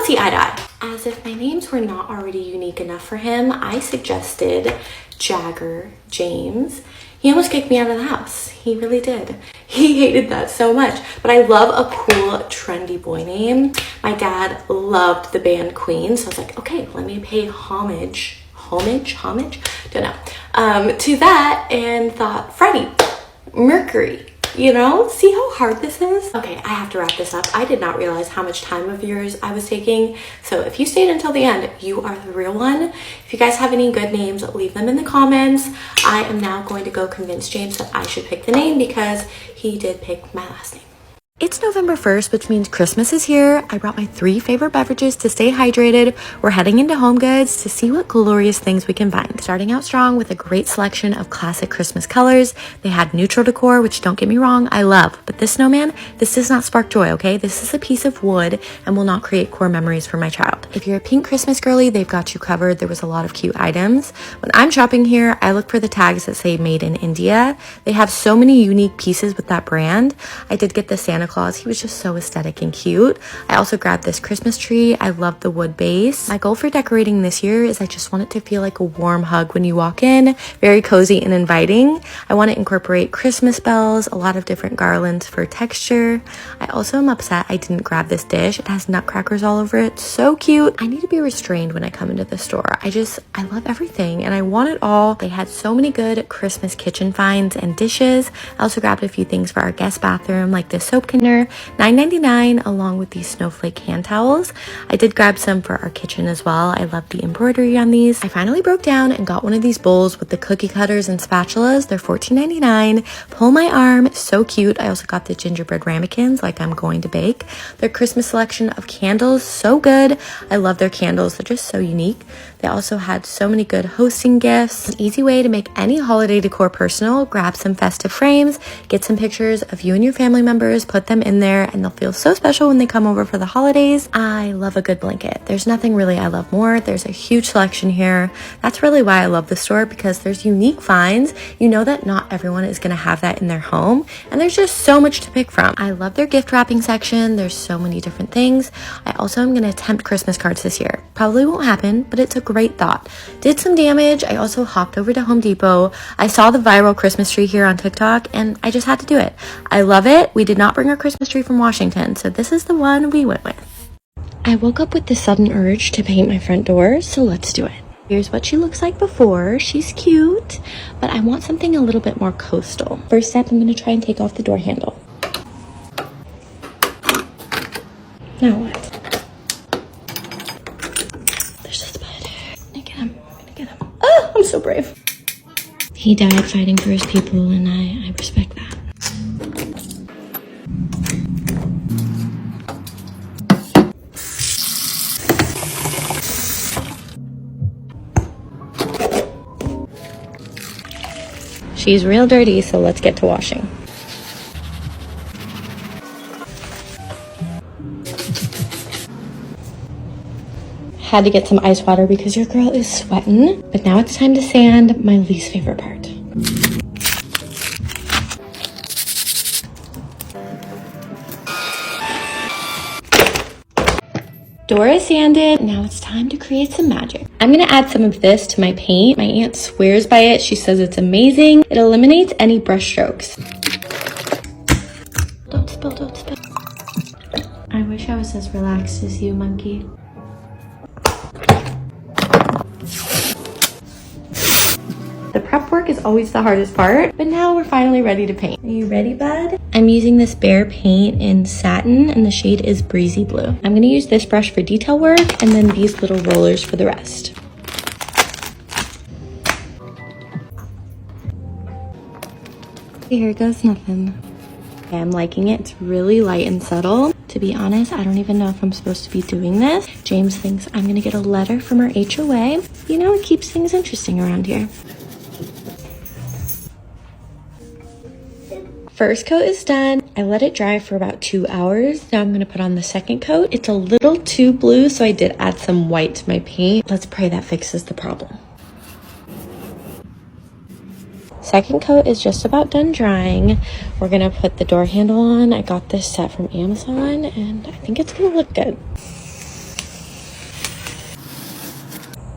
see eye to eye. As if my names were not already unique enough for him, I suggested Jagger James. He almost kicked me out of the house. He really did. He hated that so much. But I love a cool, trendy boy name. My dad loved the band Queen, so I was like, okay, let me pay homage, don't know, to that, and thought Freddie, Mercury, you know, see how hard this is? Okay, I have to wrap this up. I did not realize how much time of yours I was taking, so if you stayed until the end, you are the real one. If you guys have any good names, leave them in the comments. I am now going to go convince James that I should pick the name because he did pick my last name. It's November 1st, which means Christmas is here. I brought my 3 favorite beverages to stay hydrated. We're heading into Home Goods to see what glorious things we can find. Starting out strong with a great selection of classic Christmas colors. They had neutral decor, which don't get me wrong, I love. But this snowman, this does not spark joy, okay? This is a piece of wood and will not create core memories for my child. If you're a pink Christmas girly, they've got you covered. There was a lot of cute items. When I'm shopping here, I look for the tags that say made in India. They have so many unique pieces with that brand. I did get the Santa Santa Claus. He was just so aesthetic and cute. I also grabbed this Christmas tree. I love the wood base. My goal for decorating this year is I just want it to feel like a warm hug when you walk in, very cozy and inviting. I want to incorporate Christmas bells, a lot of different garlands for texture. I also am upset I didn't grab this dish. It has nutcrackers all over it. So cute. I need to be restrained when I come into the store. I love everything and I want it all. They had so many good Christmas kitchen finds and dishes. I also grabbed a few things for our guest bathroom, like this soap container, $9.99, along with these snowflake hand towels. I did grab some for our kitchen as well. I love the embroidery on these. I finally broke down and got one of these bowls with the cookie cutters and spatulas. They're $14.99. Pull my arm, so cute. I also got the gingerbread ramekins, like I'm going to bake. Their Christmas selection of candles, so good. I love their candles. They're just so unique. They also had so many good hosting gifts. An easy way to make any holiday decor personal. Grab some festive frames, get some pictures of you and your family members, put them in there, and they'll feel so special when they come over for the holidays. I love a good blanket. There's nothing really I love more. There's a huge selection here. That's really why I love the store, because there's unique finds. You know that not everyone is going to have that in their home, and there's just so much to pick from. I love their gift wrapping section. There's so many different things. I also am going to attempt Christmas cards this year. Probably won't happen, but it's a great thought. Did some damage. I also hopped over to Home Depot. I saw the viral Christmas tree here on TikTok and I just had to do it. I love it. We did not bring our Christmas tree from Washington, so this is the one we went with. I woke up with the sudden urge to paint my front door, so let's do it. Here's what she looks like before. She's cute, but I want something a little bit more coastal. First step, I'm going to try and take off the door handle. Now what? There's a spider. I'm gonna get him. Oh, I'm so brave. He died fighting for his people, and I respect that. She's real dirty, so let's get to washing. Had to get some ice water because your girl is sweating. But now it's time to sand, my least favorite part. Door is sanded. Now it's time to create some magic. I'm gonna add some of this to my paint. My aunt swears by it. She says it's amazing. It eliminates any brush strokes. Don't spill, don't spill. I wish I was as relaxed as you, monkey. The prep work is always the hardest part, but now we're finally ready to paint. Are you ready, bud? I'm using this Bear paint in satin, and the shade is Breezy Blue. I'm gonna use this brush for detail work, and then these little rollers for the rest. Here goes nothing. Okay, I'm liking it. It's really light and subtle. To be honest, I don't even know if I'm supposed to be doing this. James thinks I'm gonna get a letter from our HOA. You know, it keeps things interesting around here. First coat is done. I let it dry for about 2 hours. Now I'm gonna put on the second coat. It's a little too blue, so I did add some white to my paint. Let's pray that fixes the problem. Second coat is just about done drying. We're gonna put the door handle on. I got this set from Amazon, and I think it's gonna look good.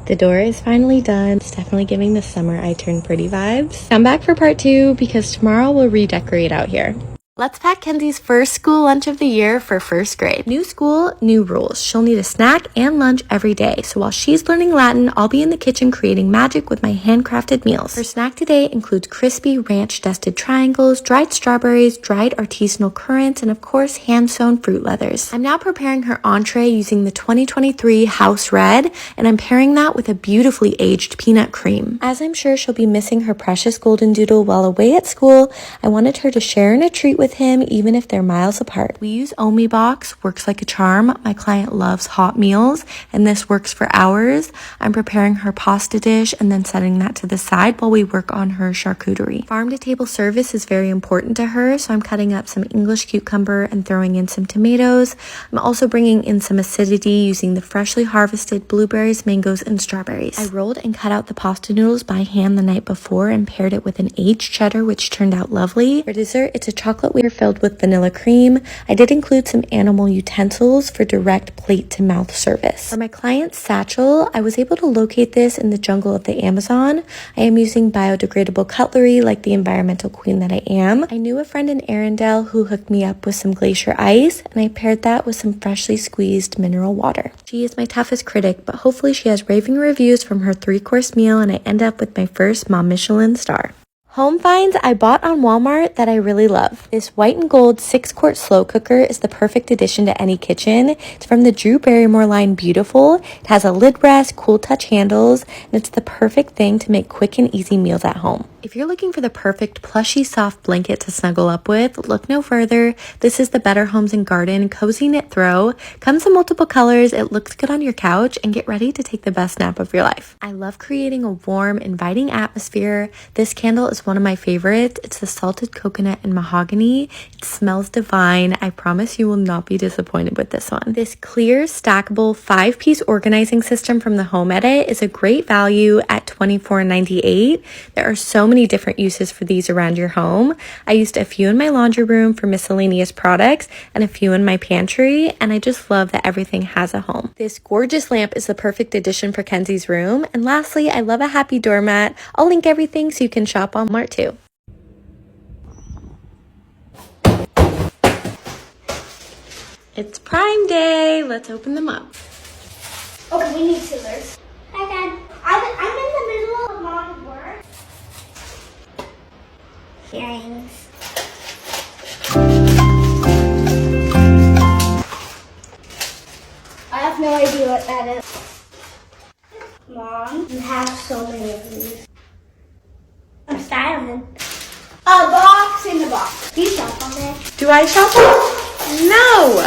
The door is finally done. It's definitely giving the summer I Turn Pretty vibes. Come back for part 2 because tomorrow we'll redecorate out here. Let's pack Kenzie's first school lunch of the year for first grade. New school, new rules. She'll need a snack and lunch every day. So while she's learning Latin, I'll be in the kitchen creating magic with my handcrafted meals. Her snack today includes crispy ranch dusted triangles, dried strawberries, dried artisanal currants, and of course hand-sewn fruit leathers. I'm now preparing her entree using the 2023 House Red, and I'm pairing that with a beautifully aged peanut cream. As I'm sure she'll be missing her precious golden doodle while away at school, I wanted her to share in a treat with him even if they're miles apart. We use Omi Box, works like a charm. My client loves hot meals and this works for hours. I'm preparing her pasta dish and then setting that to the side while we work on her charcuterie. Farm to table service is very important to her, so I'm cutting up some English cucumber and throwing in some tomatoes. I'm also bringing in some acidity using the freshly harvested blueberries, mangoes, and strawberries. I rolled and cut out the pasta noodles by hand the night before and paired it with an aged cheddar, which turned out lovely. For dessert, it's a chocolate silverware filled with vanilla cream. I did include some animal utensils for direct plate-to-mouth service. For my client's satchel, I was able to locate this in the jungle of the Amazon. I am using biodegradable cutlery like the environmental queen that I am. I knew a friend in Arendelle who hooked me up with some glacier ice, and I paired that with some freshly squeezed mineral water. She is my toughest critic, but hopefully she has raving reviews from her 3-course meal and I end up with my first Mom Michelin star. Home finds I bought on Walmart that I really love. This white and gold 6-quart slow cooker is the perfect addition to any kitchen. It's from the Drew Barrymore line Beautiful. It has a lid rest, cool touch handles, and it's the perfect thing to make quick and easy meals at home. If you're looking for the perfect plushy soft blanket to snuggle up with, look no further. This is the Better Homes and Garden Cozy Knit Throw. Comes in multiple colors, it looks good on your couch, and get ready to take the best nap of your life. I love creating a warm, inviting atmosphere. This candle is one of my favorites. It's the salted coconut and mahogany. It smells divine. I promise you will not be disappointed with this one. This clear, stackable 5-piece organizing system from the Home Edit is a great value at $24.98. There are so many different uses for these around your home. I used a few in my laundry room for miscellaneous products and a few in my pantry, and I just love that everything has a home. This gorgeous lamp is the perfect addition for Kenzie's room. And lastly, I love a happy doormat. I'll link everything so you can shop on Walmart too. It's Prime Day. Let's open them up. Okay, we need scissors. Hi, Dad. I'm in the middle of Mom's work. Earrings. I have no idea what that is. Mom, you have so many of these. I'm styling. A box in a box. Do you shop on it? Do I shop on? No!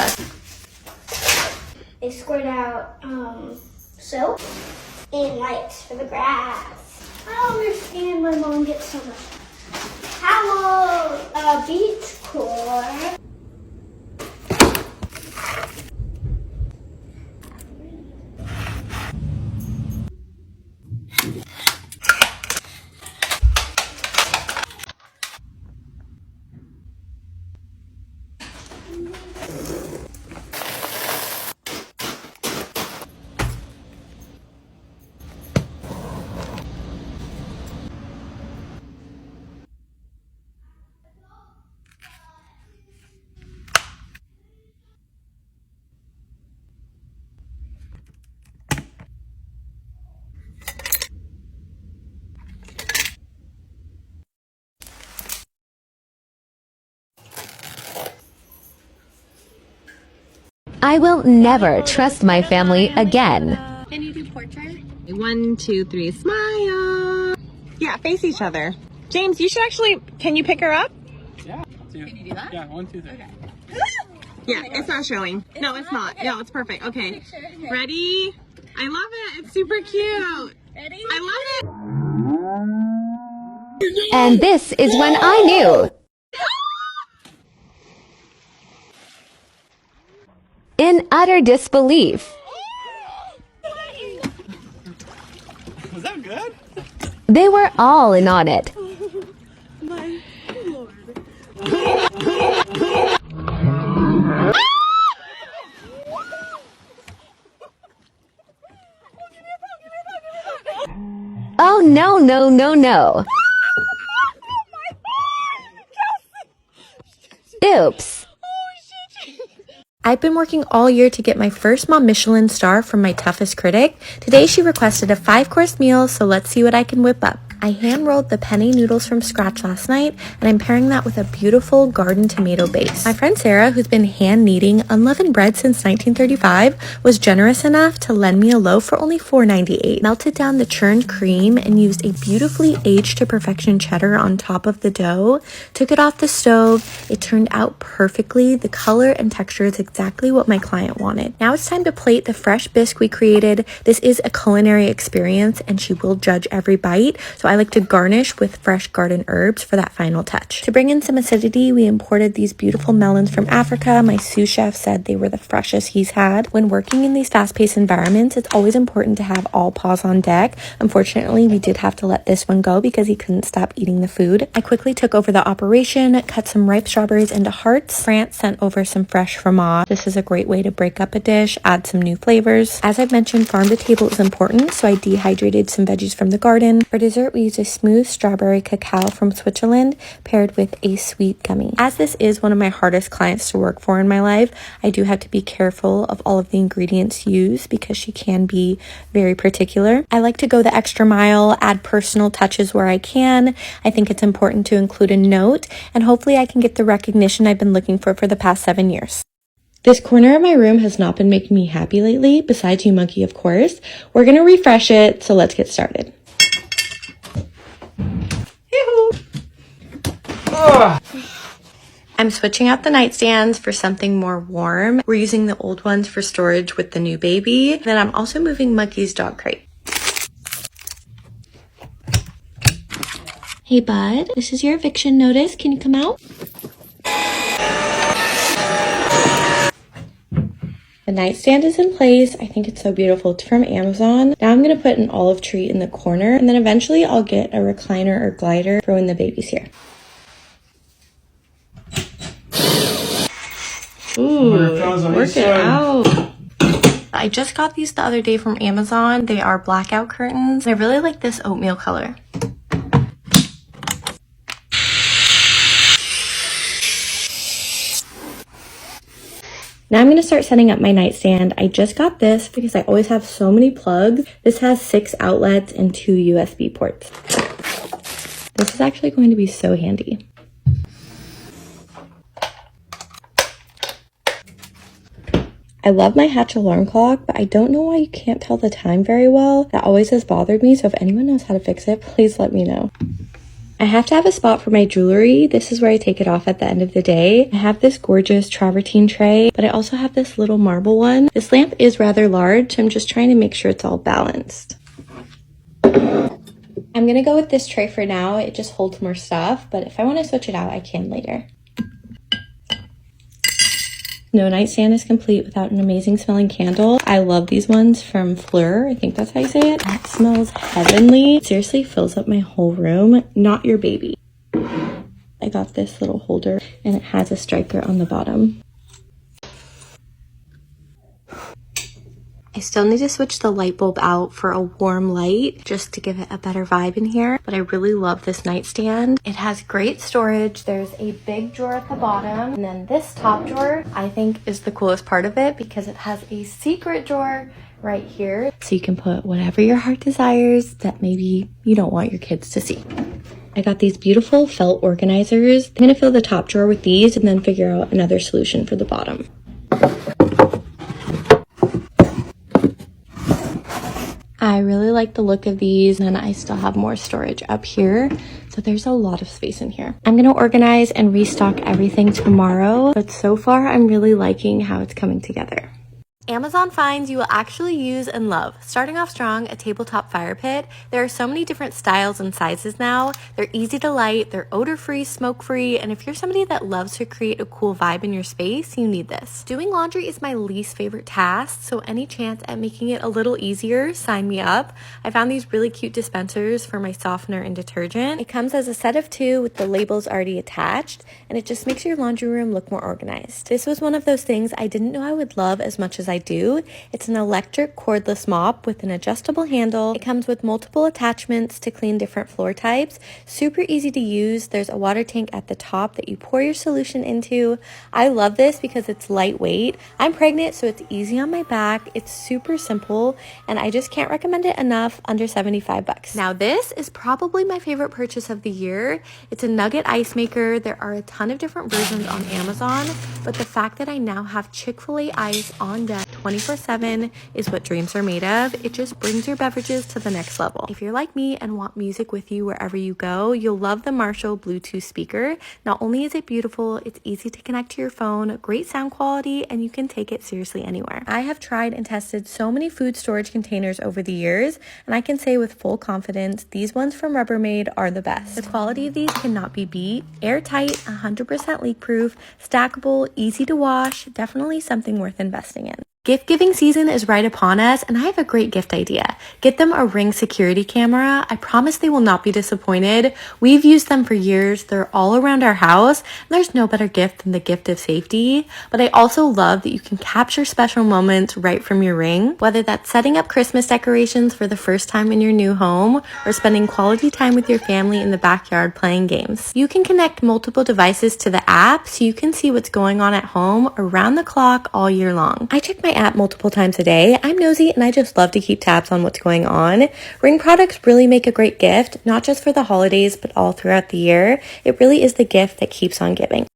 They squirt out soap and lights for the grass. I don't understand why Mom gets so much towels, a beach core. I will never trust my family again. Can you do portrait? 1, 2, 3, smile. Yeah, face each other. James, you should actually, can you pick her up? Yeah. Can you do that? Yeah, 1, 2, 3. Okay. Yeah, it's not showing. No, it's not. No, it's perfect. Okay. Ready? I love it. It's super cute. Ready? I love it. And this is when I knew. In utter disbelief. Was that good? They were all in on it. My Lord. Oh no, no, no, no. Oops. I've been working all year to get my first Mom Michelin star from my toughest critic. Today she requested a 5-course meal, so let's see what I can whip up. I hand rolled the penne noodles from scratch last night, and I'm pairing that with a beautiful garden tomato base. My friend Sarah, who's been hand kneading unleavened bread since 1935, was generous enough to lend me a loaf for only $4.98. Melted down the churned cream and used a beautifully aged to perfection cheddar on top of the dough. Took it off the stove. It turned out perfectly. The color and texture is exactly what my client wanted. Now it's time to plate the fresh bisque we created. This is a culinary experience, and she will judge every bite, so I like to garnish with fresh garden herbs for that final touch. To bring in some acidity, we imported these beautiful melons from Africa. My sous chef said they were the freshest he's had. When working in these fast-paced environments, it's always important to have all paws on deck. Unfortunately, we did have to let this one go because he couldn't stop eating the food. I quickly took over the operation, cut some ripe strawberries into hearts. France sent over some fresh fromage. This is a great way to break up a dish, add some new flavors. As I've mentioned, farm to table is important, so I dehydrated some veggies from the garden. For dessert, we used a smooth strawberry cacao from Switzerland paired with a sweet gummy. As this is one of my hardest clients to work for in my life, I do have to be careful of all of the ingredients used because she can be very particular. I like to go the extra mile, add personal touches where I can. I think it's important to include a note, and hopefully I can get the recognition I've been looking for the past 7 years. This corner of my room has not been making me happy lately, besides you, monkey, of course. We're gonna refresh it, so let's get started. I'm switching out the nightstands for something more warm. We're using the old ones for storage with the new baby. Then I'm also moving Monkey's dog crate. Hey bud, this is your eviction notice. Can you come out? The nightstand is in place. I think it's so beautiful. It's from Amazon. Now I'm going to put an olive tree in the corner, and then eventually I'll get a recliner or glider for when the baby's here. Ooh, work it out. I just got these the other day from Amazon. They are blackout curtains. I really like this oatmeal color. Now I'm going to start setting up my nightstand. I just got this because I always have so many plugs. This has 6 outlets and 2 USB ports. This is actually going to be so handy. I love my Hatch alarm clock, but I don't know why you can't tell the time very well. That always has bothered me, so if anyone knows how to fix it, please let me know. I have to have a spot for my jewelry. This is where I take it off at the end of the day. I have this gorgeous travertine tray, but I also have this little marble one. This lamp is rather large, so I'm just trying to make sure it's all balanced. I'm gonna go with this tray for now. It just holds more stuff, but if I want to switch it out, I can later. No nightstand is complete without an amazing smelling candle. I love these ones from Fleur. I think that's how you say it. That smells heavenly. It seriously fills up my whole room. Not your baby. I got this little holder and it has a striker on the bottom. I still need to switch the light bulb out for a warm light just to give it a better vibe in here, but I really love this nightstand. It has great storage. There's a big drawer at the bottom, and then this top drawer I think is the coolest part of it because it has a secret drawer right here, so you can put whatever your heart desires that maybe you don't want your kids to see. I got these beautiful felt organizers. I'm gonna fill the top drawer with these and then figure out another solution for the bottom. I really like the look of these, and I still have more storage up here, so there's a lot of space in here. I'm gonna organize and restock everything tomorrow, but so far I'm really liking how it's coming together. Amazon finds you will actually use and love. Starting off strong, a tabletop fire pit. There are so many different styles and sizes now. They're easy to light, they're odor-free, smoke-free, and if you're somebody that loves to create a cool vibe in your space, you need this. Doing laundry is my least favorite task, so any chance at making it a little easier, sign me up. I found these really cute dispensers for my softener and detergent. It comes as a set of 2 with the labels already attached, and it just makes your laundry room look more organized. This was one of those things I didn't know I would love as much as I do. It's an electric cordless mop with an adjustable handle. It comes with multiple attachments to clean different floor types. Super easy to use. There's a water tank at the top that you pour your solution into. I love this because it's lightweight. I'm pregnant, so it's easy on my back. It's super simple, and I just can't recommend it enough. Under 75 bucks. Now this is probably my favorite purchase of the year. It's a nugget ice maker. There are a ton of different versions on Amazon, but the fact that I now have Chick-fil-A ice on deck 24/7 is what dreams are made of. It just brings your beverages to the next level. If you're like me and want music with you wherever you go, you'll love the Marshall Bluetooth speaker. Not only is it beautiful, it's easy to connect to your phone, great sound quality, and you can take it seriously anywhere. I have tried and tested so many food storage containers over the years, and I can say with full confidence, these ones from Rubbermaid are the best. The quality of these cannot be beat. Airtight, 100% leak proof, stackable, easy to wash, definitely something worth investing in. Gift giving season is right upon us, and I have a great gift idea. Get them a Ring security camera. I promise they will not be disappointed. We've used them for years. They're all around our house, and there's no better gift than the gift of safety. But I also love that you can capture special moments right from your Ring, whether that's setting up Christmas decorations for the first time in your new home or spending quality time with your family in the backyard playing games. You can connect multiple devices to the app so you can see what's going on at home around the clock all year long. I check my app multiple times a day. I'm nosy and I just love to keep tabs on what's going on. Ring products really make a great gift, not just for the holidays, but all throughout the year. It really is the gift that keeps on giving.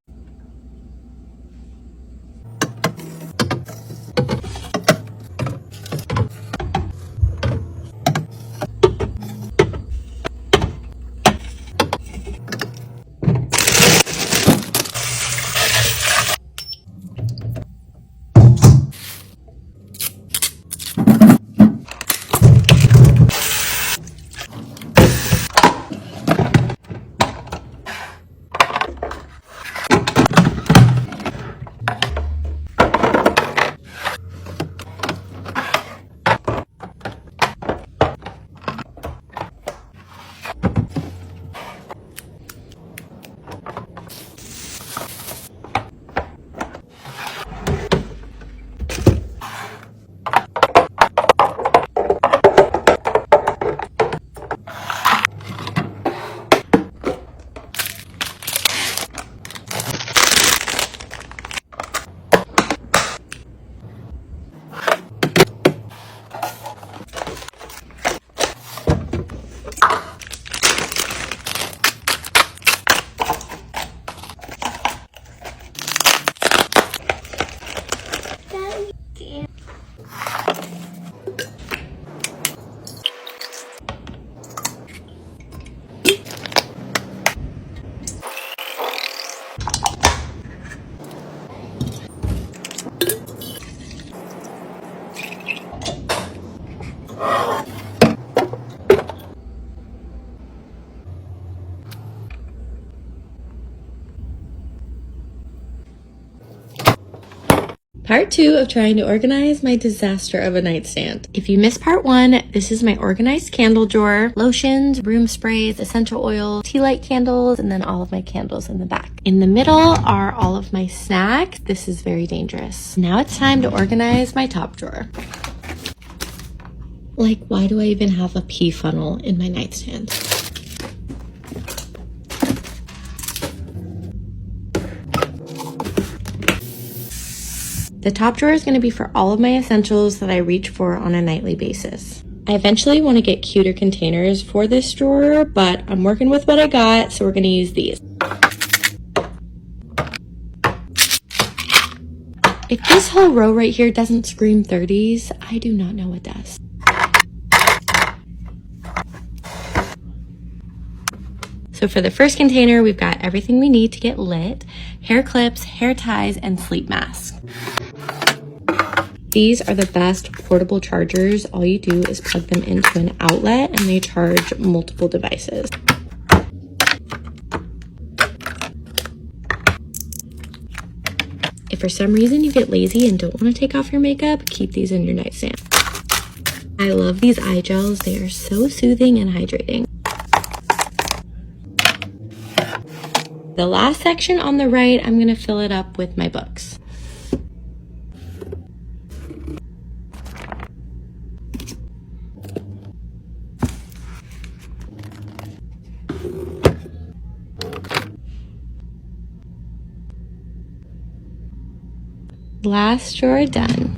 Part 2 of trying to organize my disaster of a nightstand. If you missed part 1, this is my organized candle drawer, lotions, room sprays, essential oils, tea light candles, and then all of my candles in the back. In the middle are all of my snacks. This is very dangerous. Now it's time to organize my top drawer. Like, why do I even have a pee funnel in my nightstand? The top drawer is going to be for all of my essentials that I reach for on a nightly basis. I eventually want to get cuter containers for this drawer, but I'm working with what I got, so we're going to use these. If this whole row right here doesn't scream 30s, I do not know what does. So for the first container, we've got everything we need to get lit: hair clips, hair ties, and sleep masks. These are the best portable chargers. All you do is plug them into an outlet and they charge multiple devices. If for some reason you get lazy and don't want to take off your makeup, keep these in your nightstand. I love these eye gels. They are so soothing and hydrating. The last section on the right, I'm going to fill it up with my books. Last drawer done.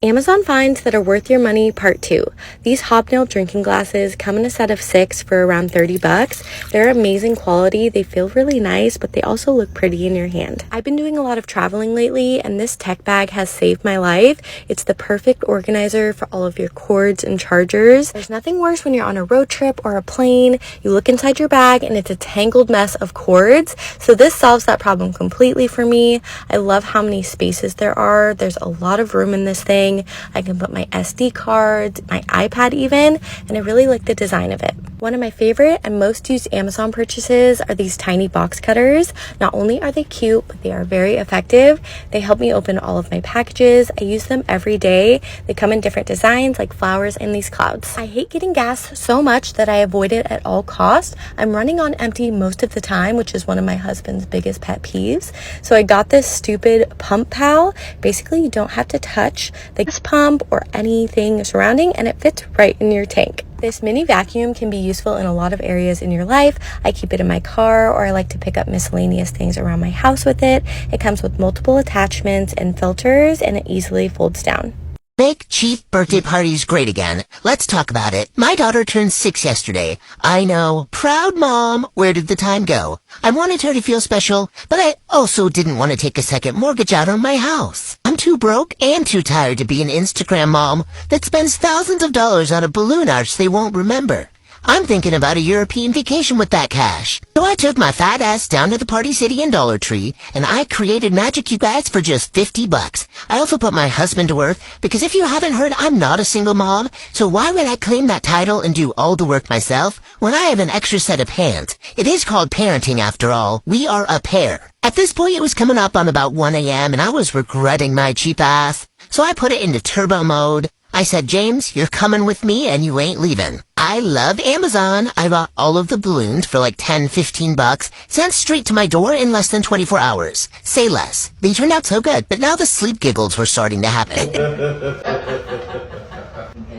Amazon finds that are worth your money part 2. These hobnail drinking glasses come in a set of 6 for around 30 bucks. They're amazing quality. They feel really nice, but they also look pretty in your hand. I've been doing a lot of traveling lately, and this tech bag has saved my life. It's the perfect organizer for all of your cords and chargers. There's nothing worse when you're on a road trip or a plane. You look inside your bag and it's a tangled mess of cords. So this solves that problem completely for me. I love how many spaces there are. There's a lot of room in this thing. I can put my SD cards, my iPad even, and I really like the design of it. One of my favorite and most used Amazon purchases are these tiny box cutters. Not only are they cute, but they are very effective. They help me open all of my packages. I use them every day. They come in different designs like flowers and these clouds. I hate getting gas so much that I avoid it at all costs. I'm running on empty most of the time, which is one of my husband's biggest pet peeves. So I got this stupid pump pal. Basically, you don't have to touch the gas pump or anything surrounding, and it fits right in your tank. This mini vacuum can be useful in a lot of areas in your life. I keep it in my car, or I like to pick up miscellaneous things around my house with it. It comes with multiple attachments and filters, and it easily folds down. Make cheap birthday parties great again. Let's talk about it. My daughter turned 6 yesterday. I know. Proud mom. Where did the time go? I wanted her to feel special, but I also didn't want to take a second mortgage out on my house. I'm too broke and too tired to be an Instagram mom that spends thousands of dollars on a balloon arch they won't remember. I'm thinking about a European vacation with that cash. So I took my fat ass down to the Party City and Dollar Tree, and I created magic you guys for just 50 bucks. I also put my husband to work, because if you haven't heard, I'm not a single mom, so why would I claim that title and do all the work myself when I have an extra set of hands? It is called parenting after all. We are a pair. At this point, it was coming up on about 1 a.m., and I was regretting my cheap ass, so I put it into turbo mode. I said, James, you're coming with me and you ain't leaving. I love Amazon. I bought all of the balloons for like 10, 15 bucks, sent straight to my door in less than 24 hours. Say less. They turned out so good, but now the sleep giggles were starting to happen. I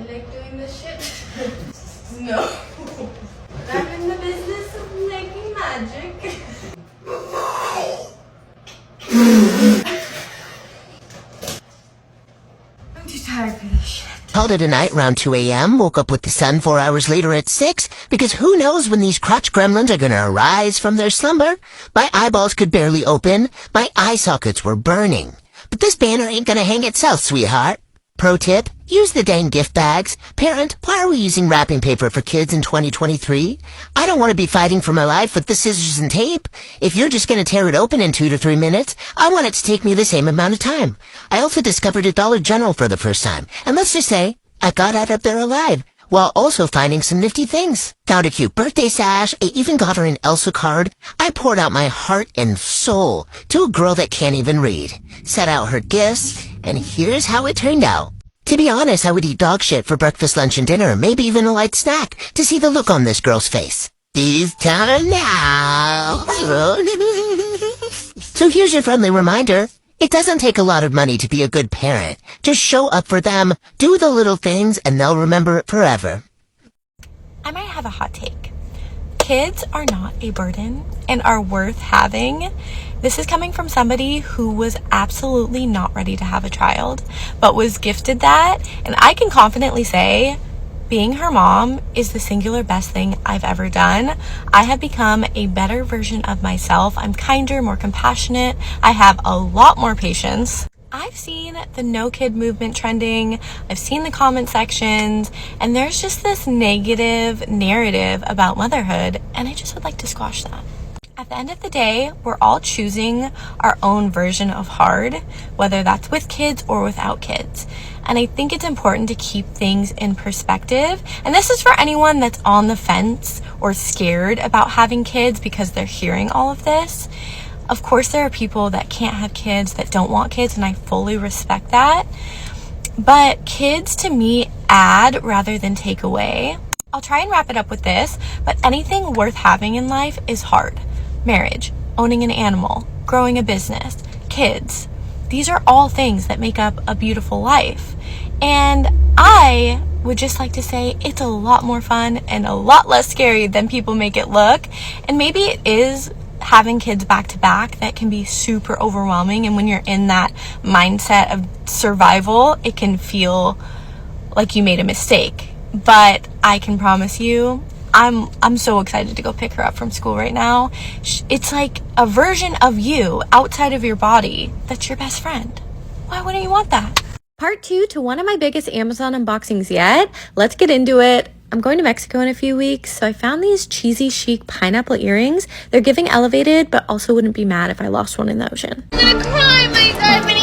like doing this shit. No. I'm in the business of making magic. I'm too tired for this shit. Called it a night around 2 a.m., woke up with the sun 4 hours later at 6, because who knows when these crotch gremlins are gonna arise from their slumber? My eyeballs could barely open, my eye sockets were burning. But this banner ain't gonna hang itself, sweetheart. Pro tip, use the dang gift bags. Parent, why are we using wrapping paper for kids in 2023? I don't want to be fighting for my life with the scissors and tape. If you're just going to tear it open in 2 to 3 minutes, I want it to take me the same amount of time. I also discovered a Dollar General for the first time, and let's just say, I got out of there alive, while also finding some nifty things. Found a cute birthday sash, I even got her an Elsa card. I poured out my heart and soul to a girl that can't even read. Set out her gifts, and here's how it turned out. To be honest, I would eat dog shit for breakfast, lunch, and dinner, maybe even a light snack, to see the look on this girl's face. These time now. So here's your friendly reminder. It doesn't take a lot of money to be a good parent. Just show up for them, do the little things, and they'll remember it forever. I might have a hot take. Kids are not a burden and are worth having. This is coming from somebody who was absolutely not ready to have a child, but was gifted that. And I can confidently say, being her mom is the singular best thing I've ever done. I have become a better version of myself. I'm kinder, more compassionate. I have a lot more patience. I've seen the no kid movement trending. I've seen the comment sections, and there's just this negative narrative about motherhood, and I just would like to squash that. At the end of the day, we're all choosing our own version of hard, whether that's with kids or without kids. And I think it's important to keep things in perspective. And this is for anyone that's on the fence or scared about having kids because they're hearing all of this. Of course, there are people that can't have kids, that don't want kids, and I fully respect that. But kids, to me, add rather than take away. I'll try and wrap it up with this, but anything worth having in life is hard. Marriage, owning an animal, growing a business, kids. These are all things that make up a beautiful life. And I would just like to say it's a lot more fun and a lot less scary than people make it look. And maybe it is having kids back to back, that can be super overwhelming. And when you're in that mindset of survival, it can feel like you made a mistake. But I can promise you, I'm so excited to go pick her up from school right now. It's like a version of you outside of your body that's your best friend. Why wouldn't you want that? Part 2 to one of my biggest Amazon unboxings yet. Let's get into it. I'm going to Mexico in a few weeks, so I found these cheesy chic pineapple earrings. They're giving elevated, but also wouldn't be mad if I lost one in the ocean. I'm gonna cry, my diamond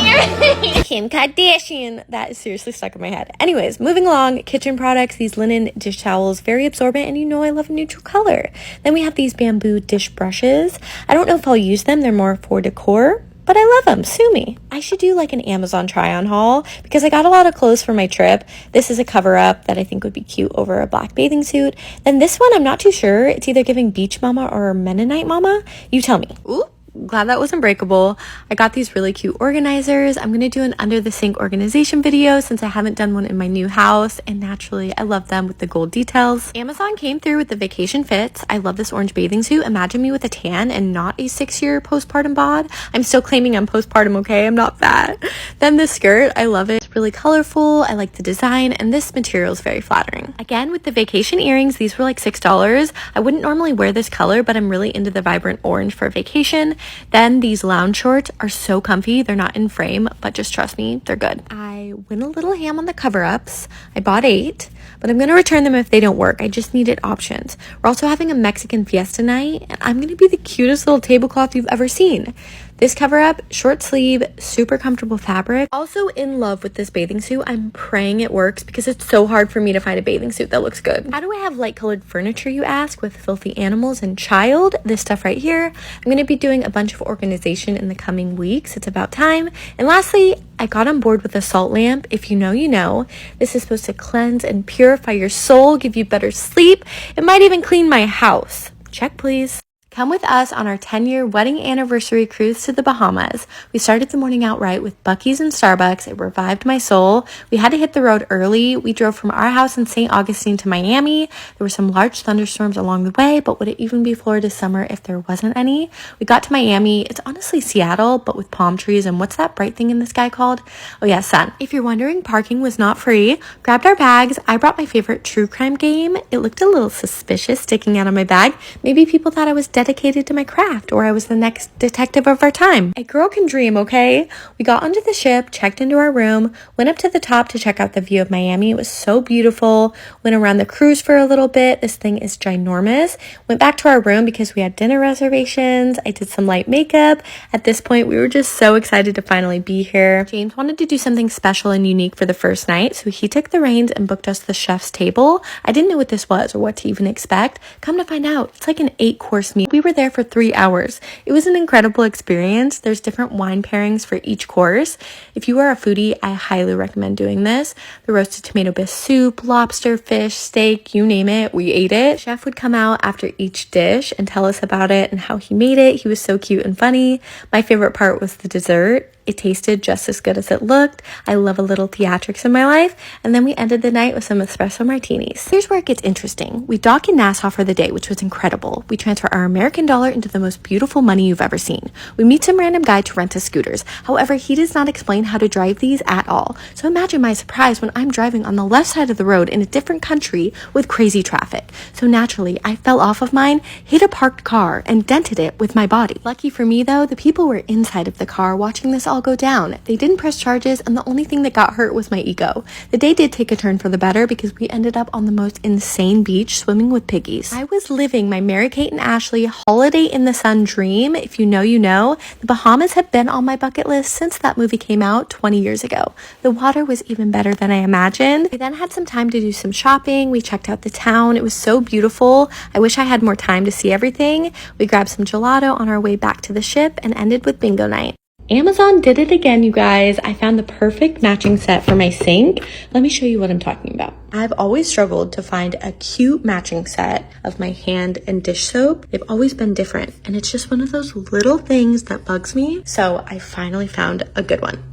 earrings! Kim Kardashian. That is seriously stuck in my head. Anyways, moving along, kitchen products, these linen dish towels, very absorbent, and you know I love a neutral color. Then we have these bamboo dish brushes. I don't know if I'll use them, they're more for decor, but I love them. Sue me. I should do like an Amazon try-on haul because I got a lot of clothes for my trip. This is a cover-up that I think would be cute over a black bathing suit. Then this one, I'm not too sure. It's either giving beach mama or Mennonite mama. You tell me. Ooh. Glad that wasn't breakable. I got these really cute organizers. I'm going to do an under the sink organization video since I haven't done one in my new house, and naturally I love them with the gold details. Amazon came through with the vacation fits. I love this orange bathing suit. Imagine me with a tan and not a 6-year postpartum bod. I'm still claiming I'm postpartum, okay? I'm not fat. Then this skirt, I love it. It's really colorful. I like the design, and this material is very flattering. Again, with the vacation earrings, these were like $6. I wouldn't normally wear this color, but I'm really into the vibrant orange for vacation. Then these lounge shorts are so comfy. They're not in frame, but just trust me, they're good. I went a little ham on the cover-ups. I bought 8, but I'm going to return them if they don't work. I just needed options. We're also having a Mexican fiesta night, and I'm going to be the cutest little tablecloth you've ever seen. This cover-up, short sleeve, super comfortable fabric. Also in love with this bathing suit. I'm praying it works because it's so hard for me to find a bathing suit that looks good. How do I have light-colored furniture, you ask, with filthy animals and child? This stuff right here. I'm going to be doing a bunch of organization in the coming weeks. It's about time. And lastly, I got on board with a salt lamp. If you know, you know. This is supposed to cleanse and purify your soul, give you better sleep. It might even clean my house. Check, please. Come with us on our 10-year wedding anniversary cruise to the Bahamas. We started the morning out right with Buc-ee's and Starbucks. It revived my soul. We had to hit the road early. We drove from our house in St. Augustine to Miami. There were some large thunderstorms along the way, but would it even be Florida summer if there wasn't any? We got to Miami. It's honestly Seattle, but with palm trees and what's that bright thing in the sky called? Oh yeah, sun. If you're wondering, parking was not free. Grabbed our bags. I brought my favorite true crime game. It looked a little suspicious sticking out of my bag. Maybe people thought I was dedicated to my craft or I was the next detective of our time. A girl can dream, okay? We got onto the ship, checked into our room, went up to the top to check out the view of Miami. It was so beautiful. Went around the cruise for a little bit. This thing is ginormous. Went back to our room because we had dinner reservations. I did some light makeup. At this point, we were just so excited to finally be here. James wanted to do something special and unique for the first night, so he took the reins and booked us the chef's table. I didn't know what this was or what to even expect. Come to find out, it's like an 8-course meal. We were there for 3 hours. It was an incredible experience. There's different wine pairings for each course. If you are a foodie, I highly recommend doing this. The roasted tomato bisque soup, lobster, fish, steak, you name it, we ate it. The chef would come out after each dish and tell us about it and how he made it. He was so cute and funny. My favorite part was the dessert. It tasted just as good as it looked. I love a little theatrics in my life. And then we ended the night with some espresso martinis. Here's where it gets interesting. We dock in Nassau for the day, which was incredible. We transfer our American dollar into the most beautiful money you've ever seen. We meet some random guy to rent us scooters. However, he does not explain how to drive these at all. So imagine my surprise when I'm driving on the left side of the road in a different country with crazy traffic. So naturally, I fell off of mine, hit a parked car, and dented it with my body. Lucky for me though, the people were inside of the car watching this all go down. They didn't press charges, and the only thing that got hurt was my ego. The day did take a turn for the better because we ended up on the most insane beach swimming with piggies. I was living my Mary-Kate and Ashley holiday in the sun dream. If you know, you know. The Bahamas have been on my bucket list since that movie came out 20 years ago. The water was even better than I imagined. We then had some time to do some shopping. We checked out the town. It was so beautiful. I wish I had more time to see everything. We grabbed some gelato on our way back to the ship and ended with bingo night. Amazon did it again, you guys. I found the perfect matching set for my sink. Let me show you what I'm talking about. I've always struggled to find a cute matching set of my hand and dish soap. They've always been different, and it's just one of those little things that bugs me. So I finally found a good one.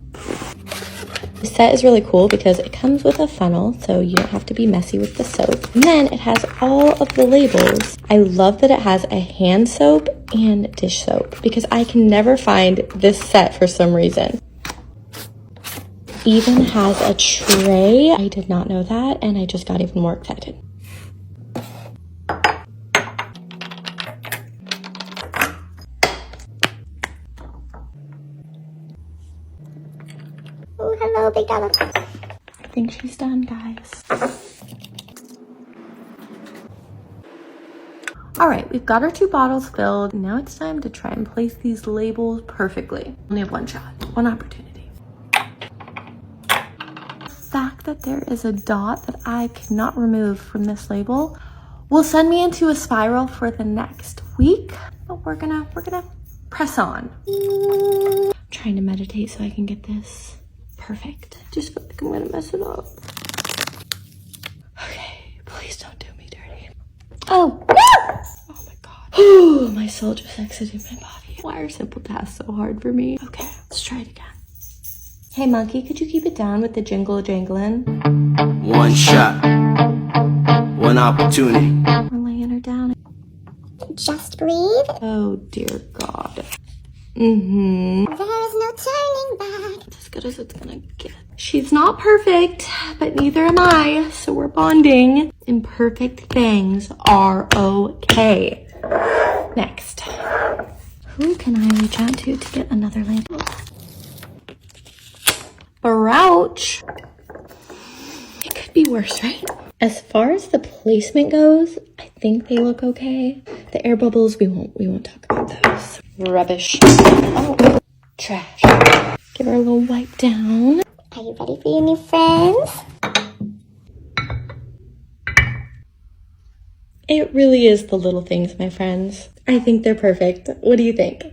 The set is really cool because it comes with a funnel, so you don't have to be messy with the soap. And then it has all of the labels. I love that it has a hand soap and dish soap because I can never find this set for some reason. Even has a tray. I did not know that, and I just got even more excited. Oh, hello, big dollar. I think she's done, guys. All right, we've got our 2 bottles filled. Now it's time to try and place these labels perfectly. Only have one shot, one opportunity. The fact that there is a dot that I cannot remove from this label will send me into a spiral for the next week, but we're gonna press on. I'm trying to meditate so I can get this perfect. Just feel like I'm gonna mess it up. Okay, please don't do me dirty. Oh, no! Oh my God. Oh, my soul just exited my body. Why are simple tasks so hard for me? Okay, let's try it again. Hey monkey, could you keep it down with the jingle jangling? One shot, one opportunity. We're laying her down. Just breathe. Oh dear God. Mm-hmm. There's no turning back. It's as good as it's gonna get. She's not perfect, but neither am I, so we're bonding. Imperfect things are okay. Next. Who can I reach out to get another label? Ouch. It could be worse, right? As far as the placement goes, I think they look okay. The air bubbles, we won't talk about those. Rubbish. Oh, trash. Give her a little wipe down. Are you ready for your new friends? It really is the little things, my friends. I think they're perfect. What do you think?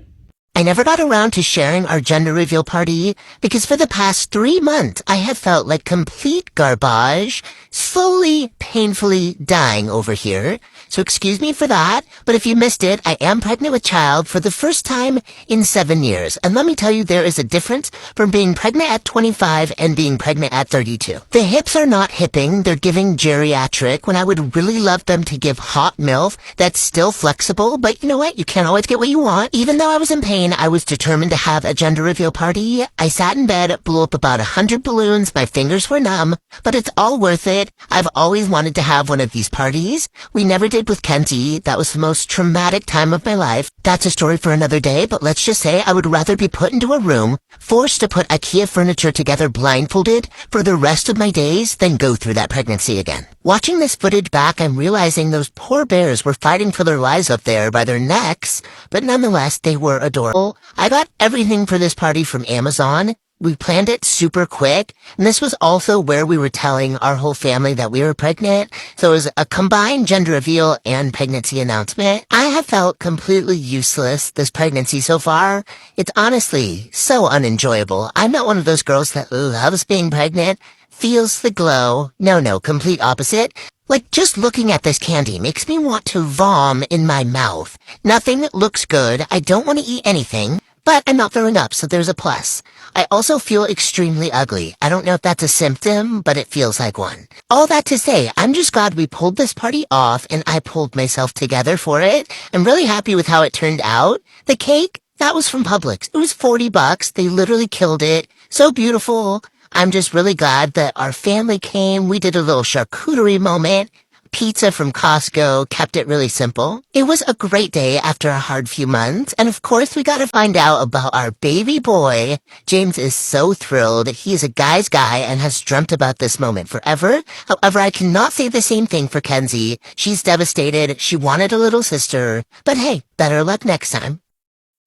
I never got around to sharing our gender reveal party because for the past 3 months I have felt like complete garbage, slowly, painfully dying over here. So excuse me for that, but if you missed it, I am pregnant with child for the first time in 7 years. And let me tell you, there is a difference from being pregnant at 25 and being pregnant at 32. The hips are not hipping, they're giving geriatric when I would really love them to give hot MILF that's still flexible, but you know what? You can't always get what you want. Even though I was in pain, I was determined to have a gender reveal party. I sat in bed, blew up about 100 balloons, my fingers were numb, but it's all worth it. I've always wanted to have one of these parties. We never did with Kenzie. That was the most traumatic time of my life. That's a story for another day, but let's just say I would rather be put into a room, forced to put IKEA furniture together blindfolded for the rest of my days than go through that pregnancy again. Watching this footage back, I'm realizing those poor bears were fighting for their lives up there by their necks, but nonetheless, they were adorable. I got everything for this party from Amazon. We planned it super quick, and this was also where we were telling our whole family that we were pregnant, so it was a combined gender reveal and pregnancy announcement. I have felt completely useless this pregnancy so far. It's honestly so unenjoyable. I'm not one of those girls that loves being pregnant, feels the glow. No, complete opposite. Like, just looking at this candy makes me want to vom in my mouth. Nothing looks good. I don't want to eat anything. But I'm not throwing up, so there's a plus. I also feel extremely ugly. I don't know if that's a symptom, but it feels like one. All that to say, I'm just glad we pulled this party off and I pulled myself together for it. I'm really happy with how it turned out. The cake, that was from Publix. It was $40. They literally killed it. So beautiful. I'm just really glad that our family came. We did a little charcuterie moment. Pizza from Costco, kept it really simple. It was a great day after a hard few months, and of course we got to find out about our baby boy. James is so thrilled. He is a guy's guy and has dreamt about this moment forever. However, I cannot say the same thing for Kenzie. She's devastated. She wanted a little sister, but hey, better luck next time.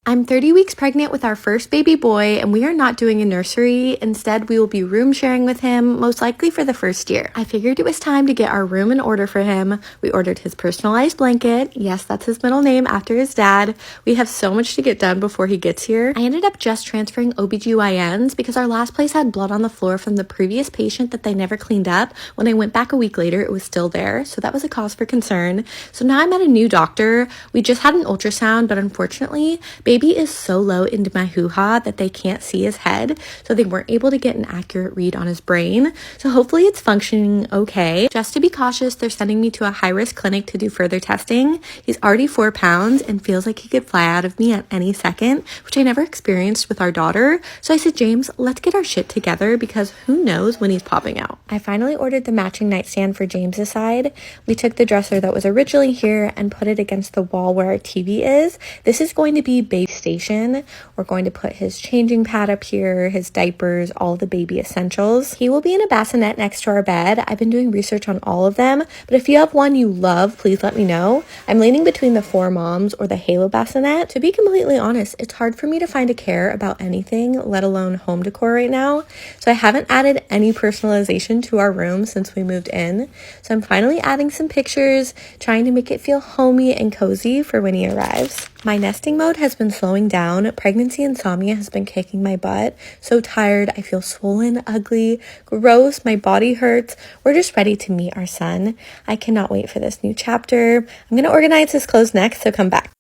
I'm 30 weeks pregnant with our first baby boy, and we are not doing a nursery. Instead, we will be room sharing with him, most likely for the first year. I figured it was time to get our room in order for him. We ordered his personalized blanket. Yes, that's his middle name after his dad. We have so much to get done before he gets here. I ended up just transferring OBGYNs because our last place had blood on the floor from the previous patient that they never cleaned up. When I went back a week later, it was still there, so that was a cause for concern. So now I'm at a new doctor. We just had an ultrasound, but unfortunately, baby baby is so low into my hoo-ha that they can't see his head, so they weren't able to get an accurate read on his brain. So hopefully it's functioning okay. Just to be cautious, they're sending me to a high-risk clinic to do further testing. He's already 4 pounds and feels like he could fly out of me at any second, which I never experienced with our daughter. So I said, James, let's get our shit together because who knows when he's popping out. I finally ordered the matching nightstand for James's side. We took the dresser that was originally here and put it against the wall where our TV is. This is going to be baby station. We're going to put his changing pad up here, his diapers, all the baby essentials. He will be in a bassinet next to our bed. I've been doing research on all of them, but if you have one you love, please let me know. I'm leaning between the 4 Moms or the Halo bassinet. To be completely honest, it's hard for me to find a care about anything, let alone home decor right now. So I haven't added any personalization to our room since we moved in. So I'm finally adding some pictures, trying to make it feel homey and cozy for when he arrives. My nesting mode has been slowing down. Pregnancy insomnia has been kicking my butt. So tired, I feel swollen, ugly, gross, my body hurts. We're just ready to meet our son. I cannot wait for this new chapter. I'm gonna organize his clothes next, so come back.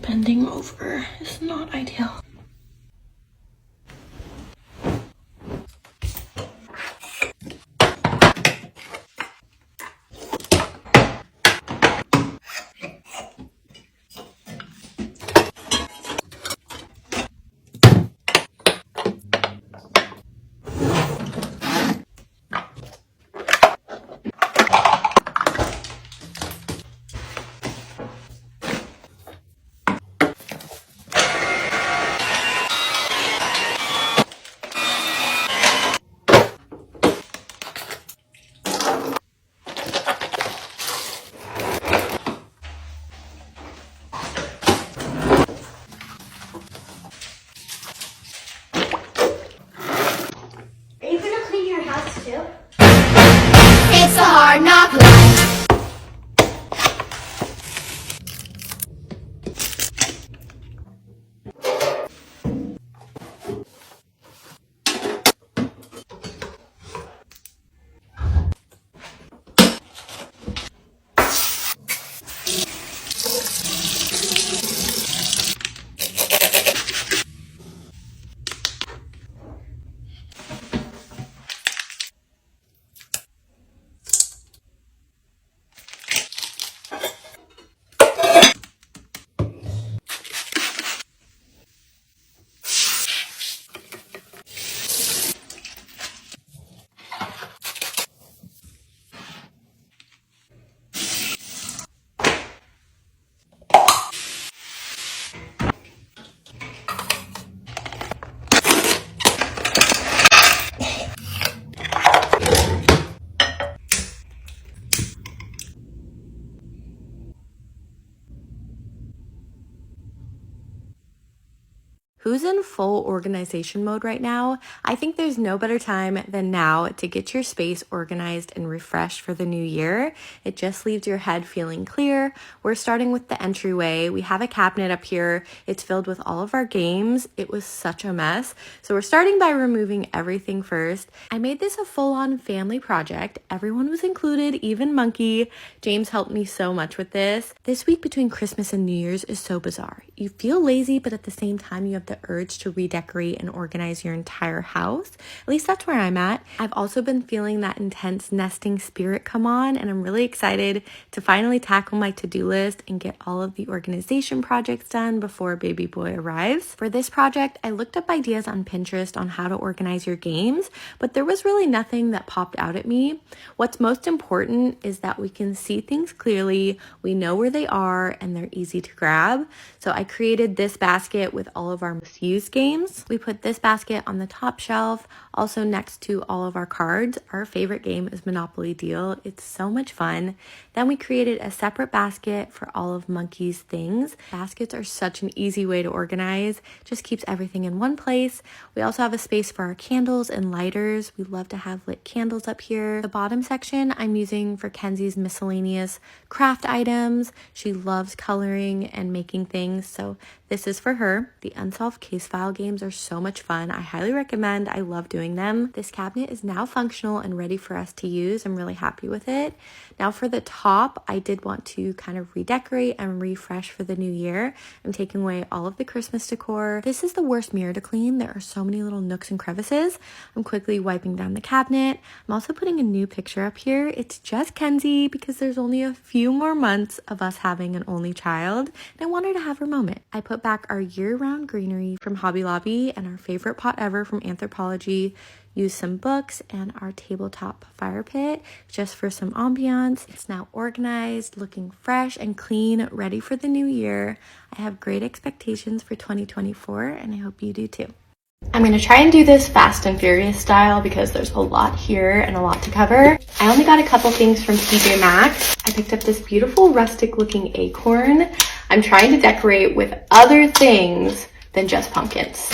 Bending over is not ideal. Are you gonna clean your house too? It's a hard knock life. Who's in full organization mode right now? I think there's no better time than now to get your space organized and refreshed for the new year. It just leaves your head feeling clear. We're starting with the entryway. We have a cabinet up here. It's filled with all of our games. It was such a mess. So we're starting by removing everything first. I made this a full-on family project. Everyone was included, even Monkey. James helped me so much with this. This week between Christmas and New Year's is so bizarre. You feel lazy, but at the same time you have the urge to redecorate and organize your entire house. At least that's where I'm at. I've also been feeling that intense nesting spirit come on, and I'm really excited to finally tackle my to-do list and get all of the organization projects done before baby boy arrives. For this project, I looked up ideas on Pinterest on how to organize your games, but there was really nothing that popped out at me. What's most important is that we can see things clearly, we know where they are, and they're easy to grab. So I created this basket with all of our most used games. We put this basket on the top shelf, also next to all of our cards. Our favorite game is Monopoly Deal. It's so much fun. Then we created a separate basket for all of Monkey's things. Baskets are such an easy way to organize. Just keeps everything in one place. We also have a space for our candles and lighters. We love to have lit candles up here. The bottom section I'm using for Kenzie's miscellaneous craft items. She loves coloring and making things, so this is for her. The unsolved off case file games are so much fun. I highly recommend. I love doing them. This cabinet is now functional and ready for us to use. I'm really happy with it. Now for the top, I did want to kind of redecorate and refresh for the new year. I'm taking away all of the Christmas decor. This is the worst mirror to clean. There are so many little nooks and crevices. I'm quickly wiping down the cabinet. I'm also putting a new picture up here. It's just Kenzie because there's only a few more months of us having an only child, and I want her to have her moment. I put back our year-round greenery from Hobby Lobby and our favorite pot ever from Anthropology. Use some books and our tabletop fire pit just for some ambiance. It's now organized, looking fresh and clean, ready for the new year. I have great expectations for 2024 and I hope you do too. I'm going to try and do this fast and furious style because there's a lot here and a lot to cover. I only got a couple things from TJ Maxx. I picked up this beautiful rustic looking acorn. I'm trying to decorate with other things than just pumpkins.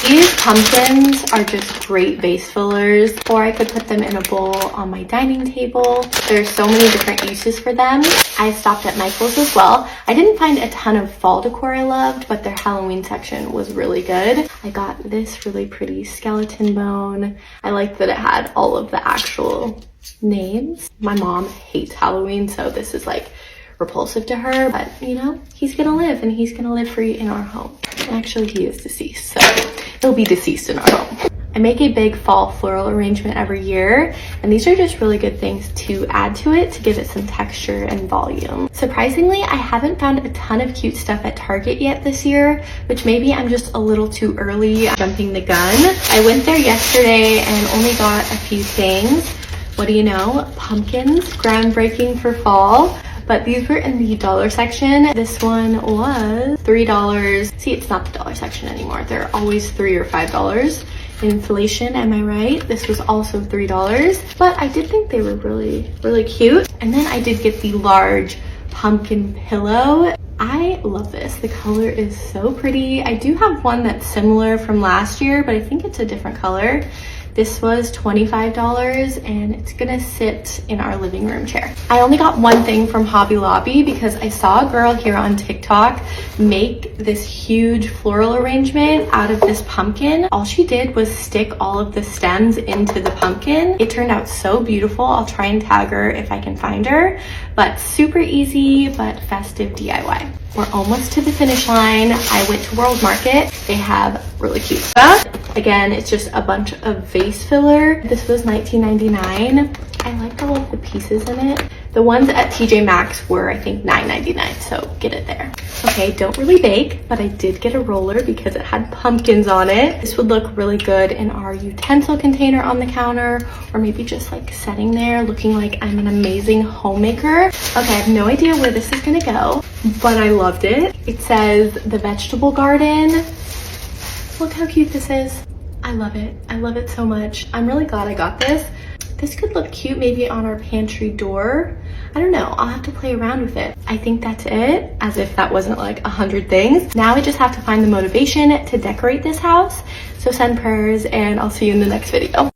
These pumpkins are just great vase fillers, or I could put them in a bowl on my dining table. There's so many different uses for them. I stopped at Michael's as well. I didn't find a ton of fall decor I loved, but their Halloween section was really good. I got this really pretty skeleton bone. I liked that it had all of the actual names. My mom hates Halloween, so this is like repulsive to her, but you know, he's gonna live and he's gonna live free in our home. Actually, he is deceased, so he'll be deceased in our home. I make a big fall floral arrangement every year, and these are just really good things to add to it to give it some texture and volume. Surprisingly, I haven't found a ton of cute stuff at Target yet this year, which maybe I'm just a little too early jumping the gun. I went there yesterday and only got a few things. What do you know? Pumpkins, groundbreaking for fall. But these were in the dollar section. This one was $3. See, it's not the dollar section anymore. They're always $3 or $5. Inflation, am I right? This was also $3, but I did think they were really, really cute. And then I did get the large pumpkin pillow. I love this. The color is so pretty. I do have one that's similar from last year, but I think it's a different color. This was $25 and it's gonna sit in our living room chair. I only got one thing from Hobby Lobby because I saw a girl here on TikTok make this huge floral arrangement out of this pumpkin. All she did was stick all of the stems into the pumpkin. It turned out so beautiful. I'll try and tag her if I can find her, but super easy but festive DIY. We're almost to the finish line. I went to World Market. They have really cute stuff. Again, it's just a bunch of vase filler. This was $19.99. I liked all of the pieces in it. The ones at TJ Maxx were, I think, $9.99, so get it there. Okay, don't really bake, but I did get a roller because it had pumpkins on it. This would look really good in our utensil container on the counter, or maybe just like sitting there looking like I'm an amazing homemaker. Okay, I have no idea where this is gonna go, but I loved it. It says the vegetable garden. Look how cute this is. I love it. I love it so much. I'm really glad I got this. This could look cute maybe on our pantry door. I don't know. I'll have to play around with it. I think that's it, as if that wasn't like 100 things. Now I just have to find the motivation to decorate this house. So send prayers and I'll see you in the next video.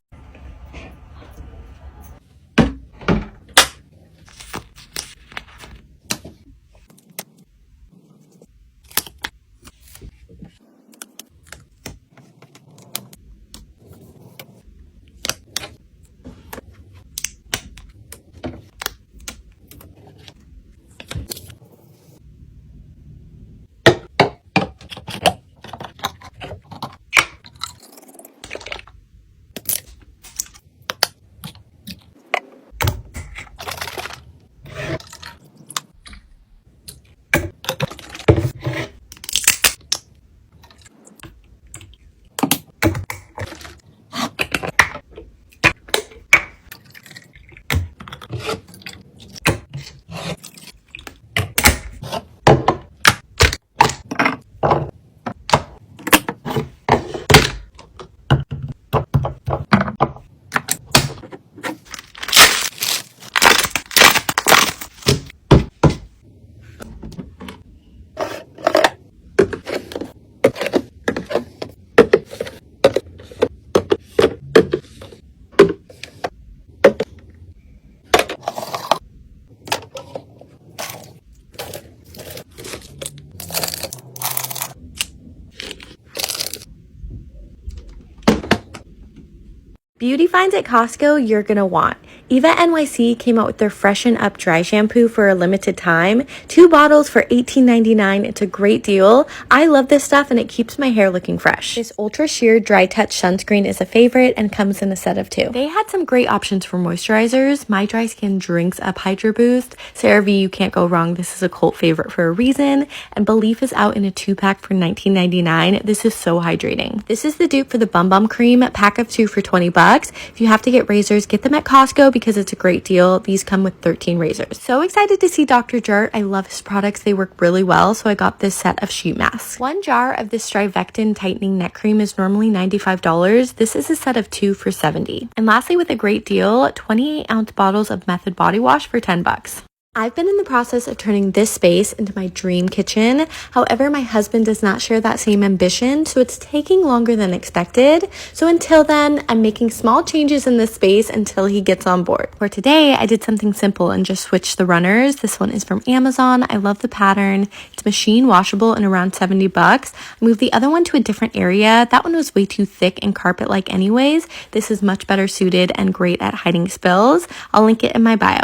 Beauty finds at Costco you're gonna want. Eva NYC came out with their Freshen Up Dry Shampoo for a limited time. 2 bottles for $18.99. It's a great deal. I love this stuff and it keeps my hair looking fresh. This Ultra Sheer Dry Touch Sunscreen is a favorite and comes in a set of 2. They had some great options for moisturizers. My dry skin drinks up Hydro Boost. CeraVe, you can't go wrong. This is a cult favorite for a reason. And Belief is out in a 2-pack for $19.99. This is so hydrating. This is the dupe for the Bum Bum Cream. Pack of 2 for $20. If you have to get razors, get them at Costco because it's a great deal. These come with 13 razors. So excited to see Dr. Jart. I love his products. They work really well. So I got this set of sheet masks. 1 jar of this Strivectin tightening neck cream is normally $95. This is a set of 2 for $70. And lastly, with a great deal, 28-ounce bottles of Method body wash for $10. I've been in the process of turning this space into my dream kitchen. However, my husband does not share that same ambition, so it's taking longer than expected. So until then, I'm making small changes in this space until he gets on board. For today, I did something simple and just switched the runners. This one is from Amazon. I love the pattern. It's machine washable and around $70. I moved the other one to a different area. That one was way too thick and carpet-like anyways. This is much better suited and great at hiding spills. I'll link it in my bio.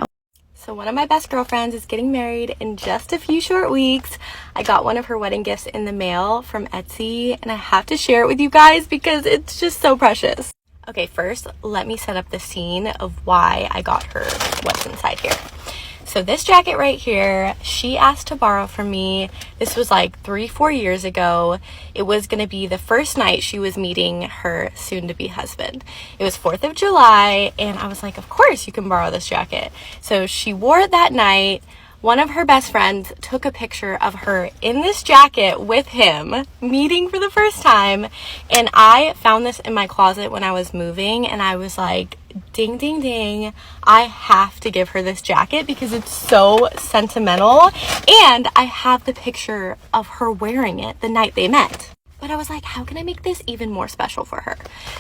So one of my best girlfriends is getting married in just a few short weeks. I got one of her wedding gifts in the mail from Etsy, and I have to share it with you guys because it's just so precious. Okay, first, let me set up the scene of why I got her what's inside here. So this jacket right here, she asked to borrow from me. This was like 3-4 years ago. It was gonna be the first night she was meeting her soon-to-be husband. It was 4th of July, and I was like, of course you can borrow this jacket. So she wore it that night. One of her best friends took a picture of her in this jacket with him, meeting for the first time. And I found this in my closet when I was moving, and I was like, ding, ding, ding. I have to give her this jacket because it's so sentimental. And I have the picture of her wearing it the night they met. But I was like, how can I make this even more special for her?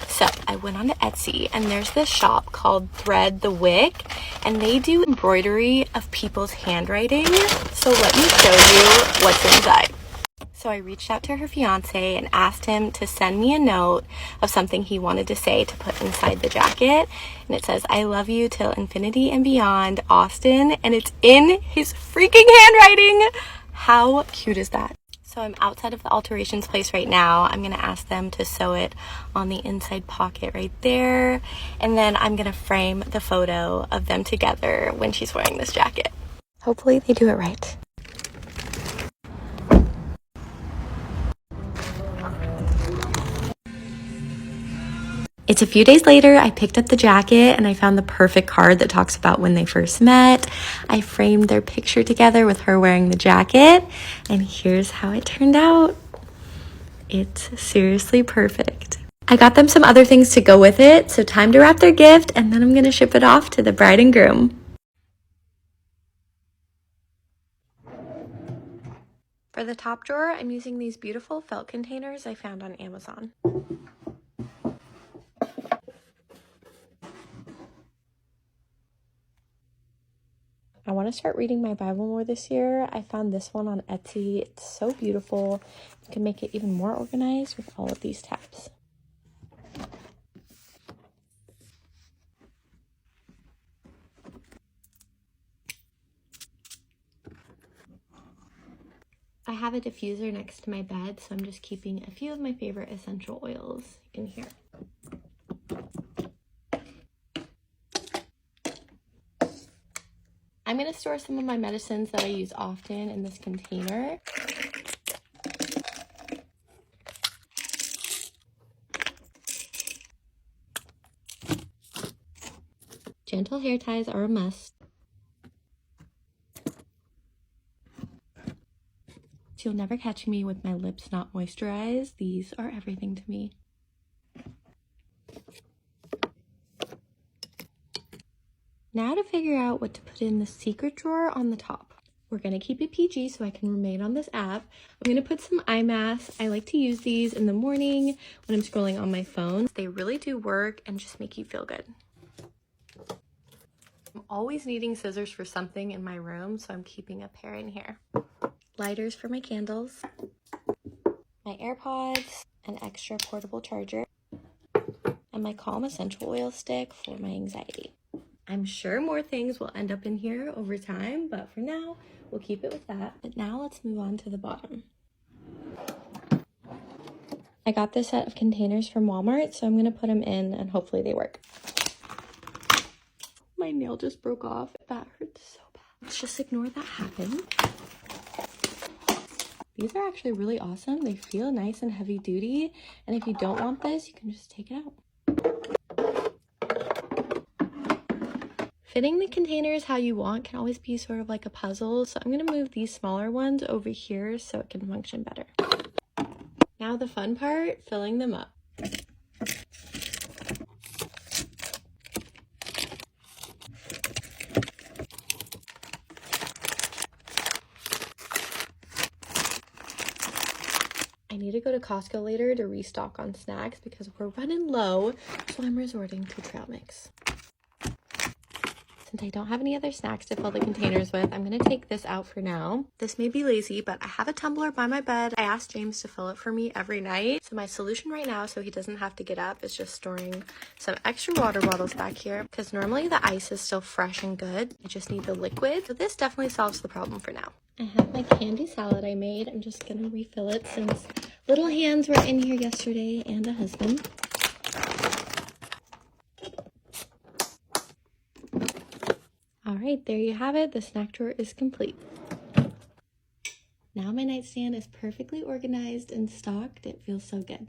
So I went on to Etsy, and there's this shop called Thread the Wick, and they do embroidery of people's handwriting. So let me show you what's inside. So I reached out to her fiance and asked him to send me a note of something he wanted to say to put inside the jacket. And it says, I love you till infinity and beyond, Austin. And it's in his freaking handwriting. How cute is that? So I'm outside of the alterations place right now. I'm going to ask them to sew it on the inside pocket right there. And then I'm going to frame the photo of them together when she's wearing this jacket. Hopefully they do it right. It's a few days later, I picked up the jacket and I found the perfect card that talks about when they first met. I framed their picture together with her wearing the jacket, and here's how it turned out. It's seriously perfect. I got them some other things to go with it, so time to wrap their gift, and then I'm going to ship it off to the bride and groom. For the top drawer, I'm using these beautiful felt containers I found on Amazon. I want to start reading my Bible more this year. I found this one on Etsy. It's so beautiful. You can make it even more organized with all of these tabs. I have a diffuser next to my bed, so I'm just keeping a few of my favorite essential oils in here. I'm going to store some of my medicines that I use often in this container. Gentle hair ties are a must. You'll never catch me with my lips not moisturized. These are everything to me. Now to figure out what to put in the secret drawer on the top. We're going to keep it PG so I can remain on this app. I'm going to put some eye masks. I like to use these in the morning when I'm scrolling on my phone. They really do work and just make you feel good. I'm always needing scissors for something in my room, so I'm keeping a pair in here. Lighters for my candles, my AirPods, an extra portable charger, and my Calm Essential Oil stick for my anxiety. I'm sure more things will end up in here over time, but for now, we'll keep it with that. But now let's move on to the bottom. I got this set of containers from Walmart, so I'm gonna put them in and hopefully they work. My nail just broke off. That hurts so bad. Let's just ignore that happened. These are actually really awesome. They feel nice and heavy duty. And if you don't want this, you can just take it out. Fitting the containers how you want can always be sort of like a puzzle. So I'm gonna move these smaller ones over here so it can function better. Now the fun part, filling them up. I need to go to Costco later to restock on snacks because we're running low, so I'm resorting to trail mix. Since I don't have any other snacks to fill the containers with, I'm going to take this out for now. This may be lazy, but I have a tumbler by my bed. I asked James to fill it for me every night. So my solution right now, so he doesn't have to get up, is just storing some extra water bottles back here because normally the ice is still fresh and good. You just need the liquid. So this definitely solves the problem for now. I have my candy salad I made. I'm just going to refill it since little hands were in here yesterday and a husband. All right, there you have it. The snack drawer is complete. Now my nightstand is perfectly organized and stocked. It feels so good.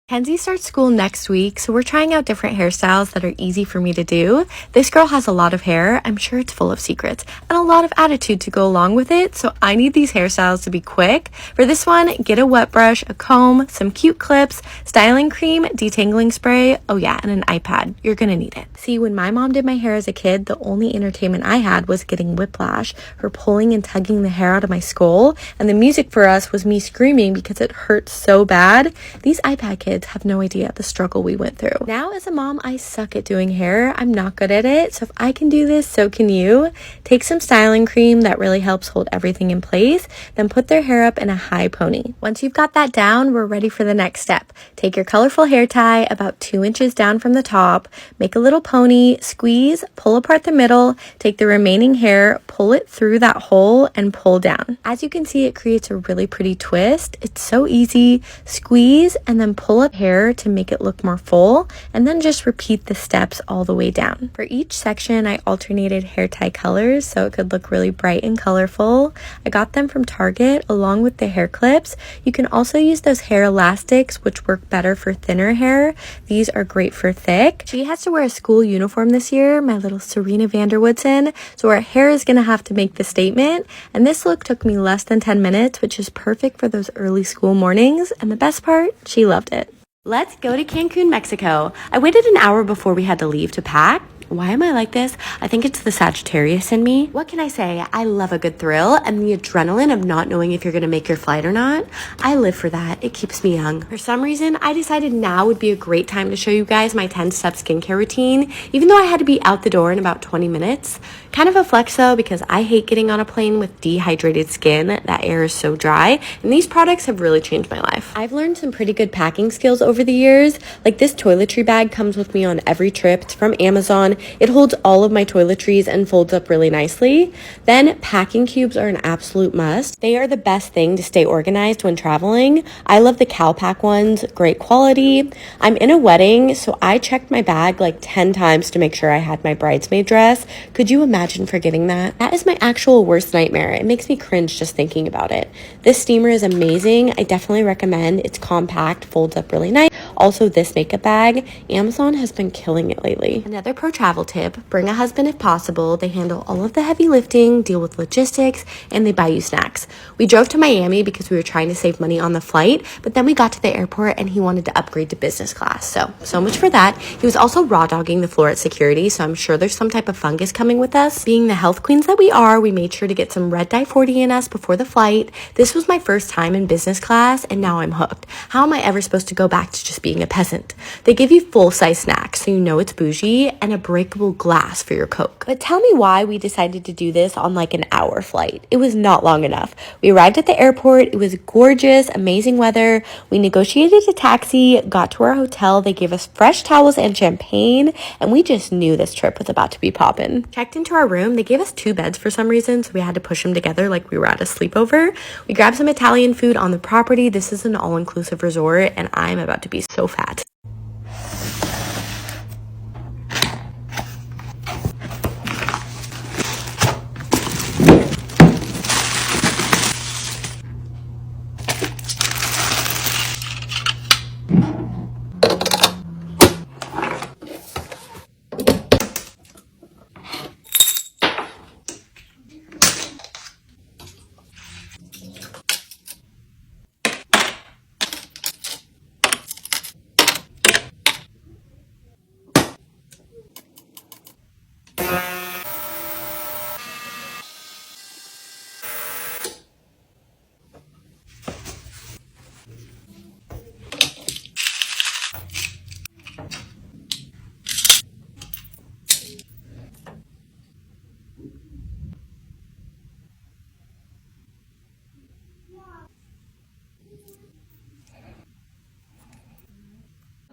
Kenzie starts school next week, so we're trying out different hairstyles that are easy for me to do. This girl has a lot of hair. I'm sure it's full of secrets and a lot of attitude to go along with it, so I need these hairstyles to be quick. For this one, get a wet brush, a comb, some cute clips, styling cream, detangling spray, oh yeah, and an iPad. You're gonna need it. See, when my mom did my hair as a kid, the only entertainment I had was getting whiplash, her pulling and tugging the hair out of my skull, and the music for us was me screaming because it hurt so bad. These iPad kids have no idea the struggle we went through. Now as a mom, I suck at doing hair. I'm not good at it, so if I can do this, so can you. Take some styling cream that really helps hold everything in place, then put their hair up in a high pony. Once you've got that down, we're ready for the next step. Take your colorful hair tie about 2 inches down from the top, make a little pony, squeeze, pull apart the middle, take the remaining hair, pull it through that hole, and pull down. As you can see, it creates a really pretty twist. It's so easy. Squeeze and then pull up hair to make it look more full, and then just repeat the steps all the way down. For each section, I alternated hair tie colors so it could look really bright and colorful. I got them from Target along with the hair clips. You can also use those hair elastics, which work better for thinner hair. These are great for thick. She has to wear a school uniform this year, my little Serena Vanderwoodson, so her hair is gonna have to make the statement, and this look took me less than 10 minutes, which is perfect for those early school mornings, and the best part, she loved it. Let's go to Cancun, Mexico. I waited an hour before we had to leave to pack. Why am I like this? I think it's the Sagittarius in me. What can I say? I love a good thrill and the adrenaline of not knowing if you're gonna make your flight or not. I live for that. It keeps me young. For some reason, I decided now would be a great time to show you guys my 10-step skincare routine, even though I had to be out the door in about 20 minutes. Kind of a flex though, because I hate getting on a plane with dehydrated skin. That air is so dry, and these products have really changed my life. I've learned some pretty good packing skills over the years. Like this toiletry bag comes with me on every trip. It's from Amazon. It holds all of my toiletries and folds up really nicely. Then packing cubes are an absolute must. They are the best thing to stay organized when traveling. I love the CalPack ones, great quality. I'm in a wedding, so I checked my bag like 10 times to make sure I had my bridesmaid dress. Could you imagine forgetting that? That is my actual worst nightmare. It makes me cringe just thinking about it. This steamer is amazing. I definitely recommend. It's compact, folds up really nice. Also, this makeup bag, Amazon has been killing it lately. Another pro travel tip, bring a husband if possible. They handle all of the heavy lifting, deal with logistics, and they buy you snacks. We drove to Miami because we were trying to save money on the flight, but then we got to the airport and he wanted to upgrade to business class. So much for that. He was also raw dogging the floor at security, so I'm sure there's some type of fungus coming with us. Being the health queens that we are, we made sure to get some red dye 40 in us before the flight. This was my first time in business class and now I'm hooked. How am I ever supposed to go back to just being being a peasant. They give you full-size snacks, so you know it's bougie, and a breakable glass for your Coke. But tell me why we decided to do this on like an hour flight. It was not long enough. We arrived at the airport. It was gorgeous, amazing weather. We negotiated a taxi, got to our hotel. They gave us fresh towels and champagne, and we just knew this trip was about to be poppin'. Checked into our room. They gave us 2 beds for some reason, so we had to push them together like we were at a sleepover. We grabbed some Italian food on the property. This is an all-inclusive resort, and I'm about to be so fat.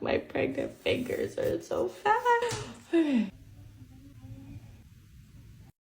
My pregnant fingers are so fat.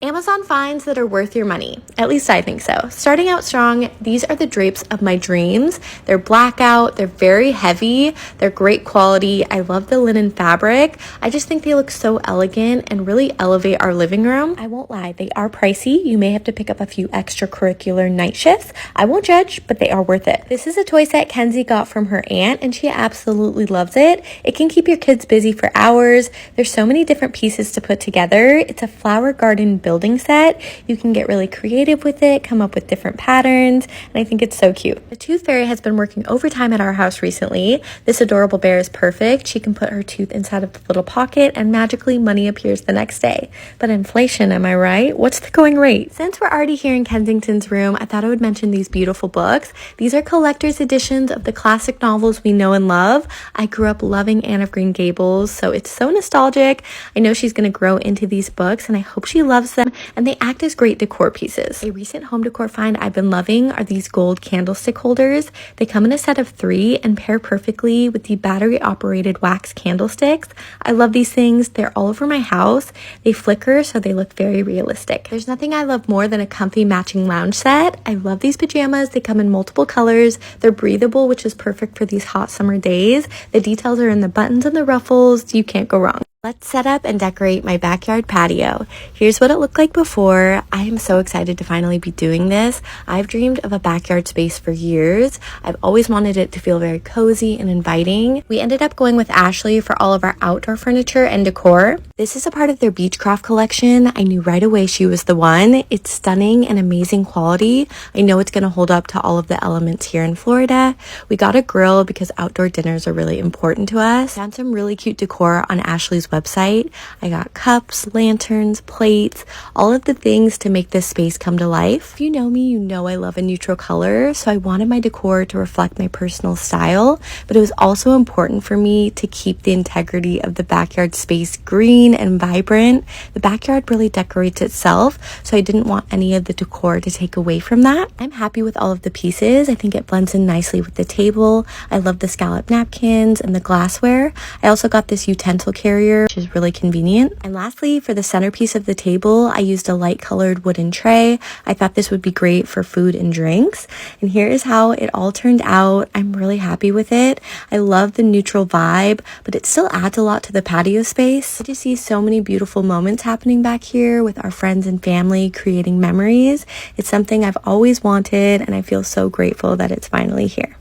Amazon finds that are worth your money. At least I think so. Starting out strong, these are the drapes of my dreams. They're blackout, they're very heavy, they're great quality. I love the linen fabric. I just think they look so elegant and really elevate our living room. I won't lie, they are pricey. You may have to pick up a few extracurricular night shifts. I won't judge, but they are worth it. This is a toy set Kenzie got from her aunt, and she absolutely loves it. It can keep your kids busy for hours. There's so many different pieces to put together. It's a flower garden building set. You can get really creative with it, come up with different patterns, and I think it's so cute. The tooth fairy has been working overtime at our house recently. This adorable bear is perfect. She can put her tooth inside of the little pocket and magically money appears the next day. But inflation, am I right? What's the going rate? Since we're already here in Kensington's room, I thought I would mention these beautiful books. These are collector's editions of the classic novels we know and love. I grew up loving Anne of Green Gables, so it's so nostalgic. I know she's going to grow into these books, and I hope she loves them, and they act as great decor pieces. A recent home decor find I've been loving are these gold candlestick holders. They come in a set of 3 and pair perfectly with the battery operated wax candlesticks. I love these things. They're all over my house. They flicker, so they look very realistic. There's nothing I love more than a comfy matching lounge set. I love these pajamas. They come in multiple colors. They're breathable, which is perfect for these hot summer days. The details are in the buttons and the ruffles. You can't go wrong. Let's set up and decorate my backyard patio. Here's what it looked like before. I am so excited to finally be doing this. I've dreamed of a backyard space for years. I've always wanted it to feel very cozy and inviting. We ended up going with Ashley for all of our outdoor furniture and decor. This is a part of their Beechcraft collection. I knew right away she was the one. It's stunning and amazing quality. I know it's going to hold up to all of the elements here in Florida. We got a grill because outdoor dinners are really important to us. Found some really cute decor on Ashley's website. I got cups, lanterns, plates, all of the things to make this space come to life. If you know me, you know I love a neutral color, so I wanted my decor to reflect my personal style, but it was also important for me to keep the integrity of the backyard space green and vibrant. The backyard really decorates itself, so I didn't want any of the decor to take away from that. I'm happy with all of the pieces. I think it blends in nicely with the table. I love the scallop napkins and the glassware. I also got this utensil carrier, which is really convenient. And lastly, for the centerpiece of the table, I used a light colored wooden tray. I thought this would be great for food and drinks. And here is how it all turned out. I'm really happy with it. I love the neutral vibe, but it still adds a lot to the patio space. I just see so many beautiful moments happening back here with our friends and family, creating memories. It's something I've always wanted, and I feel so grateful that it's finally here.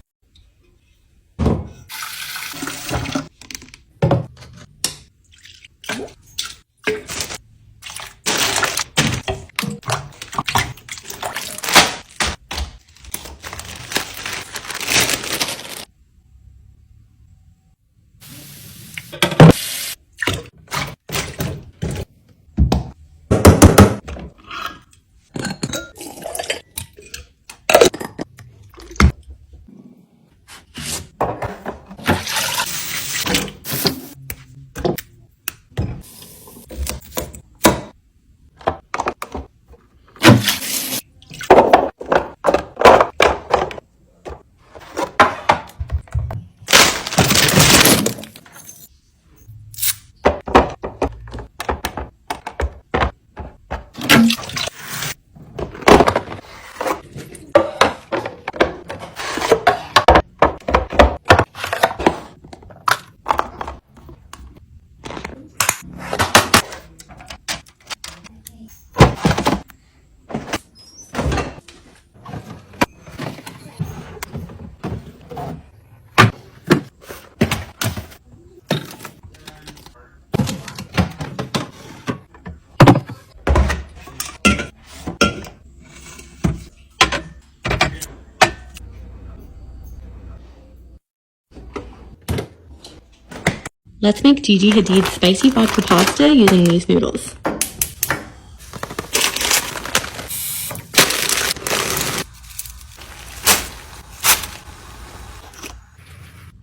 Let's make Gigi Hadid's spicy vodka pasta using these noodles.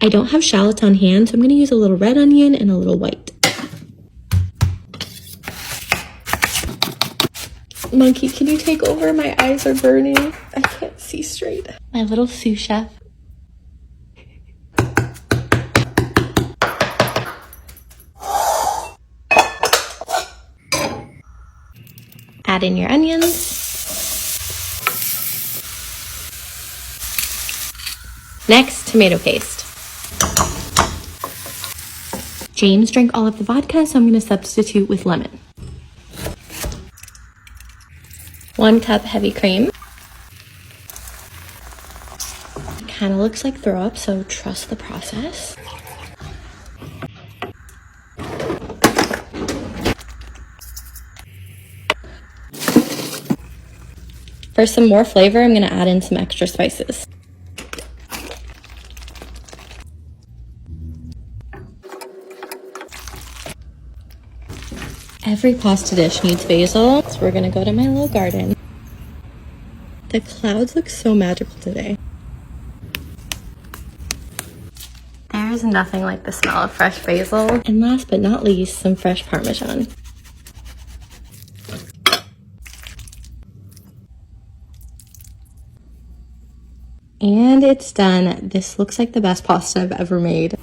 I don't have shallots on hand, so I'm going to use a little red onion and a little white. Monkey, can you take over? My eyes are burning. I can't see straight. My little sous chef. Add in your onions. Next, tomato paste. James drank all of the vodka, so I'm going to substitute with lemon. 1 cup heavy cream. Kind of looks like throw up, so trust the process. For some more flavor, I'm going to add in some extra spices. Every pasta dish needs basil, so we're gonna go to my little garden. The clouds look so magical today. There's nothing like the smell of fresh basil. And last but not least, some fresh Parmesan. And it's done. This looks like the best pasta I've ever made.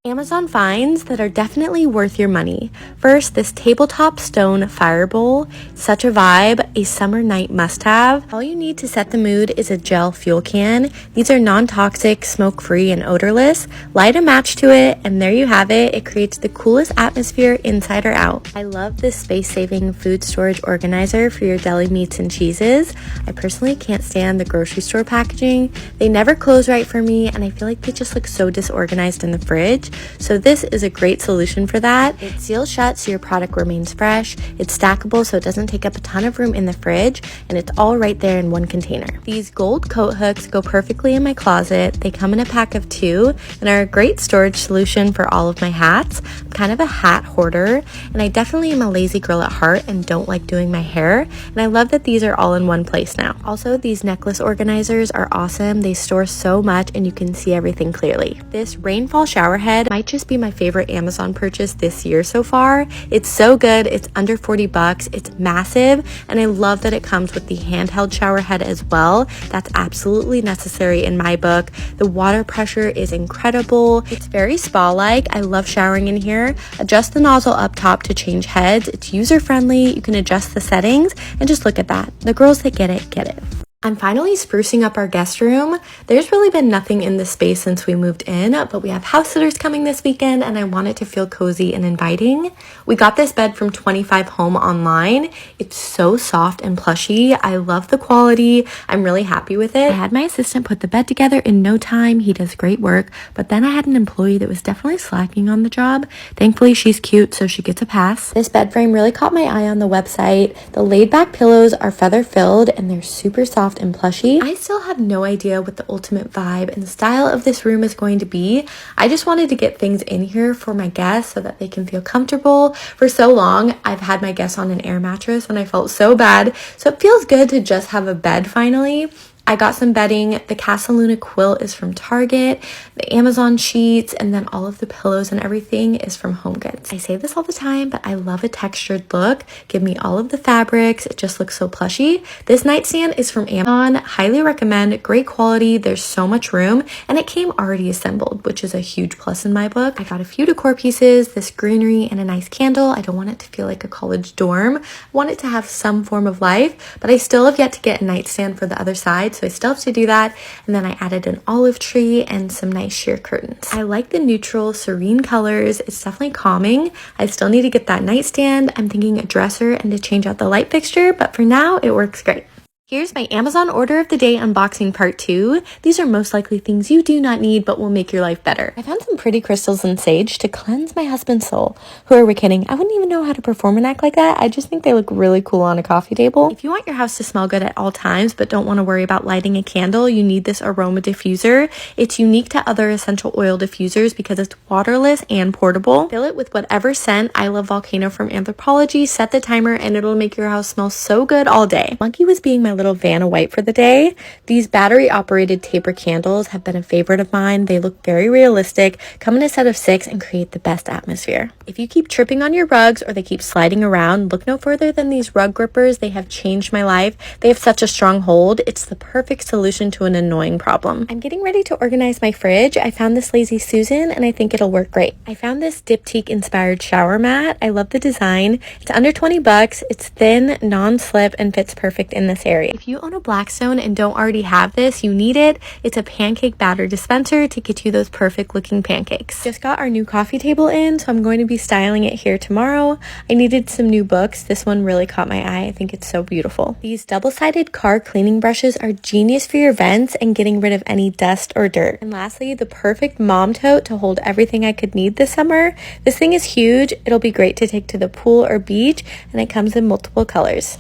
Amazon finds that are definitely worth your money. First, this tabletop stone fire bowl. Such a vibe, a summer night must-have. All you need to set the mood is a gel fuel can. These are non-toxic, smoke-free, and odorless. Light a match to it, and there you have it. It creates the coolest atmosphere inside or out. I love this space-saving food storage organizer for your deli meats and cheeses. I personally can't stand the grocery store packaging. They never close right for me, and I feel like they just look so disorganized in the fridge. So this is a great solution for that. It seals shut so your product remains fresh. It's stackable so it doesn't take up a ton of room in the fridge, and it's all right there in one container. These gold coat hooks go perfectly in my closet. They come in a pack of 2 and are a great storage solution for all of my hats. I'm kind of a hat hoarder, and I definitely am a lazy girl at heart and don't like doing my hair, and I love that these are all in one place now. Also, these necklace organizers are awesome. They store so much and you can see everything clearly. This rainfall shower head might just be my favorite Amazon purchase this year so far. It's so good. It's under 40 bucks. It's massive, and I love that it comes with the handheld shower head as well. That's absolutely necessary in my book. The water pressure is incredible. It's very spa-like. I love showering in here. Adjust the nozzle up top to change heads. It's user-friendly. You can adjust the settings, and just look at that. The girls that get it, get it. I'm finally sprucing up our guest room. There's really been nothing in this space since we moved in, but we have house sitters coming this weekend and I want it to feel cozy and inviting. We got this bed from 25 Home online. It's so soft and plushy. I love the quality. I'm really happy with it. I had my assistant put the bed together in no time. He does great work, but then I had an employee that was definitely slacking on the job. Thankfully, she's cute, so she gets a pass. This bed frame really caught my eye on the website. The laid back pillows are feather filled and they're super soft and plushy. I still have no idea what the ultimate vibe and style of this room is going to be. I just wanted to get things in here for my guests so that they can feel comfortable. For so long, I've had my guests on an air mattress and I felt so bad. So it feels good to just have a bed finally. I got some bedding. The Casaluna quilt is from Target. The Amazon sheets and then all of the pillows and everything is from HomeGoods. I say this all the time, but I love a textured look. Give me all of the fabrics. It just looks so plushy. This nightstand is from Amazon. Highly recommend. Great quality. There's so much room and it came already assembled, which is a huge plus in my book. I got a few decor pieces, this greenery and a nice candle. I don't want it to feel like a college dorm. I want it to have some form of life, but I still have yet to get a nightstand for the other side. So I still have to do that. And then I added an olive tree and some nice sheer curtains. I like the neutral, serene colors. It's definitely calming. I still need to get that nightstand. I'm thinking a dresser and to change out the light fixture, but for now it works great. Here's my Amazon order of the day unboxing part 2. These are most likely things you do not need but will make your life better. I found some pretty crystals and sage to cleanse my husband's soul. Who are we kidding? I wouldn't even know how to perform an act like that. I just think they look really cool on a coffee table. If you want your house to smell good at all times but don't want to worry about lighting a candle, you need this aroma diffuser. It's unique to other essential oil diffusers because it's waterless and portable. Fill it with whatever scent. I love Volcano from Anthropologie. Set the timer and it'll make your house smell so good all day. Monkey was being my little Vanna White for the day. These battery operated taper candles have been a favorite of mine. They look very realistic, come in a set of 6 and create the best atmosphere. If you keep tripping on your rugs or they keep sliding around, look no further than these rug grippers. They have changed my life. They have such a strong hold. It's the perfect solution to an annoying problem. I'm getting ready to organize my fridge. I found this Lazy Susan and I think it'll work great. I found this diptyque inspired shower mat. I love the design. It's under 20 bucks. It's thin, non-slip, and fits perfect in this area. If you own a Blackstone and don't already have this, you need it. It's a pancake batter dispenser to get you those perfect looking pancakes. Just got our new coffee table in, so I'm going to be styling it here tomorrow. I needed some new books. This one really caught my eye. I think it's so beautiful. These double-sided car cleaning brushes are genius for your vents and getting rid of any dust or dirt. And lastly, the perfect mom tote to hold everything I could need this summer. This thing is huge. It'll be great to take to the pool or beach, and it comes in multiple colors.